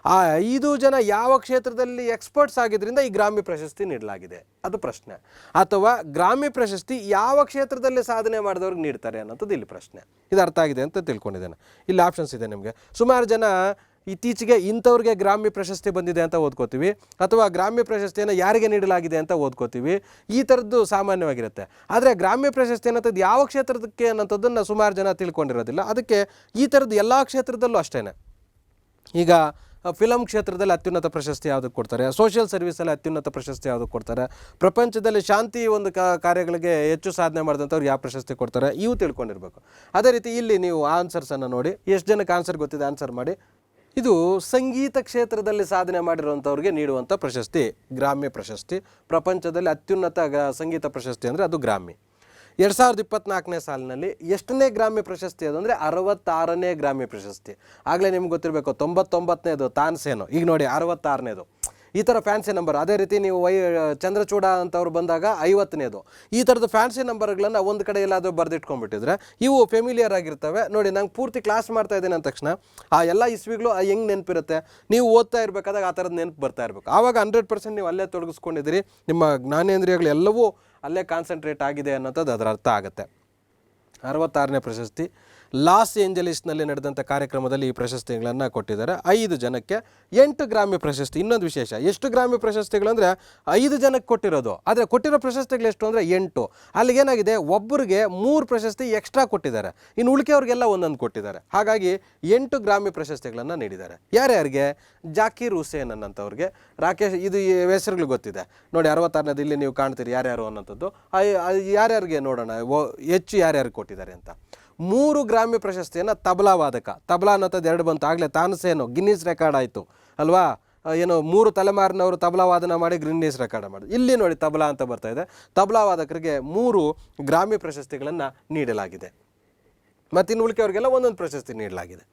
ಆ 5 ಜನ ಯಾವ ಕ್ಷೇತ್ರದಲ್ಲಿ ಎಕ್ಸ್ಪರ್ಟ್ಸ್ ಆಗಿದ್ದರಿಂದ ಈ ಗ್ರಾಮಿ ಪ್ರಶಸ್ತಿ ನೀಡಲಾಗಿದೆ ಅದು ಪ್ರಶ್ನೆ. ಅಥವಾ ಗ್ರಾಮಿ ಪ್ರಶಸ್ತಿ ಯಾವ ಕ್ಷೇತ್ರದಲ್ಲಿ ಸಾಧನೆ ಮಾಡಿದವ್ರಿಗೆ ನೀಡ್ತಾರೆ ಅನ್ನೋದು ಇಲ್ಲಿ ಪ್ರಶ್ನೆ. ಇದು ಅರ್ಥ ಆಗಿದೆ ಅಂತ ತಿಳ್ಕೊಂಡಿದ್ದೇನೆ. ಇಲ್ಲಿ ಆಪ್ಷನ್ಸ್ ಇದೆ ನಿಮಗೆ. ಸುಮಾರು ಜನ ಇತ್ತೀಚೆಗೆ ಇಂಥವ್ರಿಗೆ ಗ್ರಾಮಿ ಪ್ರಶಸ್ತಿ ಬಂದಿದೆ ಅಂತ ಓದ್ಕೋತೀವಿ, ಅಥವಾ ಗ್ರಾಮ್ಯ ಪ್ರಶಸ್ತಿಯನ್ನು ಯಾರಿಗೆ ನೀಡಲಾಗಿದೆ ಅಂತ ಓದ್ಕೋತೀವಿ. ಈ ಥರದ್ದು ಸಾಮಾನ್ಯವಾಗಿರುತ್ತೆ. ಆದರೆ ಗ್ರಾಮ್ಯ ಪ್ರಶಸ್ತಿ ಅನ್ನೋದು ಯಾವ ಕ್ಷೇತ್ರಕ್ಕೆ ಅನ್ನೋಂಥದ್ದನ್ನು ಸುಮಾರು ಜನ ತಿಳ್ಕೊಂಡಿರೋದಿಲ್ಲ. ಅದಕ್ಕೆ ಈ ಥರದ್ದು ಎಲ್ಲ ಕ್ಷೇತ್ರದಲ್ಲೂ ಅಷ್ಟೇ. ಈಗ ಫಿಲಮ್ ಕ್ಷೇತ್ರದಲ್ಲಿ ಅತ್ಯುನ್ನತ ಪ್ರಶಸ್ತಿ ಯಾವುದಕ್ಕೆ ಕೊಡ್ತಾರೆ, ಸೋಷಿಯಲ್ ಸರ್ವಿಸಲ್ಲಿ ಅತ್ಯುನ್ನತ ಪ್ರಶಸ್ತಿ ಯಾವುದಕ್ಕೆ ಕೊಡ್ತಾರೆ, ಪ್ರಪಂಚದಲ್ಲಿ ಶಾಂತಿ ಒಂದು ಕಾರ್ಯಗಳಿಗೆ ಹೆಚ್ಚು ಸಾಧನೆ ಮಾಡಿದಂಥವ್ರು ಯಾವ ಪ್ರಶಸ್ತಿ ಕೊಡ್ತಾರೆ, ಇವು ತಿಳ್ಕೊಂಡಿರ್ಬೇಕು. ಅದೇ ರೀತಿ ಇಲ್ಲಿ ನೀವು ಆನ್ಸರ್ಸನ್ನು ನೋಡಿ, ಎಷ್ಟು ಜನಕ್ಕೆ ಆನ್ಸರ್ ಗೊತ್ತಿದೆ ಆನ್ಸರ್ ಮಾಡಿ. ಇದು ಸಂಗೀತ ಕ್ಷೇತ್ರದಲ್ಲಿ ಸಾಧನೆ ಮಾಡಿರುವಂಥವ್ರಿಗೆ ನೀಡುವಂಥ ಪ್ರಶಸ್ತಿ ಗ್ರಾಮಿ ಪ್ರಶಸ್ತಿ. ಪ್ರಪಂಚದಲ್ಲಿ ಅತ್ಯುನ್ನತ ಸಂಗೀತ ಪ್ರಶಸ್ತಿ ಅಂದರೆ ಅದು ಗ್ರಾಮಿ. 2024ನೇ ಸಾಲಿನಲ್ಲಿ ಎಷ್ಟನೇ ಗ್ರಾಮಿ ಪ್ರಶಸ್ತಿ ಅದು ಅಂದರೆ 66ನೇ ಗ್ರಾಮಿ ಪ್ರಶಸ್ತಿ. ಆಗಲೇ ನಿಮ್ಗೆ ಗೊತ್ತಿರಬೇಕು 99ನೇದು ತಾನ್ಸೇನು, ಈಗ ನೋಡಿ 66ನೇದು. ಈ ಥರ ಫ್ಯಾನ್ಸಿ ನಂಬರ್. ಅದೇ ರೀತಿ ನೀವು ಚಂದ್ರಚೂಡ ಅಂತವ್ರು ಬಂದಾಗ 50ನೇದು. ಈ ಥರದ ಫ್ಯಾನ್ಸಿ ನಂಬರ್ಗಳನ್ನು ಒಂದು ಕಡೆ ಎಲ್ಲಾದರೂ ಬರೆದಿಟ್ಕೊಂಡ್ಬಿಟ್ಟಿದ್ರೆ ಇವು ಫೆಮಿಲಿಯರ್ ಆಗಿರ್ತವೆ. ನೋಡಿ, ನಂಗೆ ಪೂರ್ತಿ ಕ್ಲಾಸ್ ಮಾಡ್ತಾ ಇದ್ದೇನೆ ಅಂದ ತಕ್ಷಣ ಆ ಎಲ್ಲ ಇಸ್ವಿಗಳು ಹೆಂಗೆ ನೆನಪಿರುತ್ತೆ, ನೀವು ಓದ್ತಾ ಇರಬೇಕಾದಾಗ ಆ ಥರದ್ದು ನೆನಪು ಬರ್ತಾ ಇರಬೇಕು. ಆವಾಗ 100% ನೀವು ಅಲ್ಲೇ ತೊಡಗಿಸ್ಕೊಂಡಿದ್ದೀರಿ, ನಿಮ್ಮ ಜ್ಞಾನೇಂದ್ರಿಯಗಳು ಎಲ್ಲವೂ ಅಲ್ಲೇ ಕಾನ್ಸಂಟ್ರೇಟ್ ಆಗಿದೆ ಅನ್ನೋಂಥದ್ದು ಅದರ ಅರ್ಥ ಆಗುತ್ತೆ. 66ನೇ ಪ್ರಶಸ್ತಿ ಲಾಸ್ ಏಂಜಲೀಸ್ನಲ್ಲಿ ನಡೆದಂಥ ಕಾರ್ಯಕ್ರಮದಲ್ಲಿ ಈ ಪ್ರಶಸ್ತಿಗಳನ್ನು ಕೊಟ್ಟಿದ್ದಾರೆ. 5 ಜನಕ್ಕೆ 8 ಗ್ರಾಮಿ ಪ್ರಶಸ್ತಿ. ಇನ್ನೊಂದು ವಿಶೇಷ, ಎಷ್ಟು ಗ್ರಾಮಿ ಪ್ರಶಸ್ತಿಗಳಂದರೆ 5 ಜನಕ್ಕೆ ಕೊಟ್ಟಿರೋದು, ಆದರೆ ಕೊಟ್ಟಿರೋ ಪ್ರಶಸ್ತಿಗಳು ಎಷ್ಟು ಅಂದರೆ 8. ಅಲ್ಲಿಗೇನಾಗಿದೆ, ಒಬ್ಬರಿಗೆ 3 ಪ್ರಶಸ್ತಿ ಎಕ್ಸ್ಟ್ರಾ ಕೊಟ್ಟಿದ್ದಾರೆ, ಇನ್ನು ಉಳಿಕೆಯವ್ರಿಗೆಲ್ಲ ಒಂದೊಂದು ಕೊಟ್ಟಿದ್ದಾರೆ. ಹಾಗಾಗಿ 8 ಗ್ರಾಮಿ ಪ್ರಶಸ್ತಿಗಳನ್ನು ನೀಡಿದ್ದಾರೆ. ಯಾರ್ಯಾರಿಗೆ? ಜಾಕೀರ್ ಹುಸೇನ್ ಅನ್ನೋಂಥವ್ರಿಗೆ, ರಾಕೇಶ್, ಇದು ಹೆಸರುಗಳು ಗೊತ್ತಿದೆ ನೋಡಿ. 66ನೇದು ಇಲ್ಲಿ ನೀವು ಕಾಣ್ತೀರಿ ಯಾರ್ಯಾರು ಅನ್ನೋಂಥದ್ದು. ಯಾರ್ಯಾರಿಗೆ ನೋಡೋಣ ಹೆಚ್ಚು ಯಾರ್ಯಾರು ಕೊಟ್ಟಿದ್ದಾರೆ ಅಂತ. 3 ಗ್ರಾಮಿ ಪ್ರಶಸ್ತಿಯನ್ನು ತಬಲಾ ವಾದಕ, ತಬಲಾ ಅನ್ನೋಂಥದ್ದು 2 ಬಂತು ಆಗಲೇ. ತಾನ್ಸೇನು ಗಿನ್ನಿಸ್ ರೆಕಾರ್ಡ್ ಆಯಿತು ಅಲ್ವಾ, ಏನು 3 ತಲೆಮಾರಿನವರು ತಬಲಾ ವಾದನ ಮಾಡಿ ಗಿನ್ನಿಸ್ ರೆಕಾರ್ಡ್ ಮಾಡಿದ್ರು. ಇಲ್ಲಿ ನೋಡಿ ತಬಲಾ ಅಂತ ಬರ್ತಾ ಇದೆ. ತಬಲಾ ವಾದಕರಿಗೆ 3 ಗ್ರಾಮಿ ಪ್ರಶಸ್ತಿಗಳನ್ನು ನೀಡಲಾಗಿದೆ. ಮತ್ತು ಇನ್ನು ಉಳಿಕೆಯವರಿಗೆಲ್ಲ ಒಂದೊಂದು ಪ್ರಶಸ್ತಿ ನೀಡಲಾಗಿದೆ.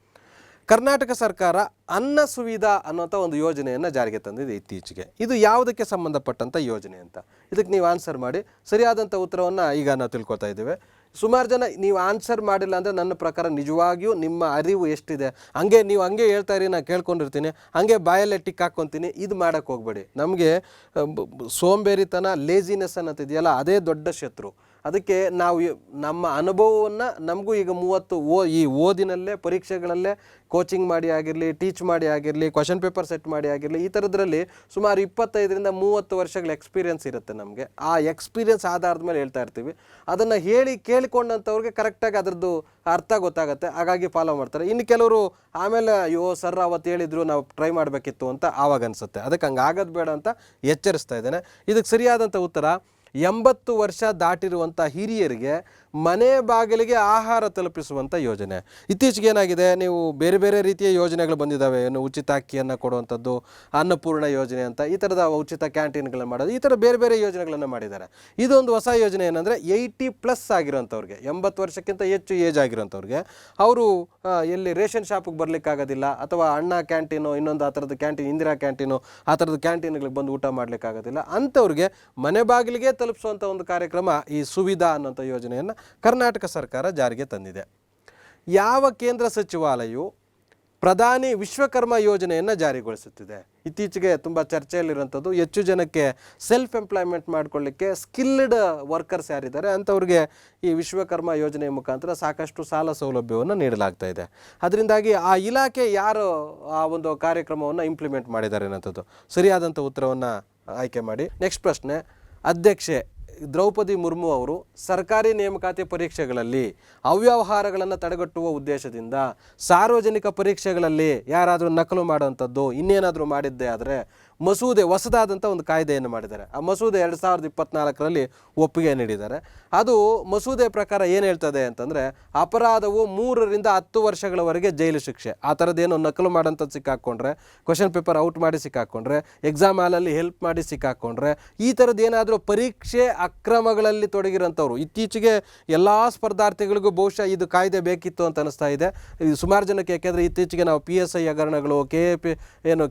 ಕರ್ನಾಟಕ ಸರ್ಕಾರ ಅನ್ನ ಸುವಿಧಾ ಅನ್ನೋಂಥ ಒಂದು ಯೋಜನೆಯನ್ನು ಜಾರಿಗೆ ತಂದಿದೆ ಇತ್ತೀಚೆಗೆ. ಇದು ಯಾವುದಕ್ಕೆ ಸಂಬಂಧಪಟ್ಟಂಥ ಯೋಜನೆ ಅಂತ ಇದಕ್ಕೆ ನೀವು ಆನ್ಸರ್ ಮಾಡಿ. ಸರಿಯಾದಂಥ ಉತ್ತರವನ್ನು ಈಗ ನಾವು ತಿಳ್ಕೊತಾ ಇದ್ದೇವೆ. ಸುಮಾರು ಜನ ನೀವು ಆನ್ಸರ್ ಮಾಡಿಲ್ಲ ಅಂದರೆ ನನ್ನ ಪ್ರಕಾರ ನಿಜವಾಗಿಯೂ ನಿಮ್ಮ ಅರಿವು ಎಷ್ಟಿದೆ ನೀವು ಹಂಗೆ ಹೇಳ್ತಾ ಇರಿ, ನಾನು ಕೇಳ್ಕೊಂಡಿರ್ತೀನಿ, ಹಂಗೆ ಬಾಯಲ್ಲೇ ಟಿಕ್ ಹಾಕ್ಕೊತೀನಿ. ಇದು ಮಾಡೋಕ್ಕೆ ಹೋಗಬೇಡಿ. ನಮಗೆ ಸೋಂಬೇರಿತನ, ಲೇಜಿನೆಸ್ ಅನ್ನೋದಿದೆಯಲ್ಲ, ಅದೇ ದೊಡ್ಡ ಶತ್ರು. ಅದಕ್ಕೆ ನಾವು ನಮ್ಮ ಅನುಭವವನ್ನು, ನಮಗೂ ಈಗ 30 ಈ ಓದಿನಲ್ಲೇ, ಪರೀಕ್ಷೆಗಳಲ್ಲೇ ಕೋಚಿಂಗ್ ಮಾಡಿ ಆಗಿರಲಿ, ಟೀಚ್ ಮಾಡಿ ಆಗಿರಲಿ, ಕ್ವಶನ್ ಪೇಪರ್ ಸೆಟ್ ಮಾಡಿ ಆಗಿರಲಿ, ಈ ಥರದ್ರಲ್ಲಿ ಸುಮಾರು 25ರಿಂದ 30 ವರ್ಷಗಳ ಎಕ್ಸ್ಪೀರಿಯನ್ಸ್ ಇರುತ್ತೆ ನಮಗೆ. ಆ ಎಕ್ಸ್ಪೀರಿಯನ್ಸ್ ಆಧಾರದ ಮೇಲೆ ಹೇಳ್ತಾ ಇರ್ತೀವಿ. ಅದನ್ನು ಕೇಳಿಕೊಂಡಂಥವ್ರಿಗೆ ಕರೆಕ್ಟಾಗಿ ಅದರದ್ದು ಅರ್ಥ ಗೊತ್ತಾಗುತ್ತೆ, ಹಾಗಾಗಿ ಫಾಲೋ ಮಾಡ್ತಾರೆ. ಇನ್ನು ಕೆಲವರು ಆಮೇಲೆ ಅಯ್ಯೋ ಸರ್ ಅವತ್ತು ಹೇಳಿದ್ರು, ನಾವು ಟ್ರೈ ಮಾಡಬೇಕಿತ್ತು ಅಂತ ಆವಾಗ ಅನಿಸುತ್ತೆ. ಅದಕ್ಕೆ ಹಂಗೆ ಆಗೋದು ಬೇಡ ಅಂತ ಎಚ್ಚರಿಸ್ತಾ ಇದ್ದೇನೆ. ಇದಕ್ಕೆ ಸರಿಯಾದಂಥ ಉತ್ತರ 80 ವರ್ಷ ದಾಟಿರುವಂಥ ಹಿರಿಯರಿಗೆ ಮನೆ ಬಾಗಿಲಿಗೆ ಆಹಾರ ತಲುಪಿಸುವಂಥ ಯೋಜನೆ. ಇತ್ತೀಚೆಗೆ ಏನಾಗಿದೆ, ನೀವು ಬೇರೆ ಬೇರೆ ರೀತಿಯ ಯೋಜನೆಗಳು ಬಂದಿದ್ದಾವೆ. ಏನು ಉಚಿತ ಅಕ್ಕಿಯನ್ನು ಕೊಡುವಂಥದ್ದು, ಅನ್ನಪೂರ್ಣ ಯೋಜನೆ ಅಂತ, ಈ ಥರದ ಉಚಿತ ಕ್ಯಾಂಟೀನ್ಗಳನ್ನು ಮಾಡೋದು, ಈ ಥರ ಬೇರೆ ಬೇರೆ ಯೋಜನೆಗಳನ್ನು ಮಾಡಿದ್ದಾರೆ. ಇದೊಂದು ಹೊಸ ಯೋಜನೆ ಏನಂದರೆ 80+ ಆಗಿರೋಂಥವ್ರಿಗೆ, 80 ವರ್ಷಕ್ಕಿಂತ ಹೆಚ್ಚು ಏಜ್ ಆಗಿರೋಂಥವ್ರಿಗೆ, ಅವರು ಎಲ್ಲಿ ರೇಷನ್ ಶಾಪಿಗೆ ಬರಲಿಕ್ಕಾಗೋದಿಲ್ಲ, ಅಥವಾ ಅಣ್ಣ ಕ್ಯಾಂಟೀನು, ಇನ್ನೊಂದು ಆ ಥರದ ಕ್ಯಾಂಟೀನ್, ಇಂದಿರಾ ಕ್ಯಾಂಟೀನು, ಆ ಥರದ ಕ್ಯಾಂಟೀನ್ಗಳಿಗೆ ಬಂದು ಊಟ ಮಾಡಲಿಕ್ಕಾಗೋದಿಲ್ಲ ಅಂಥವ್ರಿಗೆ ಮನೆ ಬಾಗಿಲಿಗೆ ತಲುಪಿಸುವಂಥ ಒಂದು ಕಾರ್ಯಕ್ರಮ ಈ ಸುವಿಧಾ ಅನ್ನೋಂಥ ಯೋಜನೆಯನ್ನು ಕರ್ನಾಟಕ ಸರ್ಕಾರ ಜಾರಿಗೆ ತಂದಿದೆ. ಯಾವ ಕೇಂದ್ರ ಸಚಿವಾಲಯವು ಪ್ರಧಾನಿ ವಿಶ್ವಕರ್ಮ ಯೋಜನೆಯನ್ನು ಜಾರಿಗೊಳಿಸುತ್ತಿದೆ? ಇತ್ತೀಚೆಗೆ ತುಂಬ ಚರ್ಚೆಯಲ್ಲಿರುವಂಥದ್ದು. ಹೆಚ್ಚು ಜನಕ್ಕೆ ಸೆಲ್ಫ್ ಎಂಪ್ಲಾಯ್ಮೆಂಟ್ ಮಾಡಿಕೊಳ್ಳಿಕ್ಕೆ ಸ್ಕಿಲ್ಡ್ ವರ್ಕರ್ಸ್ ಯಾರಿದ್ದಾರೆ ಅಂಥವ್ರಿಗೆ ಈ ವಿಶ್ವಕರ್ಮ ಯೋಜನೆಯ ಮುಖಾಂತರ ಸಾಕಷ್ಟು ಸಾಲ ಸೌಲಭ್ಯವನ್ನು ನೀಡಲಾಗ್ತಾ ಇದೆ. ಅದರಿಂದಾಗಿ ಆ ಇಲಾಖೆ ಯಾರು ಆ ಒಂದು ಕಾರ್ಯಕ್ರಮವನ್ನು ಇಂಪ್ಲಿಮೆಂಟ್ ಮಾಡಿದ್ದಾರೆ ಅನ್ನೋಂಥದ್ದು. ಸರಿಯಾದಂಥ ಉತ್ತರವನ್ನು ಆಯ್ಕೆ ಮಾಡಿ. ನೆಕ್ಸ್ಟ್ ಪ್ರಶ್ನೆ, ಅಧ್ಯಕ್ಷೆ ದ್ರೌಪದಿ ಮುರ್ಮು ಅವರು ಸರ್ಕಾರಿ ನೇಮಕಾತಿ ಪರೀಕ್ಷೆಗಳಲ್ಲಿ ಅವ್ಯವಹಾರಗಳನ್ನು ತಡೆಗಟ್ಟುವ ಉದ್ದೇಶದಿಂದ ಸಾರ್ವಜನಿಕ ಪರೀಕ್ಷೆಗಳಲ್ಲಿ ಯಾರಾದರೂ ನಕಲು ಮಾಡುವಂಥದ್ದು, ಇನ್ನೇನಾದರೂ ಮಾಡಿದ್ದೇ ಆದರೆ ಮಸೂದೆ, ಹೊಸದಾದಂಥ ಒಂದು ಕಾಯ್ದೆಯನ್ನು ಮಾಡಿದ್ದಾರೆ. ಆ ಮಸೂದೆ 2024ರಲ್ಲಿ ಒಪ್ಪಿಗೆ ನೀಡಿದ್ದಾರೆ. ಅದು ಮಸೂದೆ ಪ್ರಕಾರ ಏನು ಹೇಳ್ತದೆ ಅಂತಂದರೆ, ಅಪರಾಧವು 3ರಿಂದ 10 ವರ್ಷಗಳವರೆಗೆ ಜೈಲು ಶಿಕ್ಷೆ. ಆ ಥರದ್ದೇನೋ ನಕಲು ಮಾಡೋಂಥದ್ದು ಸಿಕ್ಕಾಕ್ಕೊಂಡ್ರೆ, ಕ್ವಶನ್ ಪೇಪರ್ ಔಟ್ ಮಾಡಿ ಸಿಕ್ಕಾಕ್ಕೊಂಡ್ರೆ, ಎಕ್ಸಾಮ್ ಹಾಲಲ್ಲಿ ಹೆಲ್ಪ್ ಮಾಡಿ ಸಿಕ್ಕಾಕ್ಕೊಂಡ್ರೆ, ಈ ಥರದ್ದು ಏನಾದರೂ ಪರೀಕ್ಷೆ ಅಕ್ರಮಗಳಲ್ಲಿ ತೊಡಗಿರೋಂಥವ್ರು, ಇತ್ತೀಚೆಗೆ ಎಲ್ಲ ಸ್ಪರ್ಧಾರ್ಥಿಗಳಿಗೂ ಬಹುಶಃ ಇದು ಕಾಯ್ದೆ ಬೇಕಿತ್ತು ಅಂತ ಅನಿಸ್ತಾ ಇದೆ. ಸುಮಾರು ಜನಕ್ಕೆ, ಯಾಕೆಂದರೆ ಇತ್ತೀಚೆಗೆ ನಾವು PSI ಹಗರಣಗಳು,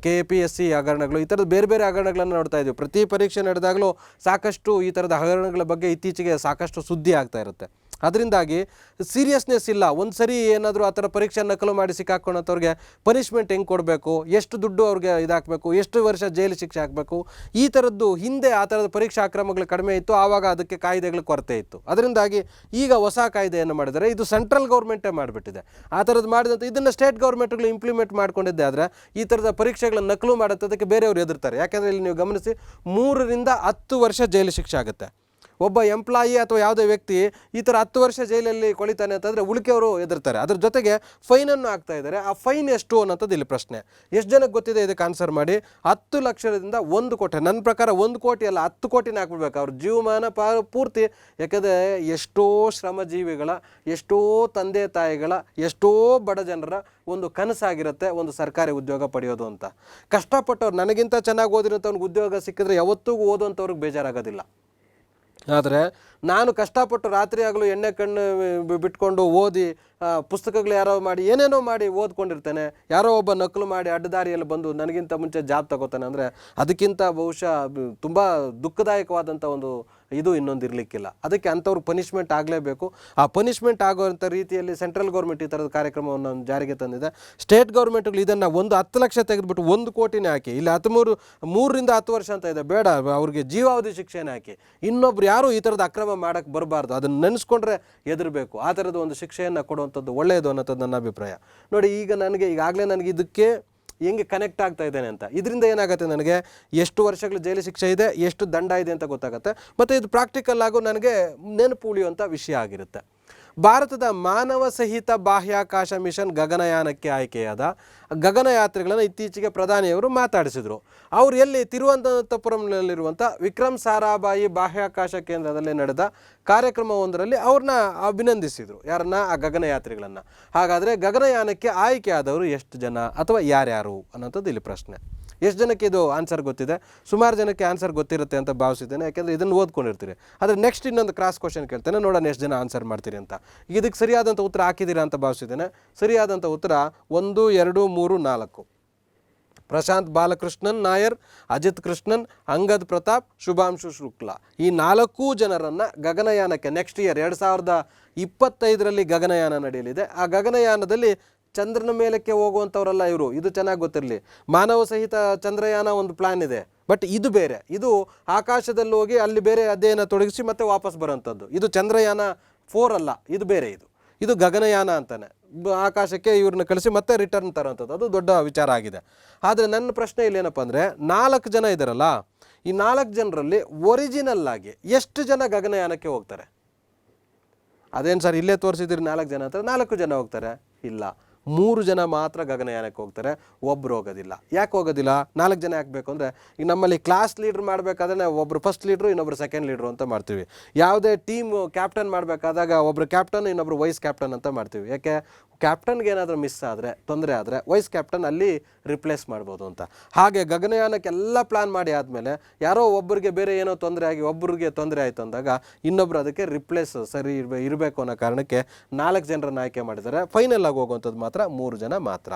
KPSC ಹಗರಣಗಳು, ಈ ಥರದ ಬೇರೆ ಬೇರೆ ಹಗರಣಗಳನ್ನು ನೋಡ್ತಾ ಇದ್ದೀವಿ. ಪ್ರತಿ ಪರೀಕ್ಷೆ ನಡೆದಾಗಲೂ ಸಾಕಷ್ಟು ಈ ಥರದ ಹಗರಣಗಳ ಬಗ್ಗೆ ಇತ್ತೀಚೆಗೆ ಸಾಕಷ್ಟು ಸುದ್ದಿ ಆಗ್ತಾ ಇರುತ್ತೆ. ಅದರಿಂದಾಗಿ ಸೀರಿಯಸ್ನೆಸ್ ಇಲ್ಲ. ಒಂದು ಸರಿ ಏನಾದರೂ ಆ ಥರ ಪರೀಕ್ಷೆ ನಕಲು ಮಾಡಿ ಸಿಕ್ಕಾಕೊಳ್ಳೋಂಥವ್ರಿಗೆ ಪನಿಷ್ಮೆಂಟ್ ಹೆಂಗೆ ಕೊಡಬೇಕು, ಎಷ್ಟು ದುಡ್ಡು ಅವ್ರಿಗೆ ಇದಾಕಬೇಕು, ಎಷ್ಟು ವರ್ಷ ಜೈಲು ಶಿಕ್ಷೆ ಹಾಕಬೇಕು, ಈ ಥರದ್ದು ಹಿಂದೆ ಆ ಥರದ ಪರೀಕ್ಷಾ ಅಕ್ರಮಗಳು ಕಡಿಮೆ ಇತ್ತು, ಆವಾಗ ಅದಕ್ಕೆ ಕಾಯ್ದೆಗಳ ಕೊರತೆ ಇತ್ತು. ಅದರಿಂದಾಗಿ ಈಗ ಹೊಸ ಕಾಯ್ದೆಯನ್ನು ಮಾಡಿದರೆ, ಇದು ಸೆಂಟ್ರಲ್ ಗೌರ್ಮೆಂಟೇ ಮಾಡಿಬಿಟ್ಟಿದೆ. ಆ ಥರದ್ದು ಮಾಡಿದಂಥ ಇದನ್ನು ಸ್ಟೇಟ್ ಗೌರ್ಮೆಂಟ್ಗಳು ಇಂಪ್ಲಿಮೆಂಟ್ ಮಾಡ್ಕೊಂಡಿದ್ದೆ ಆದರೆ ಈ ಥರದ ಪರೀಕ್ಷೆಗಳನ್ನು ನಕಲು ಮಾಡೋದಕ್ಕೆ ಬೇರೆಯವರು ಎದುರ್ತಾರೆ. ಯಾಕೆಂದರೆ ಇಲ್ಲಿ ನೀವು ಗಮನಿಸಿ, 3ರಿಂದ 10 ವರ್ಷ ಜೈಲು ಶಿಕ್ಷೆ ಆಗುತ್ತೆ. ಒಬ್ಬ ಎಂಪ್ಲಾಯಿ ಅಥವಾ ಯಾವುದೇ ವ್ಯಕ್ತಿ ಈ ಥರ 10 ವರ್ಷ ಜೈಲಲ್ಲಿ ಕೊಳಿತಾನೆ ಅಂತಂದರೆ ಉಳಿಕೆಯವರು ಹೆದರ್ತಾರೆ. ಅದ್ರ ಜೊತೆಗೆ ಫೈನನ್ನು ಹಾಕ್ತಾ ಇದ್ದಾರೆ. ಆ ಫೈನ್ ಎಷ್ಟು ಅನ್ನೋಂಥದ್ದು ಇಲ್ಲಿ ಪ್ರಶ್ನೆ. ಎಷ್ಟು ಜನಕ್ಕೆ ಗೊತ್ತಿದೆ ಇದಕ್ಕೆ ಆನ್ಸರ್ ಮಾಡಿ. 10 ಲಕ್ಷದಿಂದ 1 ಕೋಟಿ, ನನ್ನ ಪ್ರಕಾರ 1 ಕೋಟಿ ಅಲ್ಲ 10 ಕೋಟಿನ ಹಾಕ್ಬಿಡ್ಬೇಕು ಅವ್ರ ಜೀವಮಾನ ಪೂರ್ತಿ. ಯಾಕಂದರೆ ಎಷ್ಟೋ ಶ್ರಮಜೀವಿಗಳ, ಎಷ್ಟೋ ತಂದೆ ತಾಯಿಗಳ, ಎಷ್ಟೋ ಬಡ ಜನರ ಒಂದು ಕನಸಾಗಿರುತ್ತೆ ಒಂದು ಸರ್ಕಾರಿ ಉದ್ಯೋಗ ಪಡೆಯೋದು ಅಂತ. ಕಷ್ಟಪಟ್ಟವ್ರು, ನನಗಿಂತ ಚೆನ್ನಾಗಿ ಓದಿರೋಂಥವ್ನಿಗೆ ಉದ್ಯೋಗ ಸಿಕ್ಕಿದ್ರೆ ಯಾವತ್ತೂ ಓದೋಂಥವ್ರಿಗೆ ಬೇಜಾರಾಗೋದಿಲ್ಲ. ಆದರೆ ನಾನು ಕಷ್ಟಪಟ್ಟು ರಾತ್ರಿ ಆಗಲೂ ಎಣ್ಣೆ ಕಣ್ಣು ಬಿಟ್ಕೊಂಡು ಓದಿ ಪುಸ್ತಕಗಳು ಯಾರೋ ಮಾಡಿ ಏನೇನೋ ಮಾಡಿ ಓದ್ಕೊಂಡಿರ್ತೇನೆ, ಯಾರೋ ಒಬ್ಬ ನಕಲು ಮಾಡಿ ಅಡ್ಡದಾರಿಯಲ್ಲಿ ಬಂದು ನನಗಿಂತ ಮುಂಚೆ ಜಾಬ್ ತಗೋತಾನೆ ಅಂದರೆ ಅದಕ್ಕಿಂತ ಬಹುಶಃ ತುಂಬ ದುಃಖದಾಯಕವಾದಂಥ ಒಂದು ಇದು ಇನ್ನೊಂದು ಇರಲಿಕ್ಕಿಲ್ಲ. ಅದಕ್ಕೆ ಅಂಥವ್ರು ಪನಿಷ್ಮೆಂಟ್ ಆಗಲೇಬೇಕು. ಆ ಪನಿಷ್ಮೆಂಟ್ ಆಗೋವಂಥ ರೀತಿಯಲ್ಲಿ ಸೆಂಟ್ರಲ್ ಗೌರ್ಮೆಂಟ್ ಈ ಥರದ ಕಾರ್ಯಕ್ರಮವನ್ನು ಜಾರಿಗೆ ತಂದಿದೆ. ಸ್ಟೇಟ್ ಗೌರ್ಮೆಂಟ್ಗಳು ಇದನ್ನು 10 ಲಕ್ಷ ತೆಗೆದುಬಿಟ್ಟು 1 ಕೋಟಿನೇ ಹಾಕಿ, ಇಲ್ಲಿ 3ರಿಂದ 10 ವರ್ಷ ಅಂತ ಇದೆ, ಬೇಡ ಅವ್ರಿಗೆ ಜೀವಾವಧಿ ಶಿಕ್ಷೆನೇ ಹಾಕಿ. ಇನ್ನೊಬ್ರು ಯಾರು ಈ ಥರದ ಅಕ್ರಮ ಮಾಡೋಕ್ಕೆ ಬರಬಾರ್ದು, ಅದನ್ನು ನೆನೆಸ್ಕೊಂಡ್ರೆ ಹೆದರಬೇಕು. ಆ ಥರದ ಒಂದು ಶಿಕ್ಷೆಯನ್ನು ಕೊಡುವಂಥದ್ದು ಒಳ್ಳೆಯದು ಅನ್ನೋದು ನನ್ನ ಅಭಿಪ್ರಾಯ. ನೋಡಿ, ಈಗಾಗಲೇ ನನಗೆ ಇದಕ್ಕೆ ಹೆಂಗೆ ಕನೆಕ್ಟ್ ಆಗ್ತಾ ಇದ್ದೇನೆ ಅಂತ. ಇದರಿಂದ ಏನಾಗುತ್ತೆ, ನನಗೆ ಎಷ್ಟು ವರ್ಷಗಳ ಜೈಲು ಶಿಕ್ಷೆ ಇದೆ, ಎಷ್ಟು ದಂಡ ಇದೆ ಅಂತ ಗೊತ್ತಾಗುತ್ತೆ. ಮತ್ತು ಇದು ಪ್ರಾಕ್ಟಿಕಲ್ ಆಗು ನನಗೆ ನೆನಪು ಉಳಿಯುವಂಥ ವಿಷಯ ಆಗಿರುತ್ತೆ. ಭಾರತದ ಮಾನವ ಸಹಿತ ಬಾಹ್ಯಾಕಾಶ ಮಿಷನ್ ಗಗನಯಾನಕ್ಕೆ ಆಯ್ಕೆಯಾದ ಗಗನಯಾತ್ರಿಗಳನ್ನು ಇತ್ತೀಚೆಗೆ ಪ್ರಧಾನಿಯವರು ಮಾತಾಡಿಸಿದರು. ಅವರು ಎಲ್ಲಿ ತಿರುವನಂತಪುರಂನಲ್ಲಿರುವಂಥ ವಿಕ್ರಮ್ ಸಾರಾಭಾಯಿ ಬಾಹ್ಯಾಕಾಶ ಕೇಂದ್ರದಲ್ಲಿ ನಡೆದ ಕಾರ್ಯಕ್ರಮವೊಂದರಲ್ಲಿ ಅವ್ರನ್ನ ಅಭಿನಂದಿಸಿದರು. ಯಾರನ್ನ? ಆ ಗಗನಯಾತ್ರಿಗಳನ್ನು. ಹಾಗಾದರೆ ಗಗನಯಾನಕ್ಕೆ ಆಯ್ಕೆಯಾದವರು ಎಷ್ಟು ಜನ ಅಥವಾ ಯಾರ್ಯಾರು ಅನ್ನೋಂಥದ್ದು ಇಲ್ಲಿ ಪ್ರಶ್ನೆ. ಎಷ್ಟು ಜನಕ್ಕೆ ಇದು ಆನ್ಸರ್ ಗೊತ್ತಿದೆ? ಸುಮಾರು ಜನಕ್ಕೆ ಆನ್ಸರ್ ಗೊತ್ತಿರುತ್ತೆ ಅಂತ ಭಾವಿಸಿದ್ದೇನೆ, ಯಾಕೆಂದರೆ ಇದನ್ನು ಓದ್ಕೊಂಡಿರ್ತೀರಿ. ಆದರೆ ನೆಕ್ಸ್ಟ್ ಇನ್ನೊಂದು ಕ್ರಾಸ್ ಕ್ವಶನ್ ಕೇಳ್ತೇನೆ, ನೋಡೋಣ ಎಷ್ಟು ಜನ ಆನ್ಸರ್ ಮಾಡ್ತೀರಿ ಅಂತ. ಇದಕ್ಕೆ ಸರಿಯಾದಂಥ ಉತ್ತರ ಹಾಕಿದ್ದೀರಾ ಅಂತ ಭಾವಿಸಿದ್ದೇನೆ. ಸರಿಯಾದಂಥ ಉತ್ತರ 1, 2, 3, 4. ಪ್ರಶಾಂತ್ ಬಾಲಕೃಷ್ಣನ್ ನಾಯರ್, ಅಜಿತ್ ಕೃಷ್ಣನ್, ಅಂಗದ್ ಪ್ರತಾಪ್, ಶುಭಾಂಶು ಶುಕ್ಲಾ, ಈ 4 ಜನರನ್ನು ಗಗನಯಾನಕ್ಕೆ ನೆಕ್ಸ್ಟ್ ಇಯರ್ 2025ರಲ್ಲಿ ಗಗನಯಾನ ನಡೆಯಲಿದೆ. ಆ ಗಗನಯಾನದಲ್ಲಿ ಚಂದ್ರನ ಮೇಲಕ್ಕೆ ಹೋಗುವಂಥವರಲ್ಲ ಇವರು. ಇದು ಚೆನ್ನಾಗಿ ಗೊತ್ತಿರಲಿ. ಮಾನವ ಸಹಿತ ಚಂದ್ರಯಾನ ಒಂದು ಪ್ಲ್ಯಾನ್ ಇದೆ, ಬಟ್ ಇದು ಬೇರೆ. ಇದು ಆಕಾಶದಲ್ಲಿ ಹೋಗಿ ಅಲ್ಲಿ ಬೇರೆ ಅಧ್ಯಯನ ತೊಡಗಿಸಿ ಮತ್ತೆ ವಾಪಸ್ ಬರೋಂಥದ್ದು. ಇದು ಚಂದ್ರಯಾನ 4 ಅಲ್ಲ, ಇದು ಬೇರೆ. ಇದು ಗಗನಯಾನ ಅಂತಾನೆ. ಆಕಾಶಕ್ಕೆ ಇವ್ರನ್ನ ಕಳಿಸಿ ಮತ್ತೆ ರಿಟರ್ನ್ ತರೋಂಥದ್ದು. ಅದು ದೊಡ್ಡ ವಿಚಾರ ಆಗಿದೆ. ಆದರೆ ನನ್ನ ಪ್ರಶ್ನೆ ಇಲ್ಲೇನಪ್ಪ ಅಂದರೆ, 4 ಜನ ಇದ್ದಾರಲ್ಲ, ಈ 4 ಜನರಲ್ಲಿ ಒರಿಜಿನಲ್ ಆಗಿ ಎಷ್ಟು ಜನ ಗಗನಯಾನಕ್ಕೆ ಹೋಗ್ತಾರೆ? ಅದೇನು ಸರ್ ಇಲ್ಲೇ ತೋರಿಸಿದ್ರಿ 4 ಜನ ಅಂತ? 4 ಜನ ಹೋಗ್ತಾರೆ? ಇಲ್ಲ, 3 ಜನ ಮಾತ್ರ ಗಗನಯಾನಕ್ಕೆ ಹೋಗ್ತಾರೆ, ಒಬ್ಬರು ಹೋಗೋದಿಲ್ಲ. ಯಾಕೆ ಹೋಗೋದಿಲ್ಲ? 4 ಜನ ಹಾಕಬೇಕು ಅಂದರೆ, ಈಗ ನಮ್ಮಲ್ಲಿ ಕ್ಲಾಸ್ ಲೀಡ್ರ್ ಮಾಡಬೇಕಾದ್ರೆ ಒಬ್ಬರು ಫಸ್ಟ್ ಲೀಡ್ರು, ಇನ್ನೊಬ್ರು ಸೆಕೆಂಡ್ ಲೀಡ್ರು ಅಂತ ಮಾಡ್ತೀವಿ. ಯಾವುದೇ ಟೀಮ್ ಕ್ಯಾಪ್ಟನ್ ಮಾಡಬೇಕಾದಾಗ ಒಬ್ಬರು ಕ್ಯಾಪ್ಟನ್, ಇನ್ನೊಬ್ರು ವೈಸ್ ಕ್ಯಾಪ್ಟನ್ ಅಂತ ಮಾಡ್ತೀವಿ. ಯಾಕೆ? ಕ್ಯಾಪ್ಟನ್ಗೆ ಏನಾದರೂ ಮಿಸ್ ಆದರೆ, ತೊಂದರೆ ಆದರೆ ವೈಸ್ ಕ್ಯಾಪ್ಟನ್ ಅಲ್ಲಿ ರಿಪ್ಲೇಸ್ ಮಾಡ್ಬೋದು ಅಂತ. ಹಾಗೆ ಗಗನಯಾನಕ್ಕೆಲ್ಲ ಪ್ಲಾನ್ ಮಾಡಿ ಆದಮೇಲೆ ಯಾರೋ ಒಬ್ಬರಿಗೆ ಬೇರೆ ಏನೋ ತೊಂದರೆ ಆಗಿ ಒಬ್ಬರಿಗೆ ತೊಂದರೆ ಆಯಿತು ಅಂದಾಗ ಇನ್ನೊಬ್ರು ಅದಕ್ಕೆ ರಿಪ್ಲೇಸ್ ಸರಿ ಇರಬೇಕು ಅನ್ನೋ ಕಾರಣಕ್ಕೆ 4 ಜನರನ್ನು ಆಯ್ಕೆ ಮಾಡಿದ್ದಾರೆ. ಫೈನಲ್ ಆಗಿ ಹೋಗುವಂಥದ್ದು ಮಾತ್ರ 3 ಜನ ಮಾತ್ರ.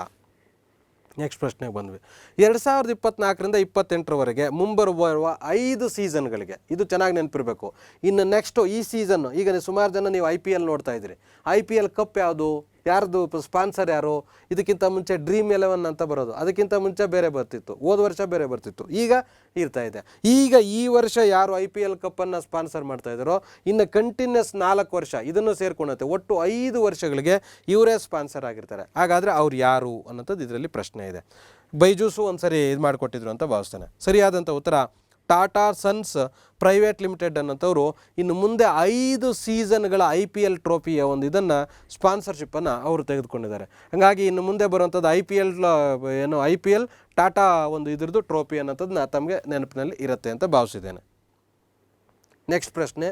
ನೆಕ್ಸ್ಟ್ ಪ್ರಶ್ನೆಗೆ ಬಂದ್ವಿ. 2024ರಿಂದ 2028ರವರೆಗೆ ಮುಂಬರುವ 5 ಸೀಸನ್ಗಳಿಗೆ, ಇದು ಚೆನ್ನಾಗಿ ನೆನಪಿರಬೇಕು. ಇನ್ನು ನೆಕ್ಸ್ಟು ಈ ಸೀಸನ್ನು, ಈಗ ಸುಮಾರು ಜನ ನೀವು IPL ನೋಡ್ತಾ ಇದ್ದೀರಿ. IPL ಕಪ್ ಯಾವುದು, ಯಾರ್ದು ಸ್ಪಾನ್ಸರ್ ಯಾರು? ಇದಕ್ಕಿಂತ ಮುಂಚೆ ಡ್ರೀಮ್11 ಅಂತ ಬರೋದು, ಅದಕ್ಕಿಂತ ಮುಂಚೆ ಬೇರೆ ಬರ್ತಿತ್ತು, ಹೋದ ವರ್ಷ ಬೇರೆ ಬರ್ತಿತ್ತು, ಈಗ ಇರ್ತಾ ಇದೆ. ಈಗ ಈ ವರ್ಷ ಯಾರು IPL ಕಪ್ಪನ್ನು ಸ್ಪಾನ್ಸರ್ ಮಾಡ್ತಾ ಇದ್ದಾರೋ, ಇನ್ನು ಕಂಟಿನ್ಯೂಸ್ 4 ವರ್ಷ ಇದನ್ನು ಸೇರ್ಕೊಂಡಂತೆ ಒಟ್ಟು 5 ವರ್ಷಗಳಿಗೆ ಇವರೇ ಸ್ಪಾನ್ಸರ್ ಆಗಿರ್ತಾರೆ. ಹಾಗಾದರೆ ಅವ್ರು ಯಾರು ಅನ್ನೋಂಥದ್ದು ಇದರಲ್ಲಿ ಪ್ರಶ್ನೆ ಇದೆ. ಬೈಜೂಸು ಒಂದು ಸರಿ ಇದು ಮಾಡಿಕೊಟ್ಟಿದ್ರು ಅಂತ ಭಾವಿಸ್ತಾನೆ. ಸರಿಯಾದಂಥ ಉತ್ತರ ಟಾಟಾ ಸನ್ಸ್ ಪ್ರೈವೇಟ್ ಲಿಮಿಟೆಡ್ ಅನ್ನೋಂಥವ್ರು ಇನ್ನು ಮುಂದೆ 5 ಸೀಸನ್ಗಳ IPL ಟ್ರೋಫಿಯ ಒಂದು ಇದನ್ನು ಸ್ಪಾನ್ಸರ್ಶಿಪ್ಪನ್ನು ಅವರು ತೆಗೆದುಕೊಂಡಿದ್ದಾರೆ. ಹಾಗಾಗಿ ಇನ್ನು ಮುಂದೆ ಬರುವಂಥದ್ದು IPL ಟಾಟಾ ಒಂದು ಇದ್ರದ್ದು ಟ್ರೋಫಿ ಅನ್ನೋಂಥದ್ದು ತಮಗೆ ನೆನಪಿನಲ್ಲಿ ಇರುತ್ತೆ ಅಂತ ಭಾವಿಸಿದ್ದೇನೆ. ನೆಕ್ಸ್ಟ್ ಪ್ರಶ್ನೆ,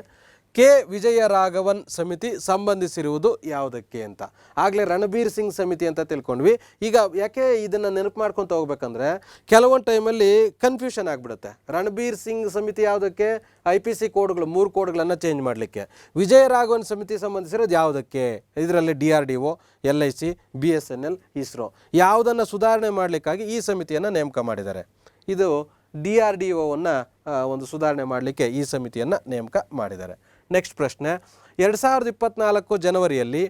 ಕೆ ವಿಜಯರಾಘವನ್ ಸಮಿತಿ ಸಂಬಂಧಿಸಿರುವುದು ಯಾವುದಕ್ಕೆ ಅಂತ. ಆಗಲೇ ರಣಬೀರ್ ಸಿಂಗ್ ಸಮಿತಿ ಅಂತ ತಿಳ್ಕೊಂಡ್ವಿ. ಈಗ ಯಾಕೆ ಇದನ್ನು ನೆನಪು ಮಾಡ್ಕೊತ ಹೋಗ್ಬೇಕಂದ್ರೆ ಕೆಲವೊಂದು ಟೈಮಲ್ಲಿ ಕನ್ಫ್ಯೂಷನ್ ಆಗಿಬಿಡುತ್ತೆ. ರಣಬೀರ್ ಸಿಂಗ್ ಸಮಿತಿ ಯಾವುದಕ್ಕೆ? IPC ಕೋಡ್ಗಳು 3 ಕೋಡ್ಗಳನ್ನು ಚೇಂಜ್ ಮಾಡಲಿಕ್ಕೆ. ವಿಜಯರಾಘವನ್ ಸಮಿತಿ ಸಂಬಂಧಿಸಿರೋದು ಯಾವುದಕ್ಕೆ? ಇದರಲ್ಲಿ DRDO, LIC, BSNL, ಇಸ್ರೋ ಯಾವುದನ್ನು ಸುಧಾರಣೆ ಮಾಡಲಿಕ್ಕಾಗಿ ಈ ಸಮಿತಿಯನ್ನು ನೇಮಕ ಮಾಡಿದ್ದಾರೆ. ಇದು DRDOವನ್ನು ಒಂದು ಸುಧಾರಣೆ ಮಾಡಲಿಕ್ಕೆ ಈ ಸಮಿತಿಯನ್ನು ನೇಮಕ ಮಾಡಿದ್ದಾರೆ. ನೆಕ್ಸ್ಟ್ ಪ್ರಶ್ನೆ, 2024 ಜನವರಿಯಲ್ಲಿ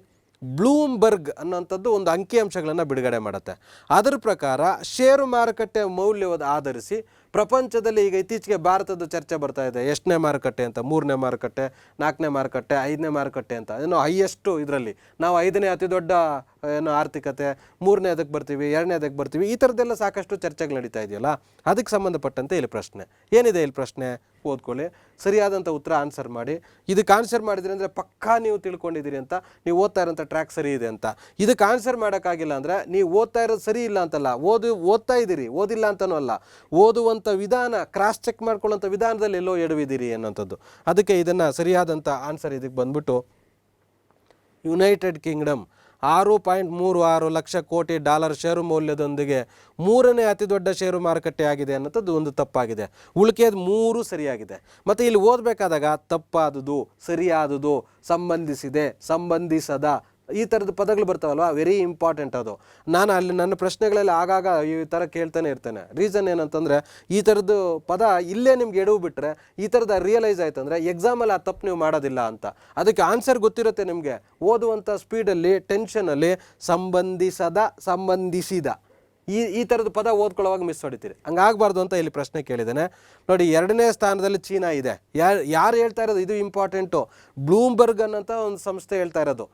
ಬ್ಲೂಮ್ಬರ್ಗ್ ಅನ್ನೋಂಥದ್ದು ಒಂದು ಅಂಕಿಅಂಶಗಳನ್ನು ಬಿಡುಗಡೆ ಮಾಡುತ್ತೆ. ಅದರ ಪ್ರಕಾರ ಷೇರು ಮಾರುಕಟ್ಟೆ ಮೌಲ್ಯವನ್ನು ಆಧರಿಸಿ ಪ್ರಪಂಚದಲ್ಲಿ ಈಗ ಇತ್ತೀಚೆಗೆ ಭಾರತದ ಚರ್ಚೆ ಬರ್ತಾ ಇದೆ. ಎಷ್ಟನೇ ಮಾರುಕಟ್ಟೆ ಅಂತ? 3ನೇ ಮಾರುಕಟ್ಟೆ, 4ನೇ ಮಾರುಕಟ್ಟೆ, 5ನೇ ಮಾರುಕಟ್ಟೆ ಅಂತ. ಹೈಯೆಸ್ಟು ಇದರಲ್ಲಿ ನಾವು 5ನೇ ಅತಿ ದೊಡ್ಡ ಆರ್ಥಿಕತೆ, 3ನೇದಕ್ಕೆ ಬರ್ತೀವಿ, 2ನೇದಕ್ಕೆ ಬರ್ತೀವಿ, ಈ ಥರದ್ದೆಲ್ಲ ಸಾಕಷ್ಟು ಚರ್ಚೆಗಳು ನಡೀತಾ ಇದೆಯಲ್ಲ. ಅದಕ್ಕೆ ಸಂಬಂಧಪಟ್ಟಂತೆ ಇಲ್ಲಿ ಪ್ರಶ್ನೆ ಏನಿದೆ? ಇಲ್ಲಿ ಪ್ರಶ್ನೆ ಓದ್ಕೊಳ್ಳಿ, ಸರಿಯಾದಂಥ ಉತ್ತರ ಆನ್ಸರ್ ಮಾಡಿ. ಇದಕ್ಕೆ ಆನ್ಸರ್ ಮಾಡಿದ್ರಿ ಅಂದರೆ ಪಕ್ಕಾ ನೀವು ತಿಳ್ಕೊಂಡಿದ್ದೀರಿ ಅಂತ, ನೀವು ಓದ್ತಾ ಇರೋಂಥ ಟ್ರ್ಯಾಕ್ ಸರಿ ಇದೆ ಅಂತ. ಇದಕ್ಕೆ ಆನ್ಸರ್ ಮಾಡೋಕ್ಕಾಗಿಲ್ಲ ಅಂದರೆ ನೀವು ಓದ್ತಾ ಇರೋದು ಸರಿ ಇಲ್ಲ ಅಂತಲ್ಲ, ಓದ್ತಾ ಇದ್ದೀರಿ, ಓದಿಲ್ಲ ಅಂತನೂ ಅಲ್ಲ, ಓದುವಂಥ ವಿಧಾನ, ಕ್ರಾಸ್ ಚೆಕ್ ಮಾಡ್ಕೊಳ್ಳೋಂಥ ವಿಧಾನದಲ್ಲಿ ಎಲ್ಲೋ ಎಡವಿದ್ದೀರಿ ಅನ್ನೋಂಥದ್ದು. ಅದಕ್ಕೆ ಇದನ್ನು ಸರಿಯಾದಂಥ ಆನ್ಸರ್ ಇದಕ್ಕೆ ಬಂದ್ಬಿಟ್ಟು ಯುನೈಟೆಡ್ ಕಿಂಗ್ಡಮ್ 6.36 ಲಕ್ಷ ಕೋಟಿ ಡಾಲರ್ ಷೇರು ಮೌಲ್ಯದೊಂದಿಗೆ 3ನೇ ಅತಿ ದೊಡ್ಡ ಷೇರು ಮಾರುಕಟ್ಟೆ ಆಗಿದೆ ಅನ್ನೋದು ಒಂದು ತಪ್ಪಾಗಿದೆ. ಉಳಿಕೆಯದು 3 ಸರಿಯಾಗಿದೆ. ಮತ್ತು ಇಲ್ಲಿ ಓದಬೇಕಾದಾಗ ತಪ್ಪಾದುದು, ಸರಿಯಾದುದು, ಸಂಬಂಧಿಸಿದೆ, ಸಂಬಂಧಿಸದ, ಈ ಥರದ ಪದಗಳು ಬರ್ತಾವಲ್ವ, ವೆರಿ ಇಂಪಾರ್ಟೆಂಟ್ ಅದು. ನಾನು ಅಲ್ಲಿ ನನ್ನ ಪ್ರಶ್ನೆಗಳಲ್ಲಿ ಆಗಾಗ ಈ ಥರ ಕೇಳ್ತಾನೆ ಇರ್ತೇನೆ. ರೀಸನ್ ಏನಂತಂದರೆ ಈ ಥರದ್ದು ಪದ ಇಲ್ಲೇ ನಿಮ್ಗೆ ಎಡವು ಬಿಟ್ಟರೆ, ಈ ಥರದ ರಿಯಲೈಸ್ ಆಯ್ತು ಅಂದರೆ ಎಕ್ಸಾಮಲ್ಲಿ ಆ ತಪ್ಪು ನೀವು ಮಾಡೋದಿಲ್ಲ ಅಂತ. ಅದಕ್ಕೆ ಆನ್ಸರ್ ಗೊತ್ತಿರುತ್ತೆ ನಿಮಗೆ. ಓದುವಂಥ ಸ್ಪೀಡಲ್ಲಿ, ಟೆನ್ಷನಲ್ಲಿ ಸಂಬಂಧಿಸದ, ಸಂಬಂಧಿಸಿದ, ಈ ಥರದ ಪದ ಓದ್ಕೊಳ್ಳೋವಾಗ ಮಿಸ್ ಹೊಡಿತೀರಿ. ಹಂಗಾಗಬಾರ್ದು ಅಂತ ಇಲ್ಲಿ ಪ್ರಶ್ನೆ ಕೇಳಿದ್ದೇನೆ. ನೋಡಿ, 2ನೇ ಸ್ಥಾನದಲ್ಲಿ ಚೀನಾ ಇದೆ. ಯಾರು ಹೇಳ್ತಾ ಇರೋದು? ಇದು ಇಂಪಾರ್ಟೆಂಟು. ಬ್ಲೂಮ್ಬರ್ಗ್ ಅನ್ನೋಂಥ ಒಂದು ಸಂಸ್ಥೆ ಹೇಳ್ತಾ ಇರೋದು.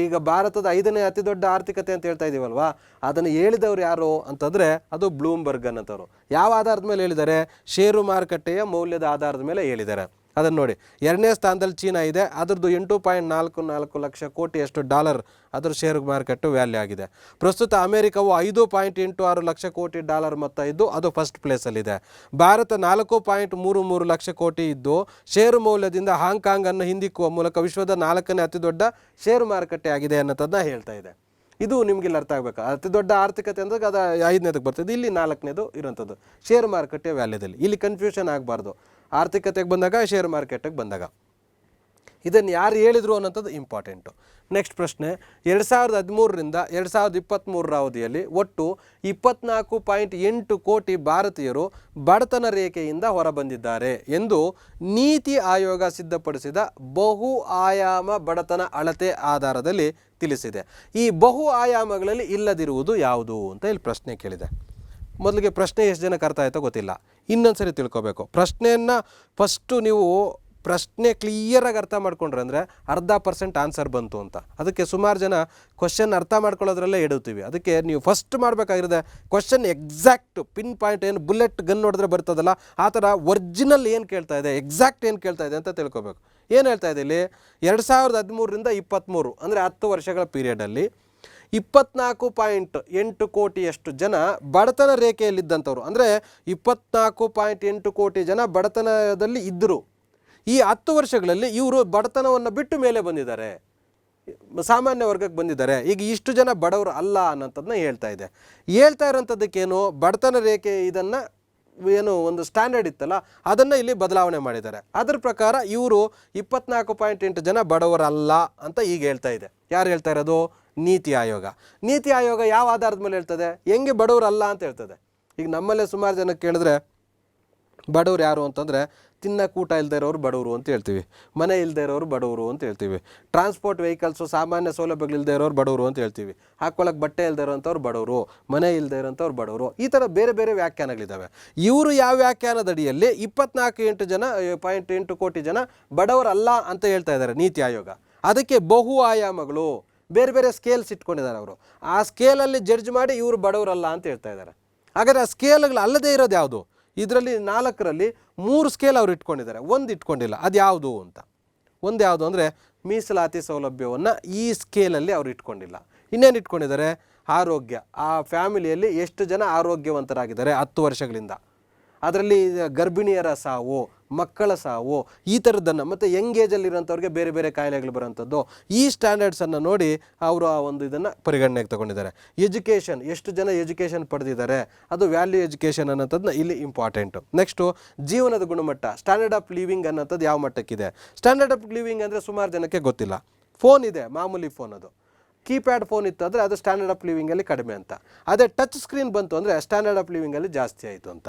ಈಗ ಭಾರತದ 5ನೇ ಅತಿ ದೊಡ್ಡ ಆರ್ಥಿಕತೆ ಅಂತ ಹೇಳ್ತಾ ಇದ್ದೀವಲ್ವಾ, ಅದನ್ನು ಹೇಳಿದವ್ರು ಯಾರು ಅಂತಂದರೆ ಅದು ಬ್ಲೂಮ್ಬರ್ಗ್ ಅನ್ನೋಂಥವ್ರು. ಯಾವ ಆಧಾರದ ಮೇಲೆ ಹೇಳಿದ್ದಾರೆ? ಷೇರು ಮಾರುಕಟ್ಟೆಯ ಮೌಲ್ಯದ ಆಧಾರದ ಮೇಲೆ ಹೇಳಿದ್ದಾರೆ. ಅದನ್ನು ನೋಡಿ, 2ನೇ ಸ್ಥಾನದಲ್ಲಿ ಚೀನಾ ಇದೆ. ಅದರದ್ದು 8.44 ಲಕ್ಷ ಕೋಟಿಯಷ್ಟು ಡಾಲರ್ ಅದರ ಷೇರು ಮಾರುಕಟ್ಟೆ ವ್ಯಾಲ್ಯೂ ಆಗಿದೆ. ಪ್ರಸ್ತುತ ಅಮೆರಿಕವು 5.86 ಲಕ್ಷ ಕೋಟಿ ಡಾಲರ್ ಮೊತ್ತ ಇದ್ದು ಅದು ಫಸ್ಟ್ ಪ್ಲೇಸಲ್ಲಿದೆ. ಭಾರತ 4.33 ಲಕ್ಷ ಕೋಟಿ ಇದ್ದು ಷೇರು ಮೌಲ್ಯದಿಂದ ಹಾಂಗ್ಕಾಂಗನ್ನು ಹಿಂದಿಕ್ಕುವ ಮೂಲಕ ವಿಶ್ವದ 4ನೇ ಅತಿ ದೊಡ್ಡ ಷೇರು ಮಾರುಕಟ್ಟೆ ಆಗಿದೆ ಅನ್ನೋದನ್ನ ಹೇಳ್ತಾ ಇದೆ. ಇದು ನಿಮಗಿಲ್ಲಿ ಅರ್ಥ ಆಗಬೇಕು. ಅತಿ ದೊಡ್ಡ ಆರ್ಥಿಕತೆ ಅಂದಾಗ ಅದು 5ನೇದಕ್ಕೆ ಬರ್ತದೆ, ಇಲ್ಲಿ 4ನೇದು ಇರೋಂಥದ್ದು ಷೇರು ಮಾರುಕಟ್ಟೆ ವ್ಯಾಲ್ಯೂದಲ್ಲಿ. ಇಲ್ಲಿ ಕನ್ಫ್ಯೂಷನ್ ಆಗಬಾರ್ದು. ಆರ್ಥಿಕತೆಗೆ ಬಂದಾಗ, ಷೇರು ಮಾರ್ಕೆಟಿಗೆ ಬಂದಾಗ ಇದನ್ನು ಯಾರು ಹೇಳಿದರು ಅನ್ನೋಂಥದ್ದು ಇಂಪಾರ್ಟೆಂಟು. ನೆಕ್ಸ್ಟ್ ಪ್ರಶ್ನೆ, 2013ರಿಂದ 2023 ಅವಧಿಯಲ್ಲಿ ಒಟ್ಟು 24.8 ಕೋಟಿ ಭಾರತೀಯರು ಬಡತನ ರೇಖೆಯಿಂದ ಹೊರಬಂದಿದ್ದಾರೆ ಎಂದು ನೀತಿ ಆಯೋಗ ಸಿದ್ಧಪಡಿಸಿದ ಬಹು ಆಯಾಮ ಬಡತನ ಅಳತೆ ಆಧಾರದಲ್ಲಿ ತಿಳಿಸಿದೆ. ಈ ಬಹು ಆಯಾಮಗಳಲ್ಲಿ ಇಲ್ಲದಿರುವುದು ಯಾವುದು ಅಂತ ಇಲ್ಲಿ ಪ್ರಶ್ನೆ ಕೇಳಿದೆ. ಮೊದಲಿಗೆ ಪ್ರಶ್ನೆ ಎಷ್ಟು ಜನಕ್ಕೆ ಅರ್ಥ ಆಯಿತೋ ಗೊತ್ತಿಲ್ಲ, ಇನ್ನೊಂದು ಸರಿ ತಿಳ್ಕೊಬೇಕು. ಪ್ರಶ್ನೆಯನ್ನು ಫಸ್ಟು ನೀವು ಪ್ರಶ್ನೆ ಕ್ಲಿಯರಾಗಿ ಅರ್ಥ ಮಾಡ್ಕೊಂಡ್ರೆ ಅಂದರೆ 0.5% ಆನ್ಸರ್ ಬಂತು ಅಂತ. ಅದಕ್ಕೆ ಸುಮಾರು ಜನ ಕ್ವಶನ್ ಅರ್ಥ ಮಾಡ್ಕೊಳ್ಳೋದ್ರಲ್ಲೇ ಎಡುತ್ತೀವಿ. ಅದಕ್ಕೆ ನೀವು ಫಸ್ಟ್ ಮಾಡಬೇಕಾಗಿರೋದೆ ಕ್ವಶನ್ ಎಕ್ಸಾಕ್ಟ್ ಪಿನ್ ಪಾಯಿಂಟ್, ಏನು ಬುಲೆಟ್ ಗನ್ ನೋಡಿದ್ರೆ ಬರ್ತದಲ್ಲ ಆ ಥರ ಒರಿಜಿನಲ್ ಏನು ಕೇಳ್ತಾ ಇದೆ, ಎಕ್ಸಾಕ್ಟ್ ಏನು ಕೇಳ್ತಾ ಇದೆ ಅಂತ ತಿಳ್ಕೊಬೇಕು. ಏನು ಹೇಳ್ತಾ ಇದೆ ಇಲ್ಲಿ? 2013ರಿಂದ 23 ಅಂದರೆ 10 ವರ್ಷಗಳ ಪೀರಿಯಡಲ್ಲಿ 24.8 ಕೋಟಿಯಷ್ಟು ಜನ ಬಡತನ ರೇಖೆಯಲ್ಲಿದ್ದಂಥವ್ರು. ಅಂದರೆ 24.8 ಕೋಟಿ ಜನ ಬಡತನದಲ್ಲಿ ಇದ್ದರು. ಈ 10 ವರ್ಷಗಳಲ್ಲಿ ಇವರು ಬಡತನವನ್ನು ಬಿಟ್ಟು ಮೇಲೆ ಬಂದಿದ್ದಾರೆ, ಸಾಮಾನ್ಯ ವರ್ಗಕ್ಕೆ ಬಂದಿದ್ದಾರೆ. ಈಗ ಇಷ್ಟು ಜನ ಬಡವರು ಅಲ್ಲ ಅನ್ನೋಂಥದ್ದನ್ನ ಹೇಳ್ತಾ ಇದೆ. ಹೇಳ್ತಾ ಇರೋಂಥದ್ದಕ್ಕೇನು, ಬಡತನ ರೇಖೆ ಇದನ್ನು ಏನು ಒಂದು ಸ್ಟ್ಯಾಂಡರ್ಡ್ ಇತ್ತಲ್ಲ ಅದನ್ನು ಇಲ್ಲಿ ಬದಲಾವಣೆ ಮಾಡಿದ್ದಾರೆ. ಅದರ ಪ್ರಕಾರ ಇವರು 24.8 ಜನ ಬಡವರಲ್ಲ ಅಂತ ಈಗ ಹೇಳ್ತಾ ಇದೆ. ಯಾರು ಹೇಳ್ತಾ ಇರೋದು? ನೀತಿ ಆಯೋಗ. ನೀತಿ ಆಯೋಗ ಯಾವ ಆಧಾರದ ಮೇಲೆ ಹೇಳ್ತದೆ? ಹೆಂಗೆ ಬಡವರಲ್ಲ ಅಂತ ಹೇಳ್ತದೆ. ಈಗ ನಮ್ಮಲ್ಲೇ ಸುಮಾರು ಜನ ಕೇಳಿದ್ರೆ ಬಡವ್ರು ಯಾರು ಅಂತಂದರೆ ತಿನ್ನಕ್ಕೆ ಊಟ ಇಲ್ಲದೆ ಇರೋರು ಬಡವರು ಅಂತ ಹೇಳ್ತೀವಿ, ಮನೆ ಇಲ್ಲದೆ ಇರೋರು ಬಡವರು ಅಂತ ಹೇಳ್ತೀವಿ, ಟ್ರಾನ್ಸ್ಪೋರ್ಟ್ ವೆಹಿಕಲ್ಸು ಸಾಮಾನ್ಯ ಸೌಲಭ್ಯಗಳಿಲ್ಲದೆ ಇರೋರು ಬಡವರು ಅಂತ ಹೇಳ್ತೀವಿ, ಹಾಕ್ಕೊಳ್ಳೋಕೆ ಬಟ್ಟೆ ಇಲ್ಲದೆ ಇರೋಂಥವ್ರು ಬಡವರು, ಮನೆ ಇಲ್ಲದೆ ಇರೋಂಥವ್ರು ಬಡವರು. ಈ ಥರ ಬೇರೆ ಬೇರೆ ವ್ಯಾಖ್ಯಾನಗಳಿದ್ದಾವೆ. ಇವರು ಯಾವ ವ್ಯಾಖ್ಯಾನದಡಿಯಲ್ಲಿ 24.8 ಕೋಟಿ ಜನ ಬಡವರಲ್ಲ ಅಂತ ಹೇಳ್ತಾ ಇದ್ದಾರೆ ನೀತಿ ಆಯೋಗ. ಅದಕ್ಕೆ ಬಹು ಆಯಾಮಗಳು, ಬೇರೆ ಬೇರೆ ಸ್ಕೇಲ್ಸ್ ಇಟ್ಕೊಂಡಿದ್ದಾರೆ ಅವರು. ಆ ಸ್ಕೇಲಲ್ಲಿ ಜಡ್ಜ್ ಮಾಡಿ ಇವರು ಬಡವರಲ್ಲ ಅಂತ ಹೇಳ್ತಾ ಇದ್ದಾರೆ. ಹಾಗಾದರೆ ಆ ಸ್ಕೇಲ್ಗಳು ಅಲ್ಲದೇ ಇರೋದು ಯಾವುದು? ಇದರಲ್ಲಿ 4ರಲ್ಲಿ 3 ಸ್ಕೇಲ್ ಅವರು ಇಟ್ಕೊಂಡಿದ್ದಾರೆ, ಒಂದು ಇಟ್ಕೊಂಡಿಲ್ಲ. ಅದು ಯಾವುದು ಅಂತ? ಒಂದು ಯಾವುದು ಅಂದರೆ ಮೀಸಲಾತಿ ಸೌಲಭ್ಯವನ್ನು ಈ ಸ್ಕೇಲಲ್ಲಿ ಅವರು ಇಟ್ಕೊಂಡಿಲ್ಲ. ಇನ್ನೇನು ಇಟ್ಕೊಂಡಿದ್ದಾರೆ? ಆರೋಗ್ಯ. ಆ ಫ್ಯಾಮಿಲಿಯಲ್ಲಿ ಎಷ್ಟು ಜನ ಆರೋಗ್ಯವಂತರಾಗಿದ್ದಾರೆ 10 ವರ್ಷಗಳಿಂದ, ಅದರಲ್ಲಿ ಗರ್ಭಿಣಿಯರ ಸಾವು, ಮಕ್ಕಳ ಸಾವು, ಈ ಥರದ್ದನ್ನು, ಮತ್ತು ಯಂಗ್ ಏಜಲ್ಲಿರೋಂಥವ್ರಿಗೆ ಬೇರೆ ಬೇರೆ ಕಾಯಿಲೆಗಳು ಬರೋಂಥದ್ದು, ಈ ಸ್ಟ್ಯಾಂಡರ್ಡ್ಸನ್ನು ನೋಡಿ ಅವರು ಆ ಒಂದು ಇದನ್ನು ಪರಿಗಣನೆಗೆ ತಗೊಂಡಿದ್ದಾರೆ. ಎಜುಕೇಷನ್, ಎಷ್ಟು ಜನ ಎಜುಕೇಷನ್ ಪಡೆದಿದ್ದಾರೆ, ಅದು ವ್ಯಾಲ್ಯೂ ಎಜುಕೇಷನ್ ಅನ್ನೋಂಥದ್ದನ್ನ ಇಲ್ಲಿ ಇಂಪಾರ್ಟೆಂಟು. ನೆಕ್ಸ್ಟು ಜೀವನದ ಗುಣಮಟ್ಟ, ಸ್ಟ್ಯಾಂಡರ್ಡ್ ಆಫ್ ಲಿವಿಂಗ್ ಅನ್ನೋಂಥದ್ದು ಯಾವ ಮಟ್ಟಕ್ಕಿದೆ. ಸ್ಟ್ಯಾಂಡರ್ಡ್ ಆಫ್ ಲಿವಿಂಗ್ ಅಂದರೆ ಸುಮಾರು ಜನಕ್ಕೆ ಗೊತ್ತಿಲ್ಲ. ಫೋನ್ ಇದೆ, ಮಾಮೂಲಿ ಫೋನ್, ಅದು ಕೀಪ್ಯಾಡ್ ಫೋನ್ ಇತ್ತು ಅಂದರೆ ಅದು ಸ್ಟ್ಯಾಂಡರ್ಡ್ ಆಫ್ ಲಿವಿಂಗಲ್ಲಿ ಕಡಿಮೆ ಅಂತ. ಅದೇ ಟಚ್ ಸ್ಕ್ರೀನ್ ಬಂತು ಅಂದರೆ ಸ್ಟ್ಯಾಂಡರ್ಡ್ ಆಫ್ ಲಿವಿಂಗಲ್ಲಿ ಜಾಸ್ತಿ ಆಯಿತು ಅಂತ.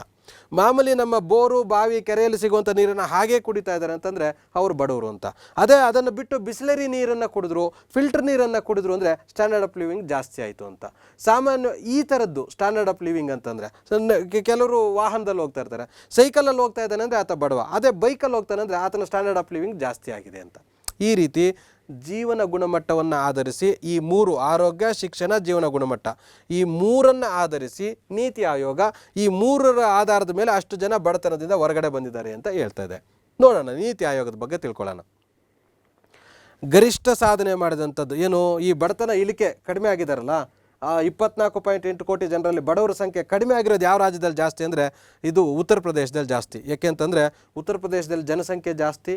ಮಾಮೂಲಿ ನಮ್ಮ ಬೋರು, ಬಾವಿ, ಕೆರೆಯಲ್ಲಿ ಸಿಗುವಂಥ ನೀರನ್ನು ಹಾಗೇ ಕುಡಿತಾ ಇದ್ದಾರೆ ಅಂತಂದರೆ ಅವರು ಬಡವರು ಅಂತ. ಅದೇ ಅದನ್ನು ಬಿಟ್ಟು ಬಿಸ್ಲರಿ ನೀರನ್ನು ಕುಡಿದ್ರು, ಫಿಲ್ಟರ್ ನೀರನ್ನು ಕುಡಿದ್ರು ಅಂದರೆ ಸ್ಟ್ಯಾಂಡರ್ಡ್ ಆಫ್ ಲಿವಿಂಗ್ ಜಾಸ್ತಿ ಆಯಿತು ಅಂತ. ಸಾಮಾನ್ಯ ಈ ಥರದ್ದು ಸ್ಟ್ಯಾಂಡರ್ಡ್ ಆಫ್ ಲಿವಿಂಗ್ ಅಂತಂದರೆ, ಕೆಲವರು ವಾಹನದಲ್ಲಿ ಹೋಗ್ತಾ ಇರ್ತಾರೆ, ಸೈಕಲಲ್ಲಿ ಹೋಗ್ತಾ ಇದ್ದಾನೆ ಅಂದರೆ ಆತ ಬಡವ, ಅದೇ ಬೈಕಲ್ಲಿ ಹೋಗ್ತಾನೆ ಅಂದರೆ ಆತನ ಸ್ಟ್ಯಾಂಡರ್ಡ್ ಆಫ್ ಲಿವಿಂಗ್ ಜಾಸ್ತಿ ಆಗಿದೆ ಅಂತ. ಈ ರೀತಿ ಜೀವನ ಗುಣಮಟ್ಟವನ್ನು ಆಧರಿಸಿ ಈ 3 ಆರೋಗ್ಯ, ಶಿಕ್ಷಣ, ಜೀವನ ಗುಣಮಟ್ಟ ಈ 3ನ್ನು ಆಧರಿಸಿ ನೀತಿ ಆಯೋಗ ಈ 3ರ ಆಧಾರದ ಮೇಲೆ ಅಷ್ಟು ಜನ ಬಡತನದಿಂದ ಹೊರಗಡೆ ಬಂದಿದ್ದಾರೆ ಅಂತ ಹೇಳ್ತಾ ಇದೆ. ನೋಡೋಣ ನೀತಿ ಆಯೋಗದ ಬಗ್ಗೆ ತಿಳ್ಕೊಳ್ಳೋಣ. ಗರಿಷ್ಠ ಸಾಧನೆ ಮಾಡಿದಂಥದ್ದು ಏನು, ಈ ಬಡತನ ಇಳಿಕೆ ಕಡಿಮೆ ಆಗಿದಾರಲ್ಲ, 24.8 ಕೋಟಿ ಜನರಲ್ಲಿ ಬಡವರ ಸಂಖ್ಯೆ ಕಡಿಮೆ ಆಗಿರೋದು ಯಾವ ರಾಜ್ಯದಲ್ಲಿ ಜಾಸ್ತಿ ಅಂದರೆ ಇದು ಉತ್ತರ ಪ್ರದೇಶದಲ್ಲಿ ಜಾಸ್ತಿ. ಯಾಕೆಂತಂದರೆ ಉತ್ತರ ಪ್ರದೇಶದಲ್ಲಿ ಜನಸಂಖ್ಯೆ ಜಾಸ್ತಿ,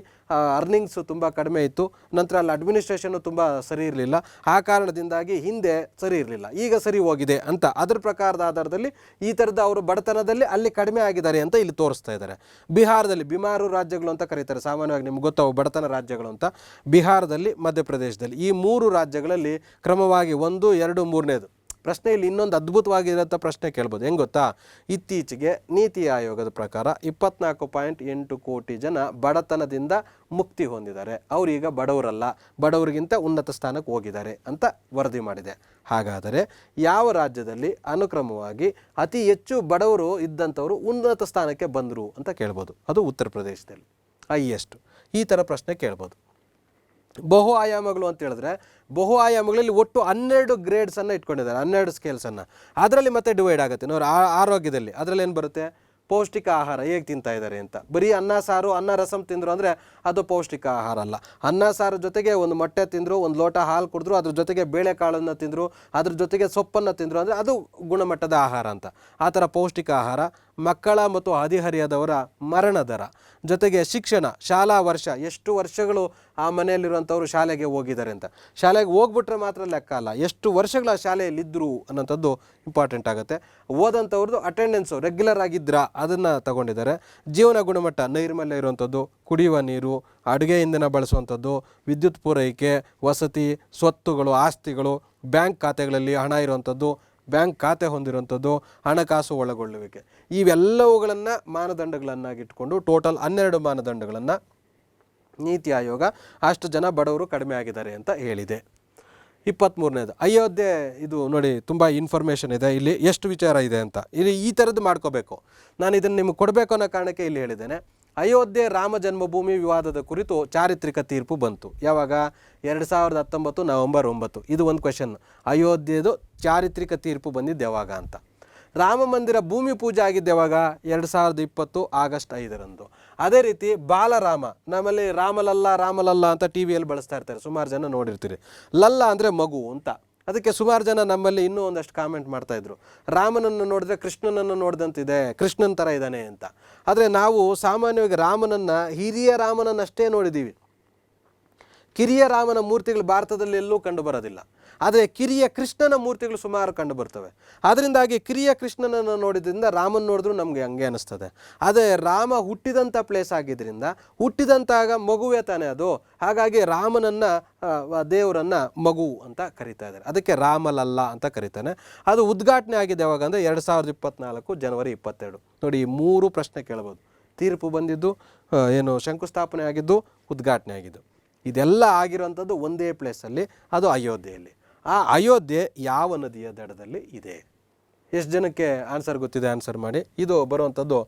ಅರ್ನಿಂಗ್ಸು ತುಂಬ ಕಡಿಮೆ ಇತ್ತು, ನಂತರ ಅಲ್ಲಿ ಅಡ್ಮಿನಿಸ್ಟ್ರೇಷನ್ನು ತುಂಬ ಸರಿ ಇರಲಿಲ್ಲ. ಆ ಕಾರಣದಿಂದಾಗಿ ಹಿಂದೆ ಸರಿ ಇರಲಿಲ್ಲ, ಈಗ ಸರಿ ಹೋಗಿದೆ ಅಂತ ಅದರ ಪ್ರಕಾರದ ಆಧಾರದಲ್ಲಿ ಈ ಥರದ ಅವರು ಬಡತನದಲ್ಲಿ ಅಲ್ಲಿ ಕಡಿಮೆ ಆಗಿದ್ದಾರೆ ಅಂತ ಇಲ್ಲಿ ತೋರಿಸ್ತಾ ಇದ್ದಾರೆ. ಬಿಹಾರದಲ್ಲಿ ಬಿಮಾರು ರಾಜ್ಯಗಳು ಅಂತ ಕರೀತಾರೆ, ಸಾಮಾನ್ಯವಾಗಿ ನಿಮ್ಗೆ ಗೊತ್ತಾವು ಬಡತನ ರಾಜ್ಯಗಳು ಅಂತ. ಬಿಹಾರದಲ್ಲಿ, ಮಧ್ಯಪ್ರದೇಶದಲ್ಲಿ ಈ 3 ರಾಜ್ಯಗಳಲ್ಲಿ ಕ್ರಮವಾಗಿ 1, 2, 3ನೇದು ಪ್ರಶ್ನೆಯಲ್ಲಿ ಇನ್ನೊಂದು ಅದ್ಭುತವಾಗಿರೋಂಥ ಪ್ರಶ್ನೆ ಕೇಳ್ಬೋದು. ಹೆಂಗೆ ಗೊತ್ತಾ, ಇತ್ತೀಚೆಗೆ ನೀತಿ ಆಯೋಗದ ಪ್ರಕಾರ 24.8 ಕೋಟಿ ಜನ ಬಡತನದಿಂದ ಮುಕ್ತಿ ಹೊಂದಿದ್ದಾರೆ, ಅವರೀಗ ಬಡವರಲ್ಲ, ಬಡವರಿಗಿಂತ ಉನ್ನತ ಸ್ಥಾನಕ್ಕೆ ಹೋಗಿದ್ದಾರೆ ಅಂತ ವರದಿ ಮಾಡಿದೆ. ಹಾಗಾದರೆ ಯಾವ ರಾಜ್ಯದಲ್ಲಿ ಅನುಕ್ರಮವಾಗಿ ಅತಿ ಹೆಚ್ಚು ಬಡವರು ಇದ್ದಂಥವರು ಉನ್ನತ ಸ್ಥಾನಕ್ಕೆ ಬಂದರು ಅಂತ ಕೇಳ್ಬೋದು. ಅದು ಉತ್ತರ ಪ್ರದೇಶದಲ್ಲಿ ಹೈಯೆಸ್ಟ್. ಈ ಥರ ಪ್ರಶ್ನೆ ಕೇಳ್ಬೋದು. ಬಹು ಆಯಾಮಗಳು ಅಂತ ಹೇಳಿದ್ರೆ ಬಹು ಆಯಾಮಗಳಲ್ಲಿ ಒಟ್ಟು 12 ಗ್ರೇಡ್ಸನ್ನು ಇಟ್ಕೊಂಡಿದ್ದಾರೆ, 12 ಸ್ಕೇಲ್ಸನ್ನು. ಅದರಲ್ಲಿ ಮತ್ತೆ ಡಿವೈಡ್ ಆಗುತ್ತೆ ನೋಡಿ. ಆರೋಗ್ಯದಲ್ಲಿ ಅದರಲ್ಲಿ ಏನು ಬರುತ್ತೆ, ಪೌಷ್ಟಿಕ ಆಹಾರ ಹೇಗೆ ತಿಂತಾ ಇದ್ದಾರೆ ಅಂತ. ಬರೀ ಅನ್ನ ಸಾರು, ಅನ್ನ ರಸಂ ತಿಂದರು ಅಂದರೆ ಅದು ಪೌಷ್ಟಿಕ ಆಹಾರ ಅಲ್ಲ. ಅನ್ನ ಸಾರು ಜೊತೆಗೆ ಒಂದು ಮೊಟ್ಟೆ ತಿಂದರು, ಒಂದು ಲೋಟ ಹಾಲು ಕುಡಿದ್ರು, ಅದ್ರ ಜೊತೆಗೆ ಬೇಳೆಕಾಳನ್ನು ತಿಂದರು, ಅದ್ರ ಜೊತೆಗೆ ಸೊಪ್ಪನ್ನು ತಿಂದರು ಅಂದರೆ ಅದು ಗುಣಮಟ್ಟದ ಆಹಾರ ಅಂತ. ಆ ಥರ ಪೌಷ್ಟಿಕ ಆಹಾರ. ಮಕ್ಕಳ ಮತ್ತು ಹದಿಹರಿಯದವರ ಮರಣ ದರ, ಜೊತೆಗೆ ಶಿಕ್ಷಣ, ಶಾಲಾ ವರ್ಷ, ಎಷ್ಟು ವರ್ಷಗಳು ಆ ಮನೆಯಲ್ಲಿರುವಂಥವ್ರು ಶಾಲೆಗೆ ಹೋಗಿದ್ದಾರೆ ಅಂತ. ಶಾಲೆಗೆ ಹೋಗ್ಬಿಟ್ರೆ ಮಾತ್ರ ಲೆಕ್ಕ ಅಲ್ಲ, ಎಷ್ಟು ವರ್ಷಗಳ ಶಾಲೆಯಲ್ಲಿದ್ದರು ಅನ್ನೋಂಥದ್ದು ಇಂಪಾರ್ಟೆಂಟ್ ಆಗುತ್ತೆ. ಓದಂಥವ್ರದ್ದು ಅಟೆಂಡೆನ್ಸು ರೆಗ್ಯುಲರ್ ಆಗಿದ್ರಾ ಅದನ್ನು ತಗೊಂಡಿದ್ದಾರೆ. ಜೀವನ ಗುಣಮಟ್ಟ, ನೈರ್ಮಲ್ಯ ಇರುವಂಥದ್ದು, ಕುಡಿಯುವ ನೀರು, ಅಡುಗೆ ಇಂಧನ ಬಳಸುವಂಥದ್ದು, ವಿದ್ಯುತ್ ಪೂರೈಕೆ, ವಸತಿ, ಸ್ವತ್ತುಗಳು, ಆಸ್ತಿಗಳು, ಬ್ಯಾಂಕ್ ಖಾತೆಗಳಲ್ಲಿ ಹಣ ಇರುವಂಥದ್ದು, ಬ್ಯಾಂಕ್ ಖಾತೆ ಹೊಂದಿರುವಂಥದ್ದು, ಹಣಕಾಸು ಒಳಗೊಳ್ಳುವಿಕೆ, ಇವೆಲ್ಲವುಗಳನ್ನು ಮಾನದಂಡಗಳನ್ನಾಗಿಟ್ಕೊಂಡು ಟೋಟಲ್ 12 ಮಾನದಂಡಗಳನ್ನು ನೀತಿ ಆಯೋಗ ಅಷ್ಟು ಜನ ಬಡವರು ಕಡಿಮೆ ಆಗಿದ್ದಾರೆ ಅಂತ ಹೇಳಿದೆ. 23ನೇದು ಅಯೋಧ್ಯೆ. ಇದು ನೋಡಿ ತುಂಬ ಇನ್ಫಾರ್ಮೇಷನ್ ಇದೆ ಇಲ್ಲಿ, ಎಷ್ಟು ವಿಚಾರ ಇದೆ ಅಂತ. ಇಲ್ಲಿ ಈ ಥರದ್ದು ಮಾಡ್ಕೋಬೇಕು. ನಾನು ಇದನ್ನು ನಿಮಗೆ ಕೊಡಬೇಕು ಅನ್ನೋ ಕಾರಣಕ್ಕೆ ಇಲ್ಲಿ ಹೇಳಿದ್ದೇನೆ. ಅಯೋಧ್ಯೆ ರಾಮ ಜನ್ಮಭೂಮಿ ವಿವಾದದ ಕುರಿತು ಚಾರಿತ್ರಿಕ ತೀರ್ಪು ಬಂತು. ಯಾವಾಗ? 2019 ನವೆಂಬರ್ 9. ಇದು ಒಂದು ಕ್ವೆಶನ್. ಅಯೋಧ್ಯೆದು ಚಾರಿತ್ರಿಕ ತೀರ್ಪು ಬಂದಿದ್ದು ಯಾವಾಗ ಅಂತ. ರಾಮ ಮಂದಿರ ಭೂಮಿ ಪೂಜೆ ಆಗಿದ್ದು ಯಾವಾಗ? 2020 ಆಗಸ್ಟ್ 5ರಂದು. ಅದೇ ರೀತಿ ಬಾಲರಾಮ, ನಮ್ಮಲ್ಲಿ ರಾಮಲಲ್ಲ ಅಂತ ಟಿ ವಿಯಲ್ಲಿ ಬಳಸ್ತಾ ಇರ್ತಾರೆ, ಸುಮಾರು ಜನ ನೋಡಿರ್ತೀರಿ. ಲಲ್ಲ ಅಂದರೆ ಮಗು ಅಂತ. ಅದಕ್ಕೆ ಸುಮಾರು ಜನ ನಮ್ಮಲ್ಲಿ ಇನ್ನೂ ಒಂದಷ್ಟು ಕಾಮೆಂಟ್ ಮಾಡ್ತಾಯಿದ್ರು, ರಾಮನನ್ನು ನೋಡಿದ್ರೆ ಕೃಷ್ಣನನ್ನು ನೋಡಿದಂತಿದೆ, ಕೃಷ್ಣನ ಥರ ಇದ್ದಾನೆ ಅಂತ. ಆದರೆ ನಾವು ಸಾಮಾನ್ಯವಾಗಿ ರಾಮನನ್ನು, ಹಿರಿಯ ರಾಮನನ್ನಷ್ಟೇ ನೋಡಿದ್ದೀವಿ. ಕಿರಿಯ ರಾಮನ ಮೂರ್ತಿಗಳು ಭಾರತದಲ್ಲಿ ಎಲ್ಲೂ ಕಂಡು ಬರೋದಿಲ್ಲ. ಆದರೆ ಕಿರಿಯ ಕೃಷ್ಣನ ಮೂರ್ತಿಗಳು ಸುಮಾರು ಕಂಡು ಬರ್ತವೆ. ಅದರಿಂದಾಗಿ ಕಿರಿಯ ಕೃಷ್ಣನನ್ನು ನೋಡಿದ್ರಿಂದ ರಾಮನ ನೋಡಿದ್ರೂ ನಮಗೆ ಹಂಗೆ ಅನ್ನಿಸ್ತದೆ. ಅದೇ ರಾಮ ಹುಟ್ಟಿದಂಥ ಪ್ಲೇಸ್ ಆಗಿದ್ದರಿಂದ ಹುಟ್ಟಿದಂತಾಗ ಮಗುವೇ ತಾನೇ ಅದು. ಹಾಗಾಗಿ ರಾಮನನ್ನು, ದೇವರನ್ನು ಮಗು ಅಂತ ಕರೀತಾ ಇದ್ದಾರೆ. ಅದಕ್ಕೆ ರಾಮಲಲ್ಲ ಅಂತ ಕರೀತಾನೆ. ಅದು ಉದ್ಘಾಟನೆ ಆಗಿದೆ ಯಾವಾಗ ಅಂದರೆ 2024 ಜನವರಿ 22. ನೋಡಿ, ಈ 3 ಪ್ರಶ್ನೆ ಕೇಳ್ಬೋದು. ತೀರ್ಪು ಬಂದಿದ್ದು, ಏನು ಶಂಕುಸ್ಥಾಪನೆ ಆಗಿದ್ದು, ಉದ್ಘಾಟನೆ ಆಗಿದ್ದು. ಇದೆಲ್ಲ ಆಗಿರುವಂಥದ್ದು ಒಂದೇ ಪ್ಲೇಸಲ್ಲಿ, ಅದು ಅಯೋಧ್ಯೆಯಲ್ಲಿ. ಆ ಅಯೋಧ್ಯೆ ಯಾವ ನದಿಯ ದಡದಲ್ಲಿ ಇದೆ? ಎಷ್ಟು ಜನಕ್ಕೆ ಆನ್ಸರ್ ಗೊತ್ತಿದೆ? ಆನ್ಸರ್ ಮಾಡಿ. ಇದು ಬರುವಂಥದ್ದು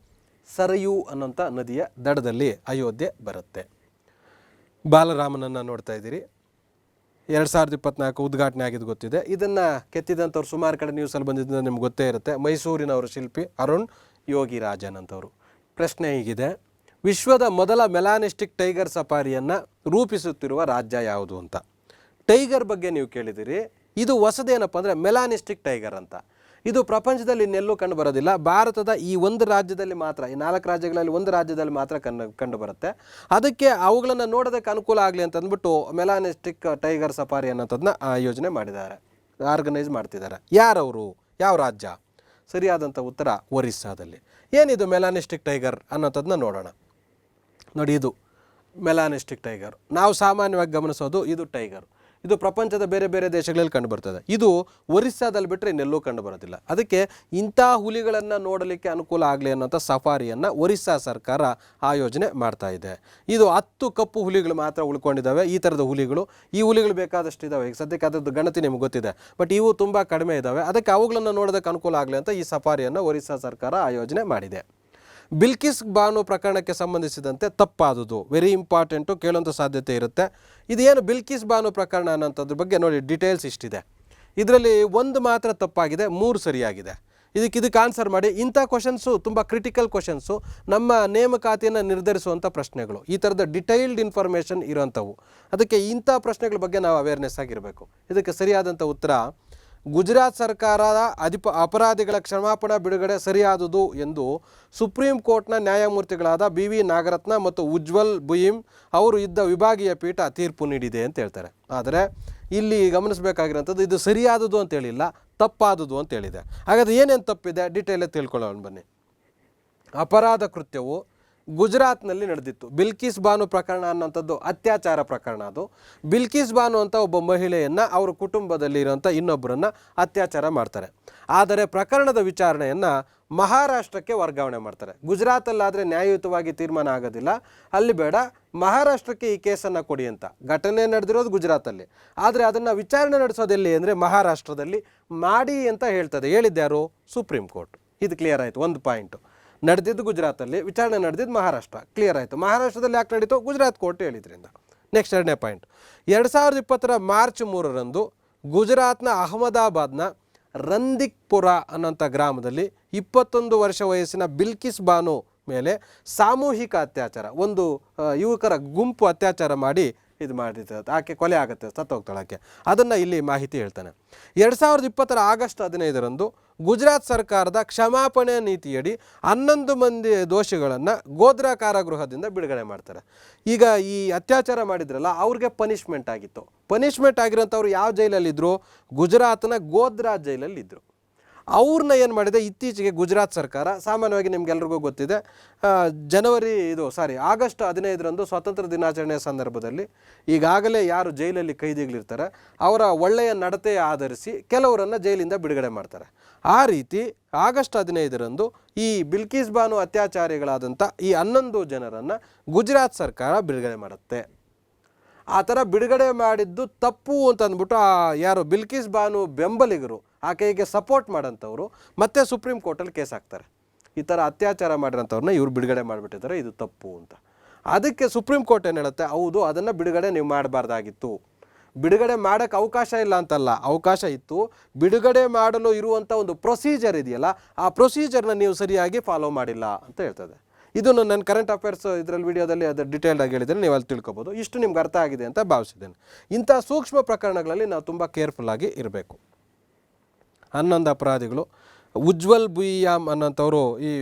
ಸರಯೂ ಅನ್ನೋಂಥ ನದಿಯ ದಡದಲ್ಲಿ ಅಯೋಧ್ಯೆ ಬರುತ್ತೆ. ಬಾಲರಾಮನನ್ನು ನೋಡ್ತಾ ಇದ್ದೀರಿ. 2024 ಉದ್ಘಾಟನೆ ಆಗಿದ್ದು ಗೊತ್ತಿದೆ. ಇದನ್ನು ಕೆತ್ತಿದಂಥವ್ರು ಸುಮಾರು ಕಡೆ ನ್ಯೂಸಲ್ಲಿ ಬಂದಿದ್ದರಿಂದ ನಿಮ್ಗೆ ಗೊತ್ತೇ ಇರುತ್ತೆ. ಮೈಸೂರಿನವರು ಶಿಲ್ಪಿ ಅರುಣ್ ಯೋಗಿರಾಜನ್ ಅಂತವರು. ಪ್ರಶ್ನೆ ಹೀಗಿದೆ, ವಿಶ್ವದ ಮೊದಲ ಮೆಲಾನಿಸ್ಟಿಕ್ ಟೈಗರ್ ಸಫಾರಿಯನ್ನು ರೂಪಿಸುತ್ತಿರುವ ರಾಜ್ಯ ಯಾವುದು ಅಂತ. ಟೈಗರ್ ಬಗ್ಗೆ ನೀವು ಕೇಳಿದಿರಿ. ಇದು ಹೊಸದೇನಪ್ಪ ಅಂದರೆ ಮೆಲಾನಿಸ್ಟಿಕ್ ಟೈಗರ್ ಅಂತ. ಇದು ಪ್ರಪಂಚದಲ್ಲಿ ಇನ್ನೆಲ್ಲೂ ಕಂಡು ಬರೋದಿಲ್ಲ. ಭಾರತದ ಈ ಒಂದು ರಾಜ್ಯದಲ್ಲಿ ಮಾತ್ರ, ಈ 4 ರಾಜ್ಯಗಳಲ್ಲಿ ಒಂದು ರಾಜ್ಯದಲ್ಲಿ ಮಾತ್ರ ಕಂಡು ಬರುತ್ತೆ. ಅದಕ್ಕೆ ಅವುಗಳನ್ನು ನೋಡೋದಕ್ಕೆ ಅನುಕೂಲ ಆಗಲಿ ಅಂತ ಅಂದ್ಬಿಟ್ಟು ಮೆಲಾನಿಸ್ಟಿಕ್ ಟೈಗರ್ ಸಫಾರಿ ಅನ್ನೋದನ್ನ ಯೋಜನೆ ಮಾಡಿದ್ದಾರೆ, ಆರ್ಗನೈಸ್ ಮಾಡ್ತಿದ್ದಾರೆ. ಯಾರವರು, ಯಾವ ರಾಜ್ಯ? ಸರಿಯಾದಂಥ ಉತ್ತರ ಒರಿಸ್ಸಾದಲ್ಲಿ. ಏನಿದು ಮೆಲಾನಿಸ್ಟಿಕ್ ಟೈಗರ್ ಅನ್ನೋದನ್ನ ನೋಡೋಣ. ನೋಡಿ, ಇದು ಮೆಲಾನಿಸ್ಟಿಕ್ ಟೈಗರ್. ನಾವು ಸಾಮಾನ್ಯವಾಗಿ ಗಮನಿಸೋದು ಇದು ಟೈಗರ್. ಇದು ಪ್ರಪಂಚದ ಬೇರೆ ಬೇರೆ ದೇಶಗಳಲ್ಲಿ ಕಂಡುಬರ್ತದೆ. ಇದು ಒರಿಸ್ಸಾದಲ್ಲಿ ಬಿಟ್ಟರೆ ಇನ್ನೆಲ್ಲೂ ಕಂಡು ಬರೋದಿಲ್ಲ. ಅದಕ್ಕೆ ಇಂಥ ಹುಲಿಗಳನ್ನು ನೋಡಲಿಕ್ಕೆ ಅನುಕೂಲ ಆಗಲಿ ಅನ್ನೋಂಥ ಸಫಾರಿಯನ್ನು ಒರಿಸ್ಸಾ ಸರ್ಕಾರ ಆಯೋಜನೆ ಮಾಡ್ತಾ ಇದೆ. ಇದು 10 ಕಪ್ಪು ಹುಲಿಗಳು ಮಾತ್ರ ಉಳ್ಕೊಂಡಿದ್ದಾವೆ. ಈ ಥರದ ಹುಲಿಗಳು, ಈ ಹುಲಿಗಳು ಬೇಕಾದಷ್ಟು ಇದ್ದಾವೆ. ಈಗ ಸದ್ಯಕ್ಕೆ ಅದರದ್ದು ಗಣತಿ ನಿಮ್ಗೆ ಗೊತ್ತಿದೆ, ಬಟ್ ಇವು ತುಂಬ ಕಡಿಮೆ ಇದ್ದಾವೆ. ಅದಕ್ಕೆ ಅವುಗಳನ್ನು ನೋಡೋದಕ್ಕೆ ಅನುಕೂಲ ಆಗಲಿ ಅಂತ ಈ ಸಫಾರಿಯನ್ನು ಒರಿಸ್ಸಾ ಸರ್ಕಾರ ಆಯೋಜನೆ ಮಾಡಿದೆ. ಬಿಲ್ಕಿಸ್ ಬಾನು ಪ್ರಕರಣಕ್ಕೆ ಸಂಬಂಧಿಸಿದಂತೆ ತಪ್ಪಾದುದು ವೆರಿ ಇಂಪಾರ್ಟೆಂಟು, ಕೇಳುವಂಥ ಸಾಧ್ಯತೆ ಇರುತ್ತೆ. ಇದೇನು ಬಿಲ್ಕಿಸ್ ಬಾನು ಪ್ರಕರಣ ಅನ್ನೋಂಥದ್ರ ಬಗ್ಗೆ ನೋಡಿ ಡೀಟೇಲ್ಸ್ ಇಷ್ಟಿದೆ. ಇದರಲ್ಲಿ ಒಂದು ಮಾತ್ರ ತಪ್ಪಾಗಿದೆ, 3 ಸರಿಯಾಗಿದೆ. ಇದಕ್ಕೆ ಆನ್ಸರ್ ಮಾಡಿ. ಇಂಥ ಕ್ವಶನ್ಸು ತುಂಬ ಕ್ರಿಟಿಕಲ್ ಕ್ವಶನ್ಸು, ನಮ್ಮ ನೇಮಕಾತಿಯನ್ನು ನಿರ್ಧರಿಸುವಂಥ ಪ್ರಶ್ನೆಗಳು, ಈ ಥರದ ಡಿಟೈಲ್ಡ್ ಇನ್ಫಾರ್ಮೇಷನ್ ಇರೋಂಥವು. ಅದಕ್ಕೆ ಇಂಥ ಪ್ರಶ್ನೆಗಳ ಬಗ್ಗೆ ನಾವು ಅವೇರ್ನೆಸ್ ಆಗಿರಬೇಕು. ಇದಕ್ಕೆ ಸರಿಯಾದಂಥ ಉತ್ತರ ಗುಜರಾತ್ ಸರ್ಕಾರದ ಅಪರಾಧಿಗಳ ಕ್ಷಮಾಪಣಾ ಬಿಡುಗಡೆ ಸರಿಯಾದುದು ಎಂದು ಸುಪ್ರೀಂ ಕೋರ್ಟ್ನ ನ್ಯಾಯಮೂರ್ತಿಗಳಾದ BV ನಾಗರತ್ನ ಮತ್ತು ಉಜ್ವಲ್ ಬುಯಿಮ್ ಅವರು ಇದ್ದ ವಿಭಾಗೀಯ ಪೀಠ ತೀರ್ಪು ನೀಡಿದೆ ಅಂತ ಹೇಳ್ತಾರೆ. ಆದರೆ ಇಲ್ಲಿ ಗಮನಿಸಬೇಕಾಗಿರೋಂಥದ್ದು ಇದು ಸರಿಯಾದುದು ಅಂತ ಹೇಳಿಲ್ಲ, ತಪ್ಪಾದುದು ಅಂತ ಹೇಳಿದೆ. ಹಾಗಾದರೆ ಏನೇನು ತಪ್ಪಿದೆ ಡೀಟೇಲೇ ತಿಳ್ಕೊಳ್ಳೋಣ ಬನ್ನಿ. ಅಪರಾಧ ಕೃತ್ಯವು ಗುಜರಾತ್ನಲ್ಲಿ ನಡೆದಿತ್ತು. ಬಿಲ್ಕಿಸ್ ಬಾನು ಪ್ರಕರಣ ಅನ್ನೋಂಥದ್ದು ಅತ್ಯಾಚಾರ ಪ್ರಕರಣ. ಅದು ಬಿಲ್ಕಿಸ್ ಬಾನು ಅಂತ ಒಬ್ಬ ಮಹಿಳೆಯನ್ನು ಅವ್ರ ಕುಟುಂಬದಲ್ಲಿ ಇರೋಂಥ ಇನ್ನೊಬ್ಬರನ್ನು ಅತ್ಯಾಚಾರ ಮಾಡ್ತಾರೆ. ಆದರೆ ಪ್ರಕರಣದ ವಿಚಾರಣೆಯನ್ನು ಮಹಾರಾಷ್ಟ್ರಕ್ಕೆ ವರ್ಗಾವಣೆ ಮಾಡ್ತಾರೆ. ಗುಜರಾತಲ್ಲಾದರೆ ನ್ಯಾಯಯುತವಾಗಿ ತೀರ್ಮಾನ ಆಗೋದಿಲ್ಲ, ಅಲ್ಲಿ ಬೇಡ, ಮಹಾರಾಷ್ಟ್ರಕ್ಕೆ ಈ ಕೇಸನ್ನು ಕೊಡಿ ಅಂತ. ಘಟನೆ ನಡೆದಿರೋದು ಗುಜರಾತಲ್ಲಿ, ಆದರೆ ಅದನ್ನು ವಿಚಾರಣೆ ನಡೆಸೋದೆಲ್ಲಿ ಅಂದರೆ ಮಹಾರಾಷ್ಟ್ರದಲ್ಲಿ ಮಾಡಿ ಅಂತ ಹೇಳ್ತದೆ. ಹೇಳಿದ್ಯಾರು? Supreme Court. ಇದು ಕ್ಲಿಯರ್ ಆಯಿತು. ಒಂದು ಪಾಯಿಂಟು. ನಡೆದಿದ್ದು ಗುಜರಾತಲ್ಲಿ, ವಿಚಾರಣೆ ನಡೆದಿದ್ದು ಮಹಾರಾಷ್ಟ್ರ. ಕ್ಲಿಯರ್ ಆಯಿತು. ಮಹಾರಾಷ್ಟ್ರದಲ್ಲಿ ಯಾಕೆ ನಡೀತು? ಗುಜರಾತ್ ಕೋರ್ಟ್ ಹೇಳಿದ್ರಿಂದ. ನೆಕ್ಸ್ಟ್ 2ನೇ ಪಾಯಿಂಟ್. 2020 ಮಾರ್ಚ್ 3ರಂದು ಗುಜರಾತ್ನ ಅಹಮದಾಬಾದ್ನ ರಂದಿಕ್ಪುರ ಅನ್ನೋಂಥ ಗ್ರಾಮದಲ್ಲಿ 21 ವರ್ಷ ವಯಸ್ಸಿನ ಬಿಲ್ಕಿಸ್ ಬಾನು ಮೇಲೆ ಸಾಮೂಹಿಕ ಅತ್ಯಾಚಾರ, ಒಂದು ಯುವಕರ ಗುಂಪು ಅತ್ಯಾಚಾರ ಮಾಡಿ ಇದು ಮಾಡಿರ್ತದೆ. ಆಕೆ ಕೊಲೆ ಆಗುತ್ತೆ, ಸತ್ತೋಗ್ತಾಳಾಕೆ. ಅದನ್ನು ಇಲ್ಲಿ ಮಾಹಿತಿ ಹೇಳ್ತಾನೆ. 2020 ಆಗಸ್ಟ್ 15ರಂದು ಗುಜರಾತ್ ಸರ್ಕಾರದ ಕ್ಷಮಾಪಣೆ ನೀತಿಯಡಿ 11 ಮಂದಿ ದೋಷಿಗಳನ್ನು ಗೋಧ್ರಾ ಕಾರಾಗೃಹದಿಂದ ಬಿಡುಗಡೆ ಮಾಡ್ತಾರೆ. ಈಗ ಈ ಅತ್ಯಾಚಾರ ಮಾಡಿದ್ರಲ್ಲ ಅವ್ರಿಗೆ ಪನಿಷ್ಮೆಂಟ್ ಆಗಿತ್ತು. ಪನಿಷ್ಮೆಂಟ್ ಆಗಿರೋಂಥವ್ರು ಯಾವ ಜೈಲಲ್ಲಿದ್ದರು? ಗುಜರಾತ್ನ ಗೋಧ್ರಾ ಜೈಲಲ್ಲಿದ್ದರು. ಅವ್ರನ್ನ ಏನು ಮಾಡಿದೆ ಇತ್ತೀಚೆಗೆ ಗುಜರಾತ್ ಸರ್ಕಾರ, ಸಾಮಾನ್ಯವಾಗಿ ನಿಮ್ಗೆಲ್ರಿಗೂ ಗೊತ್ತಿದೆ, ಆಗಸ್ಟ್ 15ರಂದು ಸ್ವಾತಂತ್ರ್ಯ ದಿನಾಚರಣೆಯ ಸಂದರ್ಭದಲ್ಲಿ ಈಗಾಗಲೇ ಯಾರು ಜೈಲಲ್ಲಿ ಕೈದಿಗಳಿರ್ತಾರೆ ಅವರ ಒಳ್ಳೆಯ ನಡತೆ ಆಧರಿಸಿ ಕೆಲವರನ್ನು ಜೈಲಿಂದ ಬಿಡುಗಡೆ ಮಾಡ್ತಾರೆ. ಆ ರೀತಿ ಆಗಸ್ಟ್ 15ರಂದು ಈ ಬಿಲ್ಕಿಸ್ ಬಾನು ಅತ್ಯಾಚಾರಿಗಳಾದಂಥ ಈ 11 ಜನರನ್ನು ಗುಜರಾತ್ ಸರ್ಕಾರ ಬಿಡುಗಡೆ ಮಾಡುತ್ತೆ. ಆ ಥರ ಬಿಡುಗಡೆ ಮಾಡಿದ್ದು ತಪ್ಪು ಅಂತ ಅಂದ್ಬಿಟ್ಟು ಯಾರು ಬಿಲ್ಕಿಸ್ ಬಾನು ಬೆಂಬಲಿಗರು, ಆಕೆಗೆ ಸಪೋರ್ಟ್ ಮಾಡೋಂಥವ್ರು ಮತ್ತೆ ಸುಪ್ರೀಂ ಕೋರ್ಟಲ್ಲಿ ಕೇಸ್ ಹಾಕ್ತಾರೆ. ಈ ಥರ ಅತ್ಯಾಚಾರ ಮಾಡಿರೋಂಥವ್ರನ್ನ ಇವ್ರು ಬಿಡುಗಡೆ ಮಾಡಿಬಿಟ್ಟಿದ್ದಾರೆ, ಇದು ತಪ್ಪು ಅಂತ. ಅದಕ್ಕೆ ಸುಪ್ರೀಂ ಕೋರ್ಟ್ ಏನು ಹೇಳುತ್ತೆ? ಹೌದು, ಅದನ್ನು ಬಿಡುಗಡೆ ನೀವು ಮಾಡಬಾರ್ದಾಗಿತ್ತು. ಬಿಡುಗಡೆ ಮಾಡೋಕ್ಕೆ ಅವಕಾಶ ಇಲ್ಲ ಅಂತಲ್ಲ, ಅವಕಾಶ ಇತ್ತು. ಬಿಡುಗಡೆ ಮಾಡಲು ಇರುವಂಥ ಒಂದು ಪ್ರೊಸೀಜರ್ ಇದೆಯಲ್ಲ, ಆ ಪ್ರೊಸೀಜರ್ನ ನೀವು ಸರಿಯಾಗಿ ಫಾಲೋ ಮಾಡಿಲ್ಲ ಅಂತ ಹೇಳ್ತದೆ. ಇದನ್ನು ನನ್ನ ಕರೆಂಟ್ ಅಫೇರ್ಸ್ ಇದರಲ್ಲಿ ವಿಡಿಯೋದಲ್ಲಿ ಅದು ಡಿಟೇಲ್ಡಾಗಿ ಹೇಳಿದರೆ ನೀವು ಅಲ್ಲಿ ತಿಳ್ಕೊಬೋದು. ಇಷ್ಟು ನಿಮ್ಗೆ ಅರ್ಥ ಆಗಿದೆ ಅಂತ ಭಾವಿಸಿದ್ದೇನೆ. ಇಂಥ ಸೂಕ್ಷ್ಮ ಪ್ರಕರಣಗಳಲ್ಲಿ ನಾವು ತುಂಬ ಕೇರ್ಫುಲ್ಲಾಗಿ ಇರಬೇಕು. 11 ಅಪರಾಧಿಗಳು, ಉಜ್ವಲ್ ಬುಯಿಯಾಮ್ ಅನ್ನೋಂಥವರು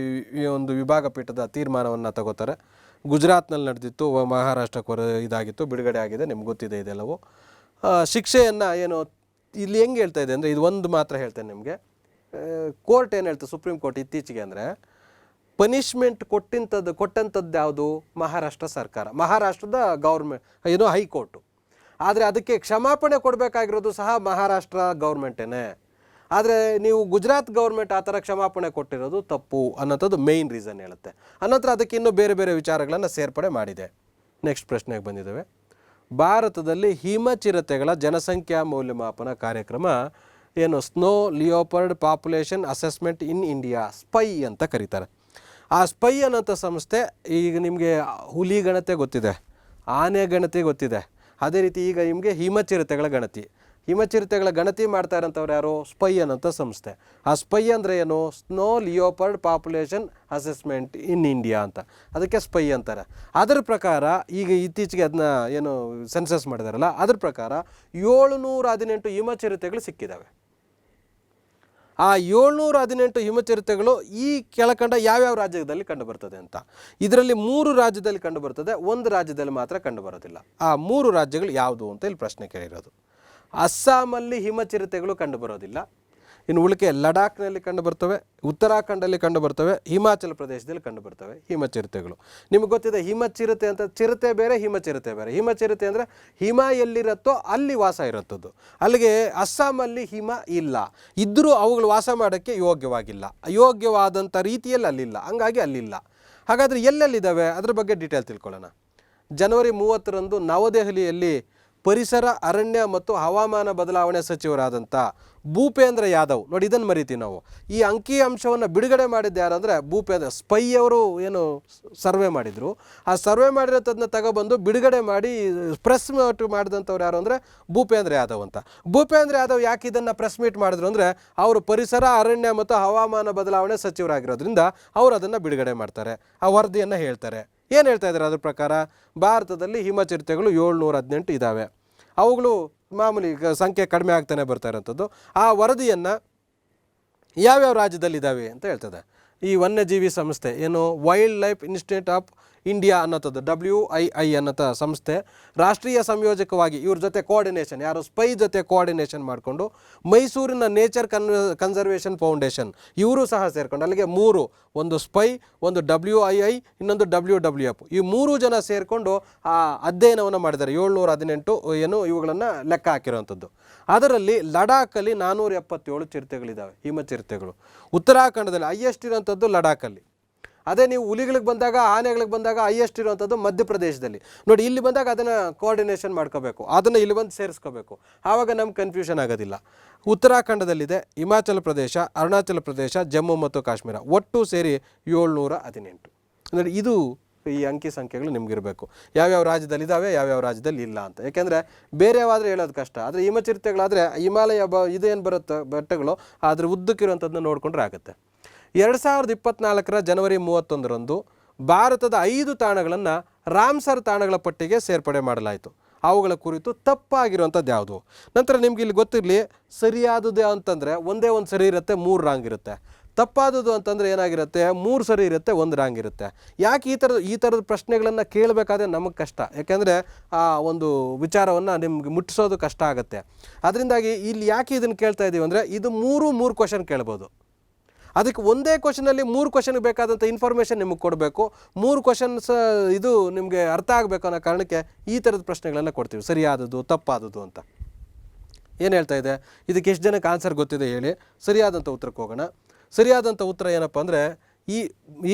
ಈ ಒಂದು ವಿಭಾಗ ಪೀಠದ ತೀರ್ಮಾನವನ್ನು ತಗೋತಾರೆ. ಗುಜರಾತ್ನಲ್ಲಿ ನಡೆದಿತ್ತು, ಮಹಾರಾಷ್ಟ್ರಕ್ಕೆ ಇದಾಗಿತ್ತು, ಬಿಡುಗಡೆ ಆಗಿದೆ, ನಿಮ್ಗೆ ಗೊತ್ತಿದೆ ಇದೆಲ್ಲವೂ. ಶಿಕ್ಷೆಯನ್ನು ಏನು ಇಲ್ಲಿ ಹೆಂಗೆ ಹೇಳ್ತಾ ಇದೆ ಅಂದರೆ, ಇದು ಒಂದು ಮಾತ್ರ ಹೇಳ್ತೇನೆ ನಿಮಗೆ. ಕೋರ್ಟ್ ಏನು ಹೇಳ್ತದೆ, ಸುಪ್ರೀಂ ಕೋರ್ಟ್ ಇತ್ತೀಚೆಗೆ ಅಂದರೆ ಪನಿಷ್ಮೆಂಟ್ ಕೊಟ್ಟಂಥದ್ದು ಯಾವುದು? ಮಹಾರಾಷ್ಟ್ರ ಸರ್ಕಾರ, ಮಹಾರಾಷ್ಟ್ರದ ಗೌರ್ಮೆಂಟ್ ಹೈಕೋರ್ಟು. ಆದರೆ ಅದಕ್ಕೆ ಕ್ಷಮಾಪಣೆ ಕೊಡಬೇಕಾಗಿರೋದು ಸಹ ಮಹಾರಾಷ್ಟ್ರ ಗೌರ್ಮೆಂಟೇನೆ. ಆದರೆ ನೀವು ಗುಜರಾತ್ ಗೌರ್ಮೆಂಟ್ ಆ ಥರ ಕ್ಷಮಾಪಣೆ ಕೊಟ್ಟಿರೋದು ತಪ್ಪು ಅನ್ನೋಂಥದ್ದು ಮೇಯ್ನ್ ರೀಸನ್ ಹೇಳುತ್ತೆ. ಅನಂತರ ಅದಕ್ಕೆ ಇನ್ನೂ ಬೇರೆ ಬೇರೆ ವಿಚಾರಗಳನ್ನು ಸೇರ್ಪಡೆ ಮಾಡಿದೆ. ನೆಕ್ಸ್ಟ್ ಪ್ರಶ್ನೆಗೆ ಬಂದಿದ್ದೇವೆ. ಭಾರತದಲ್ಲಿ ಹಿಮಚಿರತೆಗಳ ಜನಸಂಖ್ಯಾ ಮೌಲ್ಯಮಾಪನ ಕಾರ್ಯಕ್ರಮ ಏನು snow leopard population assessment in India, SPAI ಅಂತ ಕರೀತಾರೆ. ಆ ಸ್ಪೈ ಅನ್ನೋಂಥ ಸಂಸ್ಥೆ, ಈಗ ನಿಮಗೆ ಹುಲಿ ಗಣತಿ ಗೊತ್ತಿದೆ, ಆನೆ ಗಣತಿ ಗೊತ್ತಿದೆ, ಅದೇ ರೀತಿ ಈಗ ನಿಮಗೆ ಹಿಮಚಿರತೆಗಳ ಗಣತಿ ಮಾಡ್ತಾ ಇರೋಂಥವ್ರು ಯಾರು? ಸ್ಪೈ ಅನ್ನೋಂಥ ಸಂಸ್ಥೆ. ಆ ಸ್ಪೈ ಅಂದರೆ ಏನು? Snow leopard population assessment in India ಅಂತ, ಅದಕ್ಕೆ ಸ್ಪೈ ಅಂತಾರೆ. ಅದರ ಪ್ರಕಾರ ಈಗ ಇತ್ತೀಚೆಗೆ ಅದನ್ನ ಏನು ಸೆನ್ಸಸ್ ಮಾಡಿದಾರಲ್ಲ, ಅದ್ರ ಪ್ರಕಾರ 718 ಹಿಮಚಿರತೆಗಳು ಸಿಕ್ಕಿದ್ದಾವೆ. ಆ 718 ಹಿಮಚಿರತೆಗಳು ಈ ಕೆಳಕಂಡ ಯಾವ್ಯಾವ ರಾಜ್ಯದಲ್ಲಿ ಕಂಡುಬರ್ತದೆ ಅಂತ. ಇದರಲ್ಲಿ 3 ರಾಜ್ಯದಲ್ಲಿ ಕಂಡುಬರ್ತದೆ, 1 ರಾಜ್ಯದಲ್ಲಿ ಮಾತ್ರ ಕಂಡುಬರೋದಿಲ್ಲ. ಆ 3 ರಾಜ್ಯಗಳು ಯಾವುದು ಅಂತ ಇಲ್ಲಿ ಪ್ರಶ್ನೆ ಕೇಳಿರೋದು. ಅಸ್ಸಾಮಲ್ಲಿ ಹಿಮಚಿರತೆಗಳು ಕಂಡುಬರೋದಿಲ್ಲ. ಇನ್ನು ಉಳಿಕೆ ಲಡಾಖ್ನಲ್ಲಿ ಕಂಡುಬರ್ತವೆ, ಉತ್ತರಾಖಂಡಲ್ಲಿ ಕಂಡುಬರ್ತವೆ, ಹಿಮಾಚಲ ಪ್ರದೇಶದಲ್ಲಿ ಕಂಡುಬರ್ತವೆ ಹಿಮಚಿರತೆಗಳು. ನಿಮಗೆ ಗೊತ್ತಿದೆ ಹಿಮಚಿರತೆ ಅಂತ, ಚಿರತೆ ಬೇರೆ ಹಿಮಚಿರತೆ ಬೇರೆ. ಹಿಮಚಿರತೆ ಅಂದರೆ ಹಿಮ ಎಲ್ಲಿರುತ್ತೋ ಅಲ್ಲಿ ವಾಸ ಇರುತ್ತದ್ದು. ಅಲ್ಲಿಗೆ ಅಸ್ಸಾಮಲ್ಲಿ ಹಿಮ ಇಲ್ಲ, ಇದ್ದರೂ ಅವುಗಳು ವಾಸ ಮಾಡೋಕ್ಕೆ ಯೋಗ್ಯವಾಗಿಲ್ಲ, ಅಯೋಗ್ಯವಾದಂಥ ರೀತಿಯಲ್ಲಿ ಅಲ್ಲಿಲ್ಲ, ಹಂಗಾಗಿ ಅಲ್ಲಿಲ್ಲ. ಹಾಗಾದರೆ ಎಲ್ಲೆಲ್ಲಿದ್ದಾವೆ ಅದ್ರ ಬಗ್ಗೆ ಡೀಟೇಲ್ ತಿಳ್ಕೊಳ್ಳೋಣ. ಜನವರಿ 30ರಂದು ನವದೆಹಲಿಯಲ್ಲಿ ಪರಿಸರ ಅರಣ್ಯ ಮತ್ತು ಹವಾಮಾನ ಬದಲಾವಣೆ ಸಚಿವರಾದಂಥ ಭೂಪೇಂದ್ರ ಯಾದವ್. ನೋಡಿ, ಇದನ್ನು ಮರಿತೀವಿ ನಾವು. ಈ ಅಂಕಿ ಅಂಶವನ್ನು ಬಿಡುಗಡೆ ಮಾಡಿದ್ದು ಯಾರು ಅಂದರೆ ಭೂಪೇಂದ್ರ. ಸ್ಪೈ ಅವರು ಏನು ಸರ್ವೆ ಮಾಡಿದರು, ಆ ಸರ್ವೆ ಮಾಡಿರೋದನ್ನ ತಗೊಬಂದು ಬಿಡುಗಡೆ ಮಾಡಿ ಪ್ರೆಸ್ ಮೀಟ್ ಮಾಡಿದಂಥವ್ರು ಯಾರು ಅಂದರೆ ಭೂಪೇಂದ್ರ ಯಾದವ್ ಅಂತ. ಭೂಪೇಂದ್ರ ಯಾದವ್ ಯಾಕೆ ಇದನ್ನು ಪ್ರೆಸ್ ಮೀಟ್ ಮಾಡಿದ್ರು ಅಂದರೆ ಅವರು ಪರಿಸರ ಅರಣ್ಯ ಮತ್ತು ಹವಾಮಾನ ಬದಲಾವಣೆ ಸಚಿವರಾಗಿರೋದ್ರಿಂದ ಅವರು ಅದನ್ನು ಬಿಡುಗಡೆ ಮಾಡ್ತಾರೆ, ಆ ವರದಿಯನ್ನು ಹೇಳ್ತಾರೆ. ಏನು ಹೇಳ್ತಾ ಇದ್ದಾರೆ ಅದ್ರ ಪ್ರಕಾರ? ಭಾರತದಲ್ಲಿ ಹಿಮಚಿರತೆಗಳು 718 ಇದ್ದಾವೆ. ಅವುಗಳು ಮಾಮೂಲಿ ಸಂಖ್ಯೆ ಕಡಿಮೆ ಆಗ್ತಾನೆ ಬರ್ತಾ ಇರೋಂಥದ್ದು. ಆ ವರದಿಯನ್ನು ಯಾವ್ಯಾವ ರಾಜ್ಯದಲ್ಲಿದ್ದಾವೆ ಅಂತ ಹೇಳ್ತದೆ. ಈ ವನ್ಯಜೀವಿ ಸಂಸ್ಥೆ ಏನು wild life institute of India ಅನ್ನೋಂಥದ್ದು, WII ಅನ್ನೋಂಥ ಸಂಸ್ಥೆ ರಾಷ್ಟ್ರೀಯ ಸಂಯೋಜಕವಾಗಿ ಇವ್ರ ಜೊತೆ ಕೋಆರ್ಡಿನೇಷನ್, ಯಾರು ಸ್ಪೈ ಜೊತೆ ಕೋಆರ್ಡಿನೇಷನ್ ಮಾಡಿಕೊಂಡು ಮೈಸೂರಿನ ನೇಚರ್ ಕನ್ಸರ್ವೇಷನ್ ಫೌಂಡೇಶನ್ ಇವರು ಸಹ ಸೇರಿಕೊಂಡು, ಅಲ್ಲಿಗೆ 3, ಒಂದು ಸ್ಪೈ, ಒಂದು WII, ಇನ್ನೊಂದು WWF, ಈ 3 ಜನ ಸೇರಿಕೊಂಡು ಆ ಅಧ್ಯಯನವನ್ನು ಮಾಡಿದ್ದಾರೆ. 718 ಏನು ಇವುಗಳನ್ನು ಲೆಕ್ಕ ಹಾಕಿರೋವಂಥದ್ದು. ಅದರಲ್ಲಿ ಲಡಾಖಲ್ಲಿ 477 ಚಿರತೆಗಳಿದ್ದಾವೆ, ಹಿಮಚಿರತೆಗಳು. ಉತ್ತರಾಖಂಡದಲ್ಲಿ ಹೈಯೆಸ್ಟ್ ಇರೋಂಥದ್ದು ಲಡಾಖಲ್ಲಿ. ಅದೇ ನೀವು ಹುಲಿಗಳಿಗೆ ಬಂದಾಗ, ಆನೆಗಳಿಗೆ ಬಂದಾಗ ಹೈಯೆಸ್ಟ್ ಇರುವಂಥದ್ದು ಮಧ್ಯಪ್ರದೇಶದಲ್ಲಿ. ನೋಡಿ, ಇಲ್ಲಿ ಬಂದಾಗ ಅದನ್ನು ಕೋಆರ್ಡಿನೇಷನ್ ಮಾಡ್ಕೋಬೇಕು, ಅದನ್ನು ಇಲ್ಲಿ ಬಂದು ಸೇರಿಸ್ಕೋಬೇಕು, ಆವಾಗ ನಮ್ಗೆ ಕನ್ಫ್ಯೂಷನ್ ಆಗೋದಿಲ್ಲ. ಉತ್ತರಾಖಂಡದಲ್ಲಿದೆ, ಹಿಮಾಚಲ ಪ್ರದೇಶ, ಅರುಣಾಚಲ ಪ್ರದೇಶ, ಜಮ್ಮು ಮತ್ತು ಕಾಶ್ಮೀರ, ಒಟ್ಟು ಸೇರಿ 718. ನೋಡಿ, ಇದು ಈ ಅಂಕಿ ಸಂಖ್ಯೆಗಳು ನಿಮಗಿರಬೇಕು, ಯಾವ್ಯಾವ ರಾಜ್ಯದಲ್ಲಿ ಇದ್ದಾವೆ, ಯಾವ್ಯಾವ ರಾಜ್ಯದಲ್ಲಿ ಇಲ್ಲ ಅಂತ. ಯಾಕೆಂದರೆ ಬೇರೆವಾದರೆ ಹೇಳೋದು ಕಷ್ಟ. ಆದರೆ ಹಿಮಚಿರತೆಗಳಾದರೆ ಹಿಮಾಲಯ ಇದೇನು ಬರುತ್ತೆ ಬೆಟ್ಟಗಳು, ಅದ್ರ ಉದ್ದಕ್ಕಿರುವಂಥದ್ದನ್ನ ನೋಡಿಕೊಂಡ್ರೆ ಆಗುತ್ತೆ. 2024 ಜನವರಿ 31ರಂದು ಭಾರತದ 5 ತಾಣಗಳನ್ನು ರಾಮ್ಸರ್ ತಾಣಗಳ ಪಟ್ಟಿಗೆ ಸೇರ್ಪಡೆ ಮಾಡಲಾಯಿತು. ಅವುಗಳ ಕುರಿತು ತಪ್ಪಾಗಿರುವಂಥದ್ದು ಯಾವುದು? ನಂತರ ನಿಮ್ಗೆ ಇಲ್ಲಿ ಗೊತ್ತಿರಲಿ, ಸರಿಯಾದದ್ದು ಅಂತಂದರೆ ಒಂದೇ ಒಂದು ಸರಿ ಇರುತ್ತೆ, 3 ರಾಂಗ್ ಇರುತ್ತೆ. ತಪ್ಪಾದದ್ದು ಅಂತಂದರೆ ಏನಾಗಿರುತ್ತೆ, 3 ಸರಿ ಇರುತ್ತೆ, 1 ರಾಂಗ್ ಇರುತ್ತೆ. ಯಾಕೆ ಈ ಥರದ ಪ್ರಶ್ನೆಗಳನ್ನು ಕೇಳಬೇಕಾದ್ರೆ ನಮಗೆ ಕಷ್ಟ, ಯಾಕೆಂದರೆ ಆ ಒಂದು ವಿಚಾರವನ್ನು ನಿಮ್ಗೆ ಮುಟ್ಟಿಸೋದು ಕಷ್ಟ ಆಗುತ್ತೆ. ಅದರಿಂದಾಗಿ ಇಲ್ಲಿ ಯಾಕೆ ಇದನ್ನು ಕೇಳ್ತಾ ಇದ್ದೀವಿ ಅಂದರೆ, ಇದು 3 ಕ್ವಶನ್ ಕೇಳ್ಬೋದು. ಅದಕ್ಕೆ ಒಂದೇ ಕ್ವಶನಲ್ಲಿ 3 ಕ್ವಶನ್ಗೆ ಬೇಕಾದಂಥ ಇನ್ಫಾರ್ಮೇಷನ್ ನಿಮಗೆ ಕೊಡಬೇಕು. 3 ಕ್ವಶನ್ಸ್ ಇದು ನಿಮಗೆ ಅರ್ಥ ಆಗಬೇಕು ಅನ್ನೋ ಕಾರಣಕ್ಕೆ ಈ ಥರದ ಪ್ರಶ್ನೆಗಳನ್ನು ಕೊಡ್ತೀವಿ, ಸರಿಯಾದದ್ದು ತಪ್ಪಾದದ್ದು ಅಂತ. ಏನು ಹೇಳ್ತಾ ಇದೆ, ಇದಕ್ಕೆ ಎಷ್ಟು ಜನಕ್ಕೆ ಆನ್ಸರ್ ಗೊತ್ತಿದೆ ಹೇಳಿ, ಸರಿಯಾದಂಥ ಉತ್ತರಕ್ಕೆ ಹೋಗೋಣ. ಸರಿಯಾದಂಥ ಉತ್ತರ ಏನಪ್ಪ ಅಂದರೆ,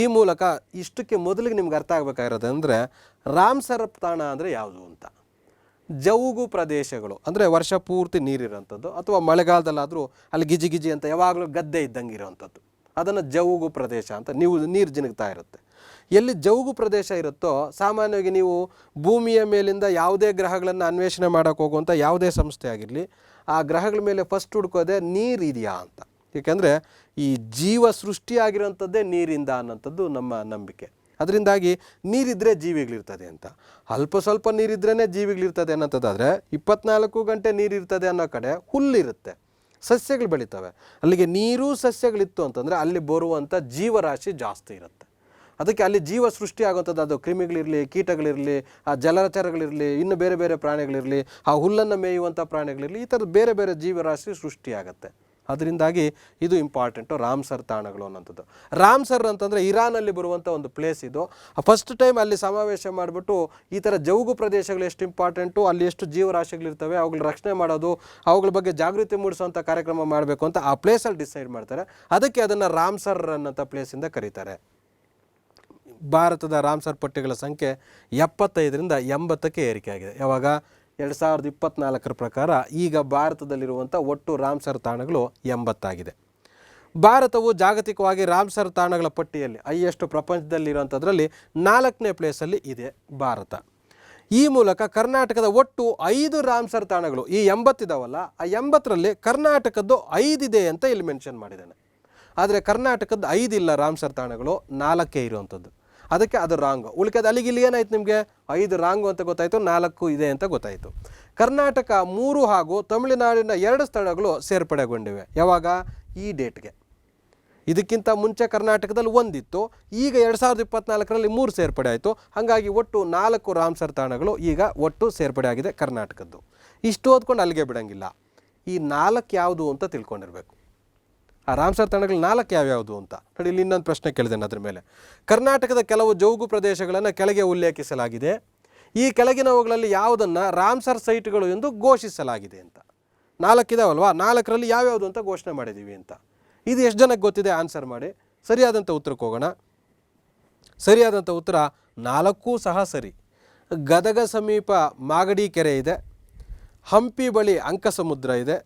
ಈ ಮೂಲಕ ಇಷ್ಟಕ್ಕೆ ಮೊದಲಿಗೆ ನಿಮ್ಗೆ ಅರ್ಥ ಆಗಬೇಕಾಗಿರೋದು ಅಂದರೆ ರಾಮ್ಸರ್ ತಾಣ ಅಂದರೆ ಯಾವುದು ಅಂತ. ಜವುಗು ಪ್ರದೇಶಗಳು ಅಂದರೆ ವರ್ಷ ಪೂರ್ತಿ ನೀರಿರೋಂಥದ್ದು, ಅಥವಾ ಮಳೆಗಾಲದಲ್ಲಾದರೂ ಅಲ್ಲಿ ಗಿಜಿ ಗಿಜಿ ಅಂತ ಯಾವಾಗಲೂ ಗದ್ದೆ ಇದ್ದಂಗೆ ಇರೋವಂಥದ್ದು, ಅದನ್ನು ಜವುಗು ಪ್ರದೇಶ ಅಂತ. ನೀರು ಜಿನುಗ್ತಾ ಇರುತ್ತೆ. ಎಲ್ಲಿ ಜವುಗು ಪ್ರದೇಶ ಇರುತ್ತೋ, ಸಾಮಾನ್ಯವಾಗಿ ನೀವು ಭೂಮಿಯ ಮೇಲಿಂದ ಯಾವುದೇ ಗ್ರಹಗಳನ್ನು ಅನ್ವೇಷಣೆ ಮಾಡೋಕ್ಕೆ ಹೋಗುವಂಥ ಯಾವುದೇ ಸಂಸ್ಥೆ ಆಗಿರಲಿ, ಆ ಗ್ರಹಗಳ ಮೇಲೆ ಫಸ್ಟ್ ಹುಡ್ಕೋದೆ ನೀರಿದೆಯಾ ಅಂತ. ಏಕೆಂದರೆ ಈ ಜೀವ ಸೃಷ್ಟಿಯಾಗಿರೋಂಥದ್ದೇ ನೀರಿಂದ ಅನ್ನೋಂಥದ್ದು ನಮ್ಮ ನಂಬಿಕೆ. ಅದರಿಂದಾಗಿ ನೀರಿದ್ದರೆ ಜೀವಿಗಳಿರ್ತದೆ ಅಂತ. ಅಲ್ಪ ಸ್ವಲ್ಪ ನೀರಿದ್ರೇ ಜೀವಿಗಳಿರ್ತದೆ ಅನ್ನೋಂಥದ್ದಾದರೆ 24 ಗಂಟೆ ನೀರಿರ್ತದೆ ಅನ್ನೋ ಕಡೆ ಹುಲ್ಲಿರುತ್ತೆ, ಸಸ್ಯಗಳು ಬೆಳೀತವೆ. ಅಲ್ಲಿಗೆ ನೀರು ಸಸ್ಯಗಳಿತ್ತು ಅಂತಂದರೆ ಅಲ್ಲಿ ಬರುವಂಥ ಜೀವರಾಶಿ ಜಾಸ್ತಿ ಇರುತ್ತೆ. ಅದಕ್ಕೆ ಅಲ್ಲಿ ಜೀವ ಸೃಷ್ಟಿ ಆಗುವಂಥದ್ದು, ಅದು ಕ್ರಿಮಿಗಳಿರಲಿ, ಕೀಟಗಳಿರಲಿ, ಆ ಜಲಚರಗಳಿರಲಿ, ಇನ್ನು ಬೇರೆ ಬೇರೆ ಪ್ರಾಣಿಗಳಿರಲಿ, ಆ ಹುಲ್ಲನ್ನು ಮೇಯುವಂಥ ಪ್ರಾಣಿಗಳಿರಲಿ, ಈ ಥರದ ಬೇರೆ ಬೇರೆ ಜೀವರಾಶಿ ಸೃಷ್ಟಿಯಾಗತ್ತೆ. ಅದರಿಂದಾಗಿ ಇದು ಇಂಪಾರ್ಟೆಂಟು ರಾಮ್ಸರ್ ತಾಣಗಳು ಅನ್ನೋಂಥದ್ದು. ರಾಮ್ಸರ್ ಅಂತಂದರೆ ಇರಾನಲ್ಲಿ ಬರುವಂಥ ಒಂದು ಪ್ಲೇಸ್ ಇದು. ಫಸ್ಟ್ ಟೈಮ್ ಅಲ್ಲಿ ಸಮಾವೇಶ ಮಾಡಿಬಿಟ್ಟು ಈ ಥರ ಜವುಗು ಪ್ರದೇಶಗಳು ಎಷ್ಟು ಇಂಪಾರ್ಟೆಂಟು, ಅಲ್ಲಿ ಎಷ್ಟು ಜೀವರಾಶಿಗಳಿರ್ತವೆ, ಅವುಗಳ ರಕ್ಷಣೆ ಮಾಡೋದು, ಅವುಗಳ ಬಗ್ಗೆ ಜಾಗೃತಿ ಮೂಡಿಸುವಂಥ ಕಾರ್ಯಕ್ರಮ ಮಾಡಬೇಕು ಅಂತ ಆ ಪ್ಲೇಸಲ್ಲಿ ಡಿಸೈಡ್ ಮಾಡ್ತಾರೆ. ಅದಕ್ಕೆ ಅದನ್ನು ರಾಮ್ಸರ್ ಅನ್ನೋಂಥ ಪ್ಲೇಸಿಂದ ಕರೀತಾರೆ. ಭಾರತದ ರಾಮ್ಸರ್ ಪಟ್ಟಿಗಳ ಸಂಖ್ಯೆ 75ರಿಂದ 80ಕ್ಕೆ ಏರಿಕೆ ಆಗಿದೆ. ಯಾವಾಗ 2024 ಪ್ರಕಾರ ಈಗ ಭಾರತದಲ್ಲಿರುವಂಥ ಒಟ್ಟು ರಾಮ್ಸರ್ ತಾಣಗಳು 80 ಆಗಿದೆ. ಭಾರತವು ಜಾಗತಿಕವಾಗಿ ರಾಮ್ಸರ್ ತಾಣಗಳ ಪಟ್ಟಿಯಲ್ಲಿ ಹೈಯೆಸ್ಟ್ ಪ್ರಪಂಚದಲ್ಲಿರುವಂಥದ್ರಲ್ಲಿ 4ನೇ ಪ್ಲೇಸಲ್ಲಿ ಇದೆ ಭಾರತ. ಈ ಮೂಲಕ ಕರ್ನಾಟಕದ ಒಟ್ಟು 5 ರಾಮ್ಸರ್ ತಾಣಗಳು, ಈ 80 ಇದಾವಲ್ಲ, ಆ 80ರಲ್ಲಿ ಕರ್ನಾಟಕದ್ದು 5 ಇದೆ ಅಂತ ಇಲ್ಲಿ ಮೆನ್ಷನ್ ಮಾಡಿದ್ದಾನೆ. ಆದರೆ ಕರ್ನಾಟಕದ್ದು 5 ಇಲ್ಲ ರಾಮ್ಸರ್ ತಾಣಗಳು, 4 ಇರುವಂಥದ್ದು. ಅದಕ್ಕೆ ಅದು ರಾಂಗು. ಉಳಿಕೆದು ಅಲ್ಲಿಗೆ ಇಲ್ಲಿ ಏನಾಯ್ತು, ನಿಮಗೆ 5 ರಾಂಗು ಅಂತ ಗೊತ್ತಾಯಿತು, 4 ಇದೆ ಅಂತ ಗೊತ್ತಾಯಿತು. ಕರ್ನಾಟಕ 3 ಹಾಗೂ ತಮಿಳುನಾಡಿನ 2 ಸ್ಥಳಗಳು ಸೇರ್ಪಡೆಗೊಂಡಿವೆ. ಯಾವಾಗ? ಈ ಡೇಟ್ಗೆ. ಇದಕ್ಕಿಂತ ಮುಂಚೆ ಕರ್ನಾಟಕದಲ್ಲಿ 1 ಇತ್ತು, ಈಗ 2024ರಲ್ಲಿ 3 ಸೇರ್ಪಡೆ ಆಯಿತು. ಹಾಗಾಗಿ ಒಟ್ಟು 4 ರಾಮ್ಸರ್ ತಾಣಗಳು ಈಗ ಒಟ್ಟು ಸೇರ್ಪಡೆ ಆಗಿದೆ ಕರ್ನಾಟಕದ್ದು. ಇಷ್ಟು ಓದ್ಕೊಂಡು ಅಲ್ಲಿಗೆ ಬಿಡೋಂಗಿಲ್ಲ, ಈ 4 ಯಾವುದು ಅಂತ ತಿಳ್ಕೊಂಡಿರಬೇಕು. ಆ ರಾಮ್ಸರ್ ತಾಣಗಳು 4 ಯಾವ್ಯಾವುದು ಅಂತ ನೋಡಿ. ಇಲ್ಲಿ ಇನ್ನೊಂದು ಪ್ರಶ್ನೆ ಕೇಳಿದ್ದೇನೆ ಅದ್ರ ಮೇಲೆ. ಕರ್ನಾಟಕದ ಕೆಲವು ಜೌಗು ಪ್ರದೇಶಗಳನ್ನು ಕೆಳಗೆ ಉಲ್ಲೇಖಿಸಲಾಗಿದೆ. ಈ ಕೆಳಗಿನವುಗಳಲ್ಲಿ ಯಾವುದನ್ನು ರಾಮ್ಸರ್ ಸೈಟ್ಗಳು ಎಂದು ಘೋಷಿಸಲಾಗಿದೆ ಅಂತ. 4 ಇದಾವಲ್ವಾ, 4ರಲ್ಲಿ ಯಾವ್ಯಾವುದು ಅಂತ ಘೋಷಣೆ ಮಾಡಿದ್ದೀವಿ ಅಂತ. ಇದು ಎಷ್ಟು ಜನಕ್ಕೆ ಗೊತ್ತಿದೆ? ಆನ್ಸರ್ ಮಾಡಿ. ಸರಿಯಾದಂಥ ಉತ್ತರಕ್ಕೆ ಹೋಗೋಣ. ಸರಿಯಾದಂಥ ಉತ್ತರ 4 ಸಹ ಸರಿ. ಗದಗ ಸಮೀಪ ಮಾಗಡಿ ಕೆರೆ ಇದೆ, ಹಂಪಿ ಬಳಿ ಅಂಕಸಮುದ್ರ ಇದೆ,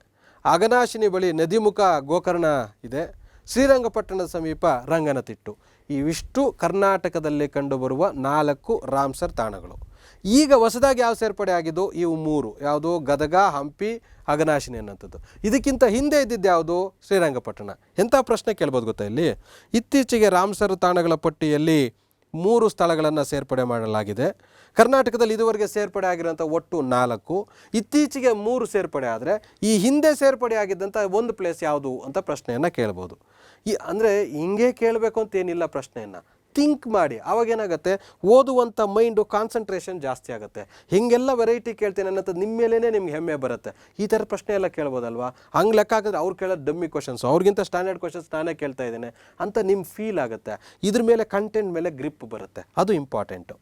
ಅಘನಾಶಿನಿ ಬಳಿ ನದಿಮುಖ ಗೋಕರ್ಣ ಇದೆ, ಶ್ರೀರಂಗಪಟ್ಟಣದ ಸಮೀಪ ರಂಗನತಿಟ್ಟು. ಇವಿಷ್ಟು ಕರ್ನಾಟಕದಲ್ಲಿ ಕಂಡುಬರುವ 4 ರಾಮ್ಸರ್ ತಾಣಗಳು. ಈಗ ಹೊಸದಾಗಿ ಯಾವ ಸೇರ್ಪಡೆ ಆಗಿದ್ದು? ಇವು 3. ಯಾವುದು? ಗದಗ, ಹಂಪಿ, ಅಘನಾಶಿನಿ ಅನ್ನೋಂಥದ್ದು. ಇದಕ್ಕಿಂತ ಹಿಂದೆ ಇದ್ದಿದ್ದು ಯಾವುದು? ಶ್ರೀರಂಗಪಟ್ಟಣ. ಎಂಥ ಪ್ರಶ್ನೆ ಕೇಳ್ಬೋದು ಗೊತ್ತಾ ಇಲ್ಲಿ? ಇತ್ತೀಚೆಗೆ ರಾಮ್ಸರ್ ತಾಣಗಳ ಪಟ್ಟಿಯಲ್ಲಿ 3 ಸ್ಥಳಗಳನ್ನು ಸೇರ್ಪಡೆ ಮಾಡಲಾಗಿದೆ. ಕರ್ನಾಟಕದಲ್ಲಿ ಇದುವರೆಗೆ ಸೇರ್ಪಡೆ ಆಗಿರೋಂಥ ಒಟ್ಟು 4. ಇತ್ತೀಚೆಗೆ 3 ಸೇರ್ಪಡೆ ಆದರೆ ಈ ಹಿಂದೆ ಸೇರ್ಪಡೆ ಆಗಿದ್ದಂಥ ಒಂದು ಪ್ಲೇಸ್ ಯಾವುದು ಅಂತ ಪ್ರಶ್ನೆಯನ್ನು ಕೇಳ್ಬೋದು. ಅಂದರೆ ಹಿಂಗೆ ಕೇಳಬೇಕು ಅಂತ ಏನಿಲ್ಲ, ಪ್ರಶ್ನೆಯನ್ನು ಥಿಂಕ್ ಮಾಡಿ. ಅವಾಗೇನಾಗುತ್ತೆ, ಓದುವಂಥ ಮೈಂಡು ಕಾನ್ಸಂಟ್ರೇಷನ್ ಜಾಸ್ತಿ ಆಗುತ್ತೆ. ಹೀಗೆಲ್ಲ ವೆರೈಟಿ ಕೇಳ್ತೇನೆ ಅನ್ನೋದು ನಿಮ್ಮ ಮೇಲೇ ನಿಮ್ಗೆ ಹೆಮ್ಮೆ ಬರುತ್ತೆ. ಈ ಥರ ಪ್ರಶ್ನೆ ಎಲ್ಲ ಕೇಳ್ಬೋದಲ್ವಾ? ಹಂಗೆ ಲೆಕ್ಕ ಹಾಕಿದ್ರೆ ಅವ್ರು ಕೇಳೋದು ಡಮ್ಮಿ ಕ್ವಶನ್ಸು, ಅವ್ರಿಗಿಂತ ಸ್ಟ್ಯಾಂಡರ್ಡ್ ಕ್ವಶನ್ಸ್ ನಾನೇ ಕೇಳ್ತಾ ಇದ್ದೇನೆ ಅಂತ ನಿಮ್ಮ ಫೀಲ್ ಆಗುತ್ತೆ. ಇದ್ರ ಮೇಲೆ ಕಂಟೆಂಟ್ ಮೇಲೆ ಗ್ರಿಪ್ ಬರುತ್ತೆ, ಅದು ಇಂಪಾರ್ಟೆಂಟು.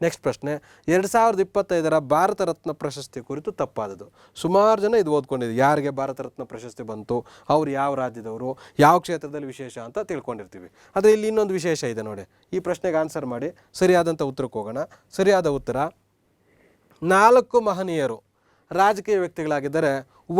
ನೆಕ್ಸ್ಟ್ ಪ್ರಶ್ನೆ, 2025 ಭಾರತ ರತ್ನ ಪ್ರಶಸ್ತಿ ಕುರಿತು ತಪ್ಪಾದದು. ಸುಮಾರು ಜನ ಇದು ಓದ್ಕೊಂಡಿದ್ದು, ಯಾರಿಗೆ ಭಾರತ ರತ್ನ ಪ್ರಶಸ್ತಿ ಬಂತು, ಅವ್ರು ಯಾವ ರಾಜ್ಯದವರು, ಯಾವ ಕ್ಷೇತ್ರದಲ್ಲಿ ವಿಶೇಷ ಅಂತ ತಿಳ್ಕೊಂಡಿರ್ತೀವಿ. ಆದರೆ ಇಲ್ಲಿ ಇನ್ನೊಂದು ವಿಶೇಷ ಇದೆ ನೋಡಿ. ಈ ಪ್ರಶ್ನೆಗೆ ಆನ್ಸರ್ ಮಾಡಿ ಸರಿಯಾದಂಥ ಉತ್ತರಕ್ಕೆ ಹೋಗೋಣ. ಸರಿಯಾದ ಉತ್ತರ, 4 ಮಹನೀಯರು ರಾಜಕೀಯ ವ್ಯಕ್ತಿಗಳಾಗಿದ್ದರೆ,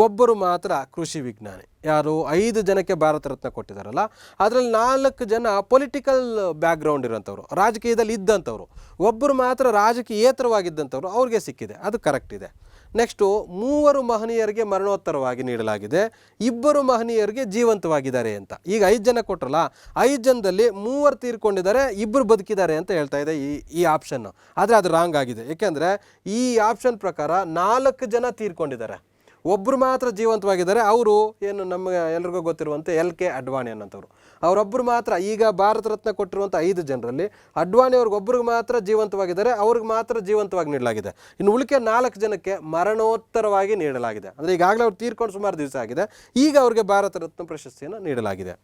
ಒಬ್ಬರು ಮಾತ್ರ ಕೃಷಿ ವಿಜ್ಞಾನಿ. ಯಾರು? 5 ಜನಕ್ಕೆ ಭಾರತ ರತ್ನ ಕೊಟ್ಟಿದ್ದಾರಲ್ಲ, ಅದರಲ್ಲಿ 4 ಜನ ಪೊಲಿಟಿಕಲ್ ಬ್ಯಾಕ್ಗ್ರೌಂಡ್ ಇರೋಂಥವ್ರು, ರಾಜಕೀಯದಲ್ಲಿ ಇದ್ದಂಥವ್ರು. ಒಬ್ಬರು ಮಾತ್ರ ರಾಜಕೀಯೇತರವಾಗಿದ್ದಂಥವ್ರು, ಅವ್ರಿಗೆ ಸಿಕ್ಕಿದೆ, ಅದು ಕರೆಕ್ಟ್ ಇದೆ. ನೆಕ್ಸ್ಟು, 3 ಮಹನೀಯರಿಗೆ ಮರಣೋತ್ತರವಾಗಿ ನೀಡಲಾಗಿದೆ, 2 ಮಹನೀಯರಿಗೆ ಜೀವಂತವಾಗಿದ್ದಾರೆ ಅಂತ. ಈಗ 5 ಜನ ಕೊಟ್ಟರಲ್ಲ, 5 ಜನದಲ್ಲಿ 3 ತೀರ್ಕೊಂಡಿದ್ದಾರೆ, 2 ಬದುಕಿದ್ದಾರೆ ಅಂತ ಹೇಳ್ತಾ ಇದೆ ಈ ಆಪ್ಷನ್ನು. ಆದರೆ ಅದು ರಾಂಗ್ ಆಗಿದೆ. ಏಕೆಂದರೆ ಈ ಆಪ್ಷನ್ ಪ್ರಕಾರ 4 ಜನ ತೀರ್ಕೊಂಡಿದ್ದಾರೆ, ಒಬ್ಬರು ಮಾತ್ರ ಜೀವಂತವಾಗಿದ್ದಾರೆ. ಅವರು ಏನು ನಮಗೆ ಎಲ್ರಿಗೂ ಗೊತ್ತಿರುವಂತೆ LK ಅಡ್ವಾಣಿ ಅನ್ನೋಂಥವ್ರು. ಅವರೊಬ್ಬರು ಮಾತ್ರ, ಈಗ ಭಾರತ ರತ್ನ ಕೊಟ್ಟಿರುವಂಥ 5 ಜನರಲ್ಲಿ ಅಡ್ವಾಣಿ ಅವ್ರಿಗೊಬ್ಬರಿಗೆ ಮಾತ್ರ ಜೀವಂತವಾಗಿದ್ದಾರೆ, ಅವ್ರಿಗೆ ಮಾತ್ರ ಜೀವಂತವಾಗಿ ನೀಡಲಾಗಿದೆ. ಇನ್ನು ಉಳಿಕೆ 4 ಜನಕ್ಕೆ ಮರಣೋತ್ತರವಾಗಿ ನೀಡಲಾಗಿದೆ. ಅಂದರೆ ಈಗಾಗಲೇ ಅವ್ರು ತೀರ್ಕೊಂಡು ಸುಮಾರು ದಿವಸ ಆಗಿದೆ, ಈಗ ಅವ್ರಿಗೆ ಭಾರತ ರತ್ನ ಪ್ರಶಸ್ತಿಯನ್ನು ನೀಡಲಾಗಿದೆ.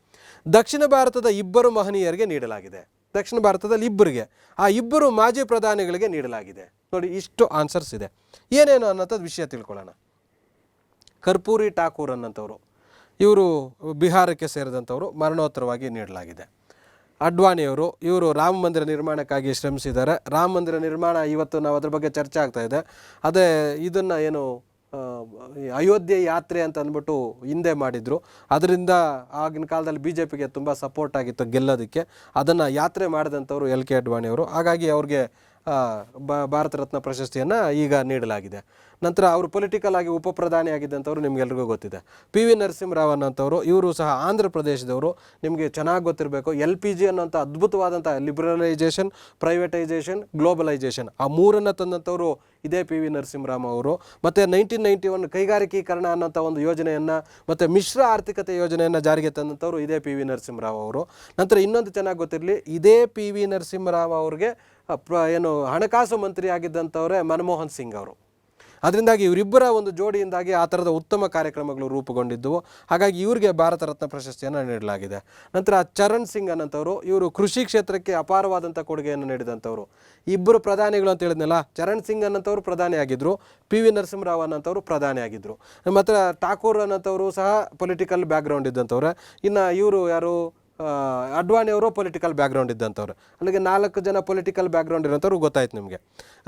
ದಕ್ಷಿಣ ಭಾರತದ 2 ಮಹನೀಯರಿಗೆ ನೀಡಲಾಗಿದೆ. ದಕ್ಷಿಣ ಭಾರತದಲ್ಲಿ 2ರಿಗೆ, ಆ 2 ಮಾಜಿ ಪ್ರಧಾನಿಗಳಿಗೆ ನೀಡಲಾಗಿದೆ. ನೋಡಿ, ಇಷ್ಟು ಆನ್ಸರ್ಸ್ ಇದೆ. ಏನೇನು ಅನ್ನೋಂಥದ್ದು ವಿಷಯ ತಿಳ್ಕೊಳ್ಳೋಣ. ಕರ್ಪೂರಿ ಠಾಕೂರ್ ಅನ್ನೋಂಥವ್ರು, ಇವರು ಬಿಹಾರಕ್ಕೆ ಸೇರಿದಂಥವರು, ಮರಣೋತ್ತರವಾಗಿ ನೀಡಲಾಗಿದೆ. ಅಡ್ವಾಣಿಯವರು, ಇವರು ರಾಮ ಮಂದಿರ ನಿರ್ಮಾಣಕ್ಕಾಗಿ ಶ್ರಮಿಸಿದ್ದಾರೆ. ರಾಮ ಮಂದಿರ ನಿರ್ಮಾಣ ಇವತ್ತು ನಾವು ಅದ್ರ ಬಗ್ಗೆ ಚರ್ಚೆ ಆಗ್ತಾ ಇದೆ. ಅದೇ ಇದನ್ನು ಏನು ಅಯೋಧ್ಯೆ ಯಾತ್ರೆ ಅಂತ ಅಂದ್ಬಿಟ್ಟು ಹಿಂದೆ ಮಾಡಿದರು, ಅದರಿಂದ ಆಗಿನ ಕಾಲದಲ್ಲಿ BJPಗೆ ತುಂಬ ಸಪೋರ್ಟ್ ಆಗಿತ್ತು ಗೆಲ್ಲೋದಕ್ಕೆ. ಅದನ್ನು ಯಾತ್ರೆ ಮಾಡಿದಂಥವ್ರು LK ಅಡ್ವಾಣಿಯವರು. ಹಾಗಾಗಿ ಅವ್ರಿಗೆ ಭಾರತ ರತ್ನ ಪ್ರಶಸ್ತಿಯನ್ನು ಈಗ ನೀಡಲಾಗಿದೆ. ನಂತರ ಅವರು ಪೊಲಿಟಿಕಲ್ ಆಗಿ ಉಪ ಪ್ರಧಾನಿ ಆಗಿದ್ದಂಥವ್ರು ನಿಮಗೆಲ್ರಿಗೂ ಗೊತ್ತಿದೆ. PV ನರಸಿಂಹರಾವ್ ಅನ್ನೋಂಥವ್ರು, ಇವರು ಸಹ ಆಂಧ್ರ ಪ್ರದೇಶದವರು. ನಿಮಗೆ ಚೆನ್ನಾಗಿ ಗೊತ್ತಿರಬೇಕು, LPG ಅನ್ನೋಂಥ ಅದ್ಭುತವಾದಂಥ ಲಿಬ್ರಲೈಜೇಷನ್, ಪ್ರೈವೇಟೈಸೇಷನ್, ಗ್ಲೋಬಲೈಜೇಷನ್, ಆ 3ನ್ನು ತಂದಂಥವ್ರು ಇದೇ PV ನರಸಿಂಹರಾವ್ ಅವರು. ಮತ್ತು 1991 ಕೈಗಾರಿಕೀಕರಣ ಅನ್ನೋಂಥ ಒಂದು ಯೋಜನೆಯನ್ನು, ಮತ್ತು ಮಿಶ್ರ ಆರ್ಥಿಕತೆ ಯೋಜನೆಯನ್ನು ಜಾರಿಗೆ ತಂದಂಥವ್ರು ಇದೇ PV ನರಸಿಂಹರಾವ್ ಅವರು. ನಂತರ ಇನ್ನೊಂದು ಚೆನ್ನಾಗಿ ಗೊತ್ತಿರಲಿ, ಇದೇ PV ನರಸಿಂಹರಾವ್ ಅವ್ರಿಗೆ ಏನು ಹಣಕಾಸು ಮಂತ್ರಿ ಆಗಿದ್ದಂಥವ್ರೆ ಮನಮೋಹನ್ ಸಿಂಗ್ ಅವರು. ಅದರಿಂದಾಗಿ ಇವರಿಬ್ಬರ ಒಂದು ಜೋಡಿಯಿಂದಾಗಿ ಆ ಥರದ ಉತ್ತಮ ಕಾರ್ಯಕ್ರಮಗಳು ರೂಪುಗೊಂಡಿದ್ದವು. ಹಾಗಾಗಿ ಇವರಿಗೆ ಭಾರತ ರತ್ನ ಪ್ರಶಸ್ತಿಯನ್ನು ನೀಡಲಾಗಿದೆ. ನಂತರ ಚರಣ್ ಸಿಂಗ್ ಅನ್ನೋಂಥವ್ರು, ಇವರು ಕೃಷಿ ಕ್ಷೇತ್ರಕ್ಕೆ ಅಪಾರವಾದಂಥ ಕೊಡುಗೆಯನ್ನು ನೀಡಿದಂಥವ್ರು. 2 ಪ್ರಧಾನಿಗಳು ಅಂತ ಹೇಳಿದ್ನಲ್ಲ, ಚರಣ್ ಸಿಂಗ್ ಅನ್ನೋಂಥವ್ರು ಪ್ರಧಾನಿ ಆಗಿದ್ದರು, PV ನರಸಿಂಹರಾವ್ ಅನ್ನೋಂಥವ್ರು ಪ್ರಧಾನಿ ಆಗಿದ್ದರು. ಮತ್ತು ಠಾಕೂರ್ ಅನ್ನೋಂಥವ್ರು ಸಹ ಪೊಲಿಟಿಕಲ್ ಬ್ಯಾಕ್ಗ್ರೌಂಡ್ ಇದ್ದಂಥವ್ರೆ. ಇನ್ನು ಇವರು ಯಾರು, ಅಡ್ವಾಣಿ ಅವರು ಪೊಲಿಟಿಕಲ್ ಬ್ಯಾಕ್ಗ್ರೌಂಡ್ ಇದ್ದಂಥವ್ರು. ಅಲ್ಲಿಗೆ 4 ಜನ ಪೊಲಿಟಿಕಲ್ ಬ್ಯಾಕ್ಗ್ರೌಂಡ್ ಇರೋಂಥವ್ರು ಗೊತ್ತಾಯ್ತು ನಿಮಗೆ.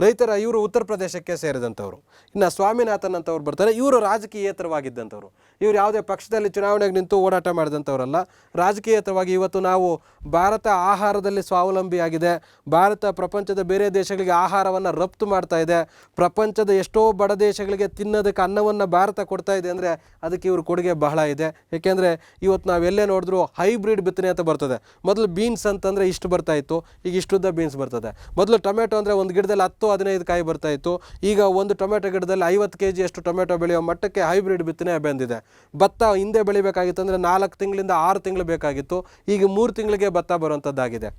ರೈತರ ಇವರು ಉತ್ತರ ಪ್ರದೇಶಕ್ಕೆ ಸೇರಿದಂಥವ್ರು. ಇನ್ನು ಸ್ವಾಮಿನಾಥನ್ ಅಂತವ್ರು ಬರ್ತಾರೆ, ಇವರು ರಾಜಕೀಯೇತರವಾಗಿದ್ದಂಥವ್ರು. ಇವರು ಯಾವುದೇ ಪಕ್ಷದಲ್ಲಿ ಚುನಾವಣೆಗೆ ನಿಂತು ಓಡಾಟ ಮಾಡಿದಂಥವ್ರಲ್ಲ, ರಾಜಕೀಯೇತರವಾಗಿ. ಇವತ್ತು ನಾವು ಭಾರತ ಆಹಾರದಲ್ಲಿ ಸ್ವಾವಲಂಬಿಯಾಗಿದೆ, ಭಾರತ ಪ್ರಪಂಚದ ಬೇರೆ ದೇಶಗಳಿಗೆ ಆಹಾರವನ್ನು ರಫ್ತು ಮಾಡ್ತಾ ಇದೆ, ಪ್ರಪಂಚದ ಎಷ್ಟೋ ಬಡ ದೇಶಗಳಿಗೆ ತಿನ್ನೋದಕ್ಕೆ ಅನ್ನವನ್ನು ಭಾರತ ಕೊಡ್ತಾ ಇದೆ ಅಂದರೆ ಅದಕ್ಕೆ ಇವ್ರ ಕೊಡುಗೆ ಬಹಳ ಇದೆ. ಏಕೆಂದರೆ ಇವತ್ತು ನಾವೆಲ್ಲೇ ನೋಡಿದ್ರು ಹೈಬ್ರಿಡ್ ಬಿತ್ತನೆ ಅಂತ ಬರ್ತದೆ. ಮೊದಲು ಬೀನ್ಸ್ ಅಂತಂದರೆ ಇಷ್ಟು ಬರ್ತಾಯಿತ್ತು, ಈಗ ಇಷ್ಟುದ್ದ ಬೀನ್ಸ್ ಬರ್ತದೆ. ಮೊದಲು ಟೊಮೆಟೊ ಅಂದರೆ ಒಂದು ಗಿಡದಲ್ಲಿ 10-15 ಕಾಯಿ ಬರ್ತಾಯಿತ್ತು, ಈಗ ಒಂದು ಟೊಮೆಟೊ ಗಿಡದಲ್ಲಿ 50 kg ಅಷ್ಟು ಟೊಮೆಟೊ ಬೆಳೆಯೋ ಮಟ್ಟಕ್ಕೆ ಹೈಬ್ರಿಡ್ ಬಿತ್ತನೆ ಬಂದಿದೆ. ಭತ್ತ ಹಿಂದೆ ಬೆಳಿಬೇಕಾಗಿತ್ತು ಅಂದರೆ 4 ತಿಂಗಳಿಂದ 6 ತಿಂಗಳು ಬೇಕಾಗಿತ್ತು, ಈಗ 3 ತಿಂಗಳಿಗೆ ಭತ್ತ ಬರುವಂಥದ್ದಾಗಿದೆ.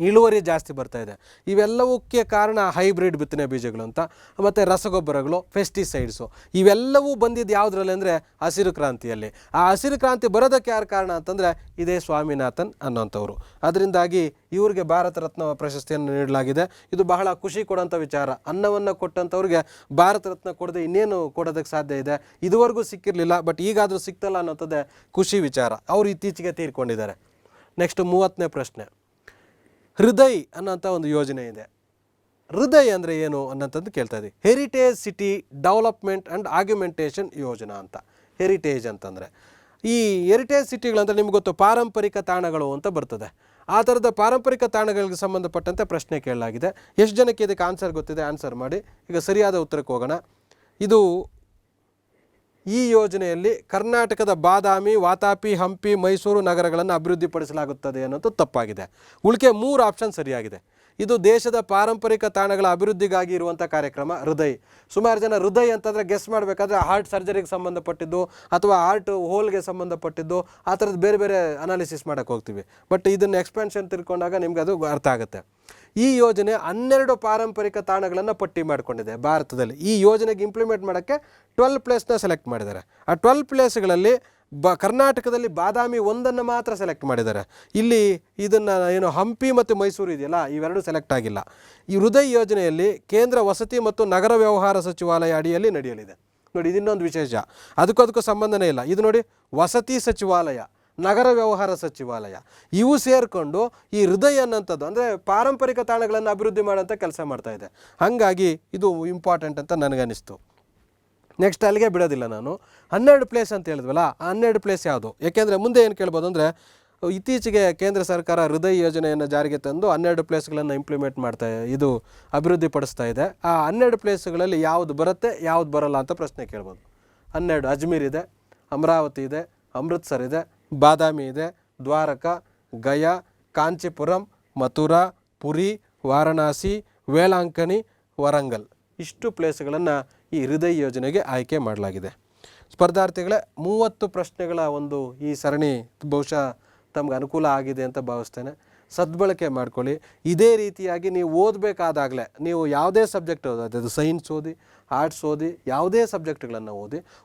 ಇಳುವರಿ ಜಾಸ್ತಿ ಬರ್ತಾ ಇದೆ. ಇವೆಲ್ಲವಕ್ಕೆ ಕಾರಣ ಹೈಬ್ರಿಡ್ ಬಿತ್ತನೆ ಬೀಜಗಳು ಅಂತ, ಮತ್ತು ರಸಗೊಬ್ಬರಗಳು, ಪೆಸ್ಟಿಸೈಡ್ಸು, ಇವೆಲ್ಲವೂ ಬಂದಿದ್ದು ಯಾವುದರಲ್ಲಿ ಅಂದರೆ ಹಸಿರು ಕ್ರಾಂತಿಯಲ್ಲಿ. ಆ ಹಸಿರು ಕ್ರಾಂತಿ ಬರೋದಕ್ಕೆ ಯಾರು ಕಾರಣ ಅಂತಂದರೆ ಇದೇ ಸ್ವಾಮಿನಾಥನ್ ಅನ್ನೋಂಥವ್ರು. ಅದರಿಂದಾಗಿ ಇವ್ರಿಗೆ ಭಾರತ ರತ್ನ ಪ್ರಶಸ್ತಿಯನ್ನು ನೀಡಲಾಗಿದೆ. ಇದು ಬಹಳ ಖುಷಿ ಕೊಡೋಂಥ ವಿಚಾರ. ಅನ್ನವನ್ನು ಕೊಟ್ಟಂಥವ್ರಿಗೆ ಭಾರತ ರತ್ನ ಕೊಡದೆ ಇನ್ನೇನು ಕೊಡೋದಕ್ಕೆ ಸಾಧ್ಯ ಇದೆ? ಇದುವರೆಗೂ ಸಿಕ್ಕಿರಲಿಲ್ಲ, ಬಟ್ ಈಗಾದರೂ ಸಿಕ್ತಲ್ಲ ಅನ್ನೋಂಥದ್ದೇ ಖುಷಿ ವಿಚಾರ. ಅವರು ಇತ್ತೀಚೆಗೆ ತೀರ್ಕೊಂಡಿದ್ದಾರೆ. ನೆಕ್ಸ್ಟ್ 30ನೇ ಪ್ರಶ್ನೆ. ಹೃದಯ್ ಅನ್ನೋಂಥ ಒಂದು ಯೋಜನೆ ಇದೆ. ಹೃದಯ ಅಂದರೆ ಏನು ಅನ್ನೋಂಥದ್ದು ಕೇಳ್ತಾ ಇದ್ದೀವಿ. ಹೆರಿಟೇಜ್ ಸಿಟಿ ಡೆವಲಪ್ಮೆಂಟ್ ಆ್ಯಂಡ್ ಆಗ್ಯುಮೆಂಟೇಷನ್ ಯೋಜನಾ ಅಂತ. ಹೆರಿಟೇಜ್ ಅಂತಂದರೆ ಈ ಹೆರಿಟೇಜ್ ಸಿಟಿಗಳಂದರೆ ನಿಮ್ಗೆ ಗೊತ್ತು, ಪಾರಂಪರಿಕ ತಾಣಗಳು ಅಂತ ಬರ್ತದೆ. ಆ ಥರದ ಪಾರಂಪರಿಕ ತಾಣಗಳಿಗೆ ಸಂಬಂಧಪಟ್ಟಂತೆ ಪ್ರಶ್ನೆ ಕೇಳಲಾಗಿದೆ. ಎಷ್ಟು ಜನಕ್ಕೆ ಇದಕ್ಕೆ ಆನ್ಸರ್ ಗೊತ್ತಿದೆ ಆನ್ಸರ್ ಮಾಡಿ. ಈಗ ಸರಿಯಾದ ಉತ್ತರಕ್ಕೆ ಹೋಗೋಣ. ಇದು ಈ ಯೋಜನೆಯಲ್ಲಿ ಕರ್ನಾಟಕದ ಬಾದಾಮಿ, ವಾತಾಪಿ, ಹಂಪಿ, ಮೈಸೂರು ನಗರಗಳನ್ನು ಅಭಿವೃದ್ಧಿಪಡಿಸಲಾಗುತ್ತದೆ ಅನ್ನೋದು ತಪ್ಪಾಗಿದೆ. ಉಳಿಕೆ 3 ಆಪ್ಷನ್ ಸರಿಯಾಗಿದೆ. ಇದು ದೇಶದ ಪಾರಂಪರಿಕ ತಾಣಗಳ ಅಭಿವೃದ್ಧಿಗಾಗಿ ಇರುವಂಥ ಕಾರ್ಯಕ್ರಮ ಹೃದಯ್. ಸುಮಾರು ಜನ ಹೃದಯ್ ಅಂತಂದರೆ ಗೆಸ್ ಮಾಡಬೇಕಾದ್ರೆ ಹಾರ್ಟ್ ಸರ್ಜರಿಗೆ ಸಂಬಂಧಪಟ್ಟಿದ್ದು ಅಥವಾ ಹಾರ್ಟ್ ಹೋಲ್ಗೆ ಸಂಬಂಧಪಟ್ಟಿದ್ದು ಆ ಥರದ್ದು ಬೇರೆ ಬೇರೆ ಅನಾಲಿಸಿಸ್ ಮಾಡೋಕ್ಕೆ ಹೋಗ್ತೀವಿ. ಬಟ್ ಇದನ್ನು ಎಕ್ಸ್ಪೆನ್ಷನ್ ತಿಳ್ಕೊಂಡಾಗ ನಿಮ್ಗೆ ಅದು ಅರ್ಥ ಆಗುತ್ತೆ. ಈ ಯೋಜನೆ 12 ಪಾರಂಪರಿಕ ತಾಣಗಳನ್ನು ಪಟ್ಟಿ ಮಾಡಿಕೊಂಡಿದೆ ಭಾರತದಲ್ಲಿ. ಈ ಯೋಜನೆಗೆ ಇಂಪ್ಲಿಮೆಂಟ್ ಮಾಡೋಕ್ಕೆ 12 ಪ್ಲೇಸ್ನ ಸೆಲೆಕ್ಟ್ ಮಾಡಿದ್ದಾರೆ. ಆ 12 ಪ್ಲೇಸ್ಗಳಲ್ಲಿ ಕರ್ನಾಟಕದಲ್ಲಿ ಬಾದಾಮಿ ಒಂದನ್ನು ಮಾತ್ರ ಸೆಲೆಕ್ಟ್ ಮಾಡಿದ್ದಾರೆ. ಇಲ್ಲಿ ಇದನ್ನು ಏನು ಹಂಪಿ ಮತ್ತು ಮೈಸೂರು ಇದೆಯಲ್ಲ, ಇವೆರಡು ಸೆಲೆಕ್ಟ್ ಆಗಿಲ್ಲ. ಈ ಹೃದಯ್ ಯೋಜನೆಯಲ್ಲಿ ಕೇಂದ್ರ ವಸತಿ ಮತ್ತು ನಗರ ವ್ಯವಹಾರ ಸಚಿವಾಲಯ ಅಡಿಯಲ್ಲಿ ನಡೆಯಲಿದೆ. ನೋಡಿ, ಇದನ್ನೊಂದು ವಿಶೇಷ. ಅದಕ್ಕೂ ಸಂಬಂಧನೇ ಇಲ್ಲ. ಇದು ನೋಡಿ, ವಸತಿ ಸಚಿವಾಲಯ, ನಗರ ವ್ಯವಹಾರ ಸಚಿವಾಲಯ ಇವು ಸೇರಿಕೊಂಡು ಈ ಹೃದಯ ಅನ್ನೋಂಥದ್ದು ಅಂದರೆ ಪಾರಂಪರಿಕ ತಾಣಗಳನ್ನು ಅಭಿವೃದ್ಧಿ ಮಾಡೋಂಥ ಕೆಲಸ ಮಾಡ್ತಾ ಇದೆ. ಹಾಗಾಗಿ ಇದು ಇಂಪಾರ್ಟೆಂಟ್ ಅಂತ ನನಗನ್ನಿಸ್ತು. ನೆಕ್ಸ್ಟ್ ಅಲ್ಲಿಗೆ ಬಿಡೋದಿಲ್ಲ ನಾನು. 12 ಪ್ಲೇಸ್ ಅಂತ ಹೇಳಿದ್ವಲ್ಲ, ಆ 12 ಪ್ಲೇಸ್ ಯಾವುದು? ಯಾಕೆಂದರೆ ಮುಂದೆ ಏನು ಕೇಳ್ಬೋದು ಅಂದರೆ, ಇತ್ತೀಚೆಗೆ ಕೇಂದ್ರ ಸರ್ಕಾರ ಹೃದಯ್ ಯೋಜನೆಯನ್ನು ಜಾರಿಗೆ ತಂದು 12 ಪ್ಲೇಸ್ಗಳನ್ನು ಇಂಪ್ಲಿಮೆಂಟ್ ಇದು ಅಭಿವೃದ್ಧಿಪಡಿಸ್ತಾ ಇದೆ. ಆ 12 ಪ್ಲೇಸ್ಗಳಲ್ಲಿ ಯಾವುದು ಬರುತ್ತೆ, ಯಾವುದು ಬರಲ್ಲ ಅಂತ ಪ್ರಶ್ನೆ ಕೇಳ್ಬೋದು. 12 ಅಜ್ಮೀರ್ ಇದೆ, ಅಮರಾವತಿ ಇದೆ, ಅಮೃತ್ಸರ್ ಇದೆ, ಬಾದಾಮಿ ಇದೆ, ದ್ವಾರಕಾ, ಗಯಾ, ಕಾಂಚೀಪುರಂ, ಮಥುರಾ, ಪುರಿ, ವಾರಣಾಸಿ, ವೇಳಾಂಕಣಿ, ವರಂಗಲ್. ಇಷ್ಟು ಪ್ಲೇಸ್ಗಳನ್ನು ಈ ಹೃದಯ್ ಯೋಜನೆಗೆ ಆಯ್ಕೆ ಮಾಡಲಾಗಿದೆ. ಸ್ಪರ್ಧಾರ್ಥಿಗಳೇ, 30 ಪ್ರಶ್ನೆಗಳ ಒಂದು ಈ ಸರಣಿ ಬಹುಶಃ ತಮ್ಗೆ ಅನುಕೂಲ ಆಗಿದೆ ಅಂತ ಭಾವಿಸ್ತೇನೆ. ಸದ್ಬಳಕೆ ಮಾಡ್ಕೊಳ್ಳಿ. ಇದೇ ರೀತಿಯಾಗಿ ನೀವು ಓದಬೇಕಾದಾಗಲೇ ನೀವು ಯಾವುದೇ ಸಬ್ಜೆಕ್ಟ್ ಓದೋದು, ಅದು ಸೈನ್ಸ್ ಓದಿ, ಆರ್ಟ್ಸ್ ಓದಿ, ಯಾವುದೇ ಸಬ್ಜೆಕ್ಟ್ಗಳನ್ನು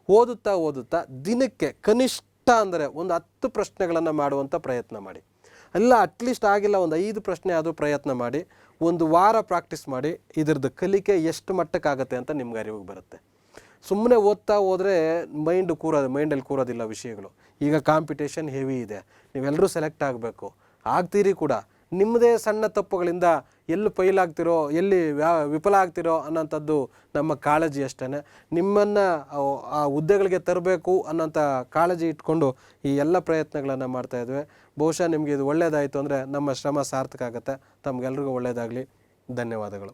ಓದುತ್ತಾ ದಿನಕ್ಕೆ ಕನಿಷ್ಠ ಅಂದರೆ ಒಂದು 10 ಪ್ರಶ್ನೆಗಳನ್ನು ಮಾಡುವಂಥ ಪ್ರಯತ್ನ ಮಾಡಿ. ಎಲ್ಲ ಅಟ್ಲೀಸ್ಟ್ ಆಗಿಲ್ಲ ಒಂದು 5 ಪ್ರಶ್ನೆ ಆದರೂ ಪ್ರಯತ್ನ ಮಾಡಿ. ಒಂದು ವಾರ ಪ್ರಾಕ್ಟೀಸ್ ಮಾಡಿ. ಇದರದ್ದು ಕಲಿಕೆ ಎಷ್ಟು ಮಟ್ಟಕ್ಕಾಗತ್ತೆ ಅಂತ ನಿಮ್ಗೆ ಅರಿವಿಗೆ ಬರುತ್ತೆ. ಸುಮ್ಮನೆ ಓದ್ತಾ ಹೋದರೆ ಮೈಂಡಲ್ಲಿ ಕೂರೋದಿಲ್ಲ ವಿಷಯಗಳು. ಈಗ ಕಾಂಪಿಟೇಷನ್ ಹೆವಿ ಇದೆ. ನೀವೆಲ್ಲರೂ ಸೆಲೆಕ್ಟ್ ಆಗಬೇಕು, ಆಗ್ತೀರಿ ಕೂಡ. ನಿಮ್ಮದೇ ಸಣ್ಣ ತಪ್ಪುಗಳಿಂದ ಎಲ್ಲಿ ಫೈಲಾಗ್ತಿರೋ, ಎಲ್ಲಿ ವಿಫಲ ಆಗ್ತಿರೋ ಅನ್ನೋಂಥದ್ದು ನಮ್ಮ ಕಾಳಜಿ ಅಷ್ಟೇ. ನಿಮ್ಮನ್ನು ಆ ಹುದ್ದೆಗಳಿಗೆ ತರಬೇಕು ಅನ್ನೋಂಥ ಕಾಳಜಿ ಇಟ್ಕೊಂಡು ಈ ಎಲ್ಲ ಪ್ರಯತ್ನಗಳನ್ನು ಮಾಡ್ತಾಯಿದ್ವಿ. ಬಹುಶಃ ನಿಮಗೆ ಇದು ಒಳ್ಳೆಯದಾಯಿತು ಅಂದರೆ ನಮ್ಮ ಶ್ರಮ ಸಾರ್ಥಕ ಆಗುತ್ತೆ. ತಮಗೆಲ್ರಿಗೂ ಒಳ್ಳೆಯದಾಗಲಿ. ಧನ್ಯವಾದಗಳು.